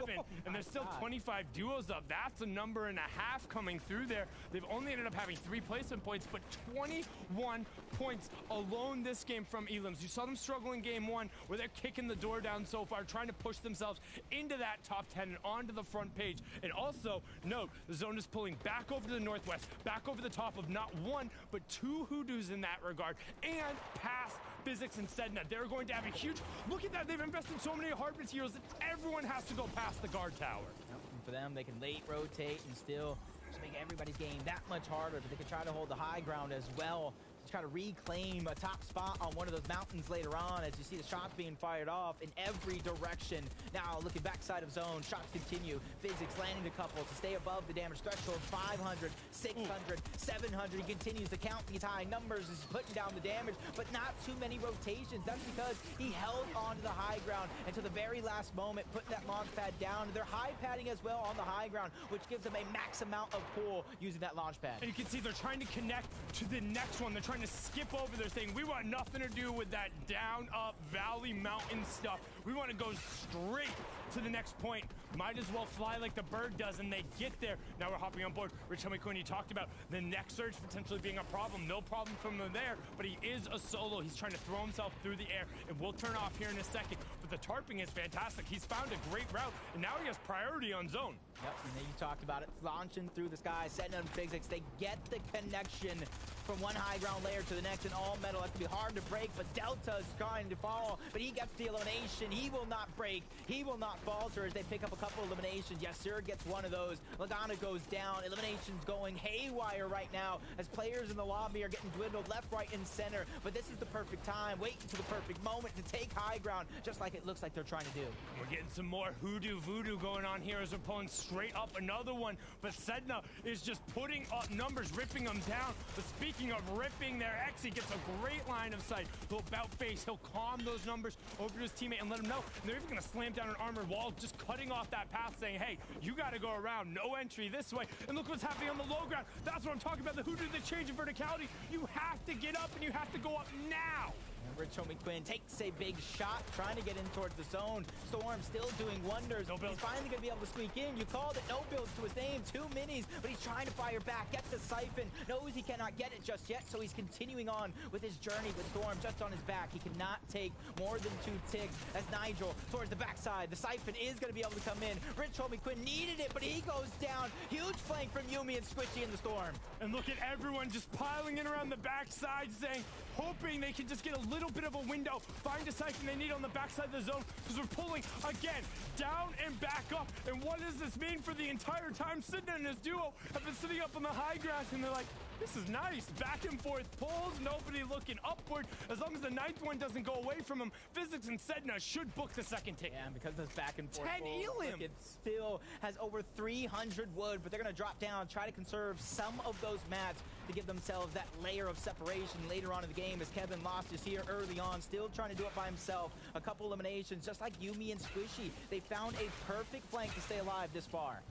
S2: and there's still 25 duos up. That's a number and a half coming through there. They've only ended up having 3 placement points, but 21 points alone this game from Elims. You saw them struggle in game 1, where they're kicking the door down so far, trying to push themselves into that top 10 and onto the front page. And also, note, the zone is pulling back over to the northwest, back over the top of not 1, but 2 Hoodoos in that regard, and past Physics and Sedna. They're going to have a huge... Look at that. They've invested so many hard materials that everyone has to go past the guard tower.
S10: And for them, they can late rotate and still just make everybody's game that much harder, but they can try to hold the high ground as well. to try to reclaim a top spot on one of those mountains later on as you see the shots being fired off in every direction. Now looking backside of zone, shots continue. Physics landing a couple to stay above the damage threshold. 500, 600, 700. He continues to count these high numbers as he's putting down the damage, but not too many rotations. That's because he held on to the high ground until the very last moment, putting that launch pad down. They're high padding as well on the high ground, which gives them a max amount of pull using that launch pad.
S2: And you can see they're trying to connect to the next one. They're trying to skip over. They're saying, we want nothing to do with that down, up, valley, mountain stuff. We want to go straight to the next point. Might as well fly like the bird does, and they get there. Now we're hopping on board. Rich Quinn, you talked about the next surge potentially being a problem. No problem from them there, but he is a solo. He's trying to throw himself through the air. It will turn off here in a second, but the tarping is fantastic. He's found a great route, and now he has priority on zone.
S10: Yep, and then you talked about it. Launching through the sky, setting up physics. They get the connection from one high ground layer to the next in all metal. That can be hard to break, but Delta's trying to fall, but he gets the elimination. He will not break. He will not falter as they pick up a couple eliminations. Yes, sir, gets one of those. Lagana goes down. Eliminations going haywire right now as players in the lobby are getting dwindled left, right, and center. But this is the perfect time, waiting to the perfect moment to take high ground, just like it looks like they're trying to do.
S2: We're getting some more hoodoo voodoo going on here as we're pulling straight up another one. But Sedna is just putting up numbers, ripping them down. But speaking of ripping their Exy gets a great line of sight. He'll about face. He'll calm those numbers over to his teammate and let him know. And they're even going to slam down an armored wall, just cutting off that path, saying, hey, you got to go around. No entry this way. And look what's happening on the low ground. That's what I'm talking about. The hoodoo, the change in verticality. You have to get up, and you have to go up now.
S10: Rich Quinn takes a big shot, trying to get in towards the zone. Storm still doing wonders.
S2: No build.
S10: He's finally going to be able to squeak in. You called it. No builds to his name. 2 minis, but he's trying to fire back. Gets the siphon. Knows he cannot get it just yet, so he's continuing on with his journey with Storm just on his back. He cannot take more than 2 ticks as Nigel towards the backside. The siphon is going to be able to come in. Rich Quinn needed it, but he goes down. Huge flank from Yumi and Squishy in the Storm.
S2: And look at everyone just piling in around the backside, saying, hoping they can just get a little bit of a window, find a siphon they need on the backside of the zone, because we're pulling again down and back up. And what does this mean for the entire time? Sidna and his duo have been sitting up on the high ground, and they're like, this is nice. Back and forth pulls, nobody looking upward. As long as the 9th one doesn't go away from him, Physics and Sedna should book the second ticket.
S10: Yeah, and because of this back and forth
S2: 10 elim.
S10: It still has over 300 wood, but they're going to drop down, try to conserve some of those mats to give themselves that layer of separation later on in the game as Kevin lost his here early on, still trying to do it by himself. A couple eliminations, just like Yumi and Squishy. They found a perfect flank to stay alive this far.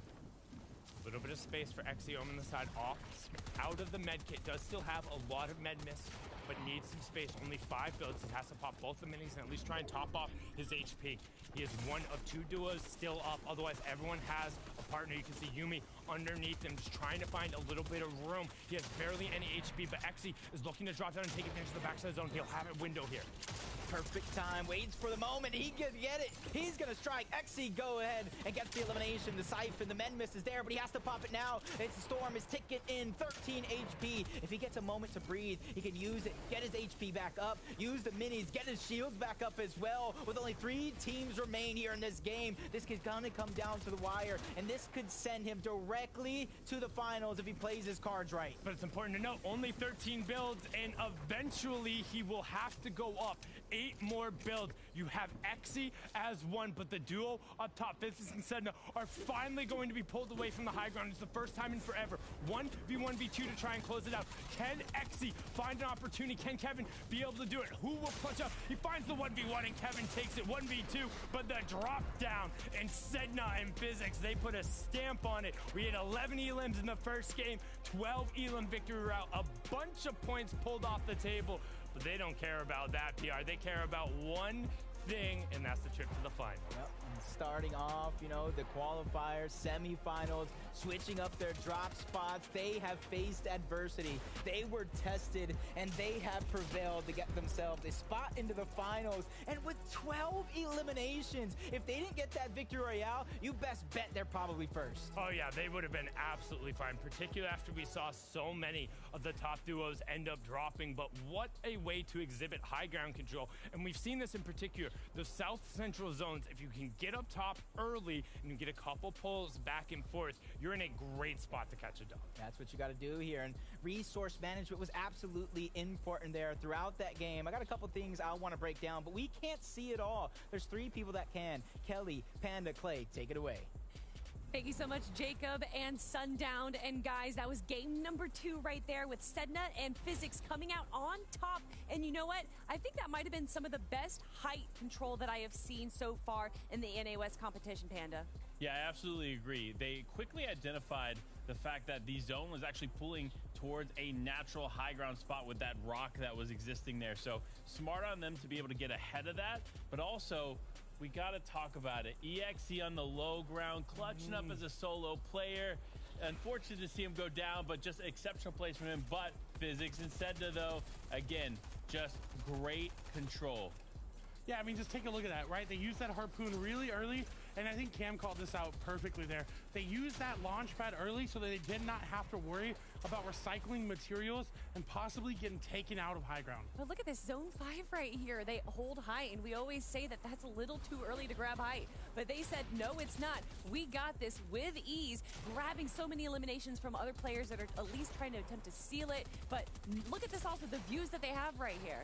S2: A little bit of space for Exiome on the side, off, out of the med kit. Does still have a lot of med miss, but needs some space. Only 5 builds. He has to pop both the minis and at least try and top off his HP. He is one of 2 duos still up. Otherwise, everyone has a partner. You can see Yumi underneath him, just trying to find a little bit of room. He has barely any HP, but Exy is looking to drop down and take advantage of the backside zone. He'll have a window here.
S10: Perfect time, waits for the moment. He can get it. He's gonna strike. Exy go ahead and gets the elimination. The siphon, the men miss is there, but he has to pop it now. It's the Storm is ticking in 13 HP. If he gets a moment to breathe, he can use it, get his HP back up, use the minis, get his shields back up as well. With only 3 teams remain here in this game, this is gonna come down to the wire, and this could send him directly to the finals if he plays his cards right.
S2: But it's important to note, only 13 builds, and eventually he will have to go up 8 more builds. You have Exy as one, but the duo up top, Physics and Sedna, are finally going to be pulled away from the high ground. It's the first time in forever. 1v1v2 to try and close it out. Can Exy find an opportunity? Can Kevin be able to do it? Who will clutch up? He finds the 1v1 and Kevin takes it 1v2, but the drop down and Sedna and Physics, they put a stamp on it. We had 11 elims in the first game, 12 elim victory route, a bunch of points pulled off the table. But they don't care about that, PR. They care about one thing, and that's the trip to the final.
S10: Yep. And starting off, you know, the qualifiers, semifinals, switching up their drop spots. They have faced adversity. They were tested, and they have prevailed to get themselves a spot into the finals. And with 12 eliminations, if they didn't get that victory royale, you best bet they're probably first.
S2: Oh, yeah, they would have been absolutely fine, particularly after we saw so many of the top duos end up dropping. But what a way to exhibit high ground control. And we've seen this in particular, the South Central zones. If you can get get up top early and you get a couple pulls back and forth, you're in a great spot to catch a dub.
S10: That's what you got to do here. And resource management was absolutely important there throughout that game. I got a couple things I want to break down, but we can't see it all. There's 3 people that can. Kelly, Panda, Clay, take it away.
S7: Thank you so much, Jacob and Sundown. And guys, that was game number 2 right there with Sedna and Physics coming out on top. And you know what? I think that might have been some of the best height control that I have seen so far in the NA West competition, Panda.
S8: Yeah, I absolutely agree. They quickly identified the fact that the zone was actually pulling towards a natural high ground spot with that rock that was existing there. So smart on them to be able to get ahead of that, but also we got to talk about it. EXE on the low ground, clutching up as a solo player. Unfortunate to see him go down, but just exceptional plays from him. But Physics and Sedna, though, again, just great control.
S11: Yeah, I mean, just take a look at that, right? They used that harpoon really early, and I think Cam called this out perfectly there. They used that launch pad early so that they did not have to worry about recycling materials and possibly getting taken out of high ground.
S7: But look at this zone 5 right here. They hold height, and we always say that that's a little too early to grab height. But they said, no, it's not. We got this with ease, grabbing so many eliminations from other players that are at least trying to attempt to steal it. But look at this also, the views that they have right here.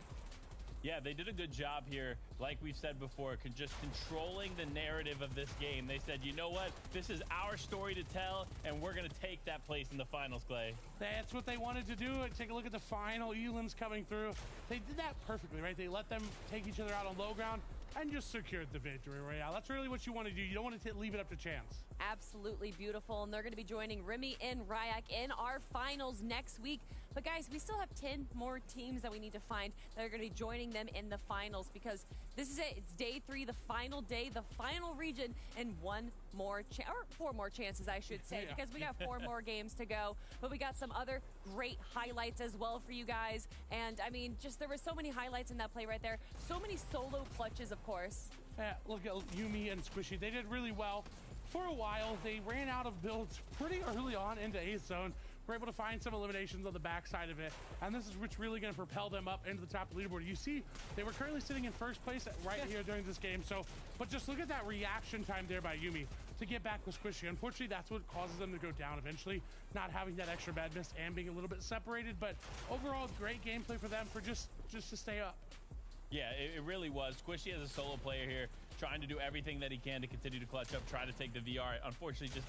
S8: Yeah, they did a good job here, like we've said before, just controlling the narrative of this game. They said, you know what? This is our story to tell, and we're going to take that place in the finals, Clay.
S11: That's what they wanted to do. Take a look at the final elims coming through. They did that perfectly, right? They let them take each other out on low ground and just secured the victory royale. That's really what you want to do. You don't want to leave it up to chance.
S7: Absolutely beautiful, and they're going to be joining Remy and Ryak in our finals next week. But guys, we still have 10 more teams that we need to find that are going to be joining them in the finals, because this is it. It's day 3, the final day, the final region, and 1 more or 4 more chances, I should say, because we got 4 more games to go. But we got some other great highlights as well for you guys. And I mean, just there were so many highlights in that play right there. So many solo clutches, of course.
S11: Yeah, look at Yumi and Squishy. They did really well. For a while, they ran out of builds pretty early on into Ace Zone. We're able to find some eliminations on the backside of it, and this is what's really going to propel them up into the top of the leaderboard. You see, they were currently sitting in first place right here during this game, but just look at that reaction time there by Yumi to get back with Squishy. Unfortunately, that's what causes them to go down eventually, not having that extra bad miss and being a little bit separated, but overall, great gameplay for them for just to stay up.
S8: Yeah, it really was. Squishy as a solo player here, trying to do everything that he can to continue to clutch up, try to take the VR. Unfortunately, just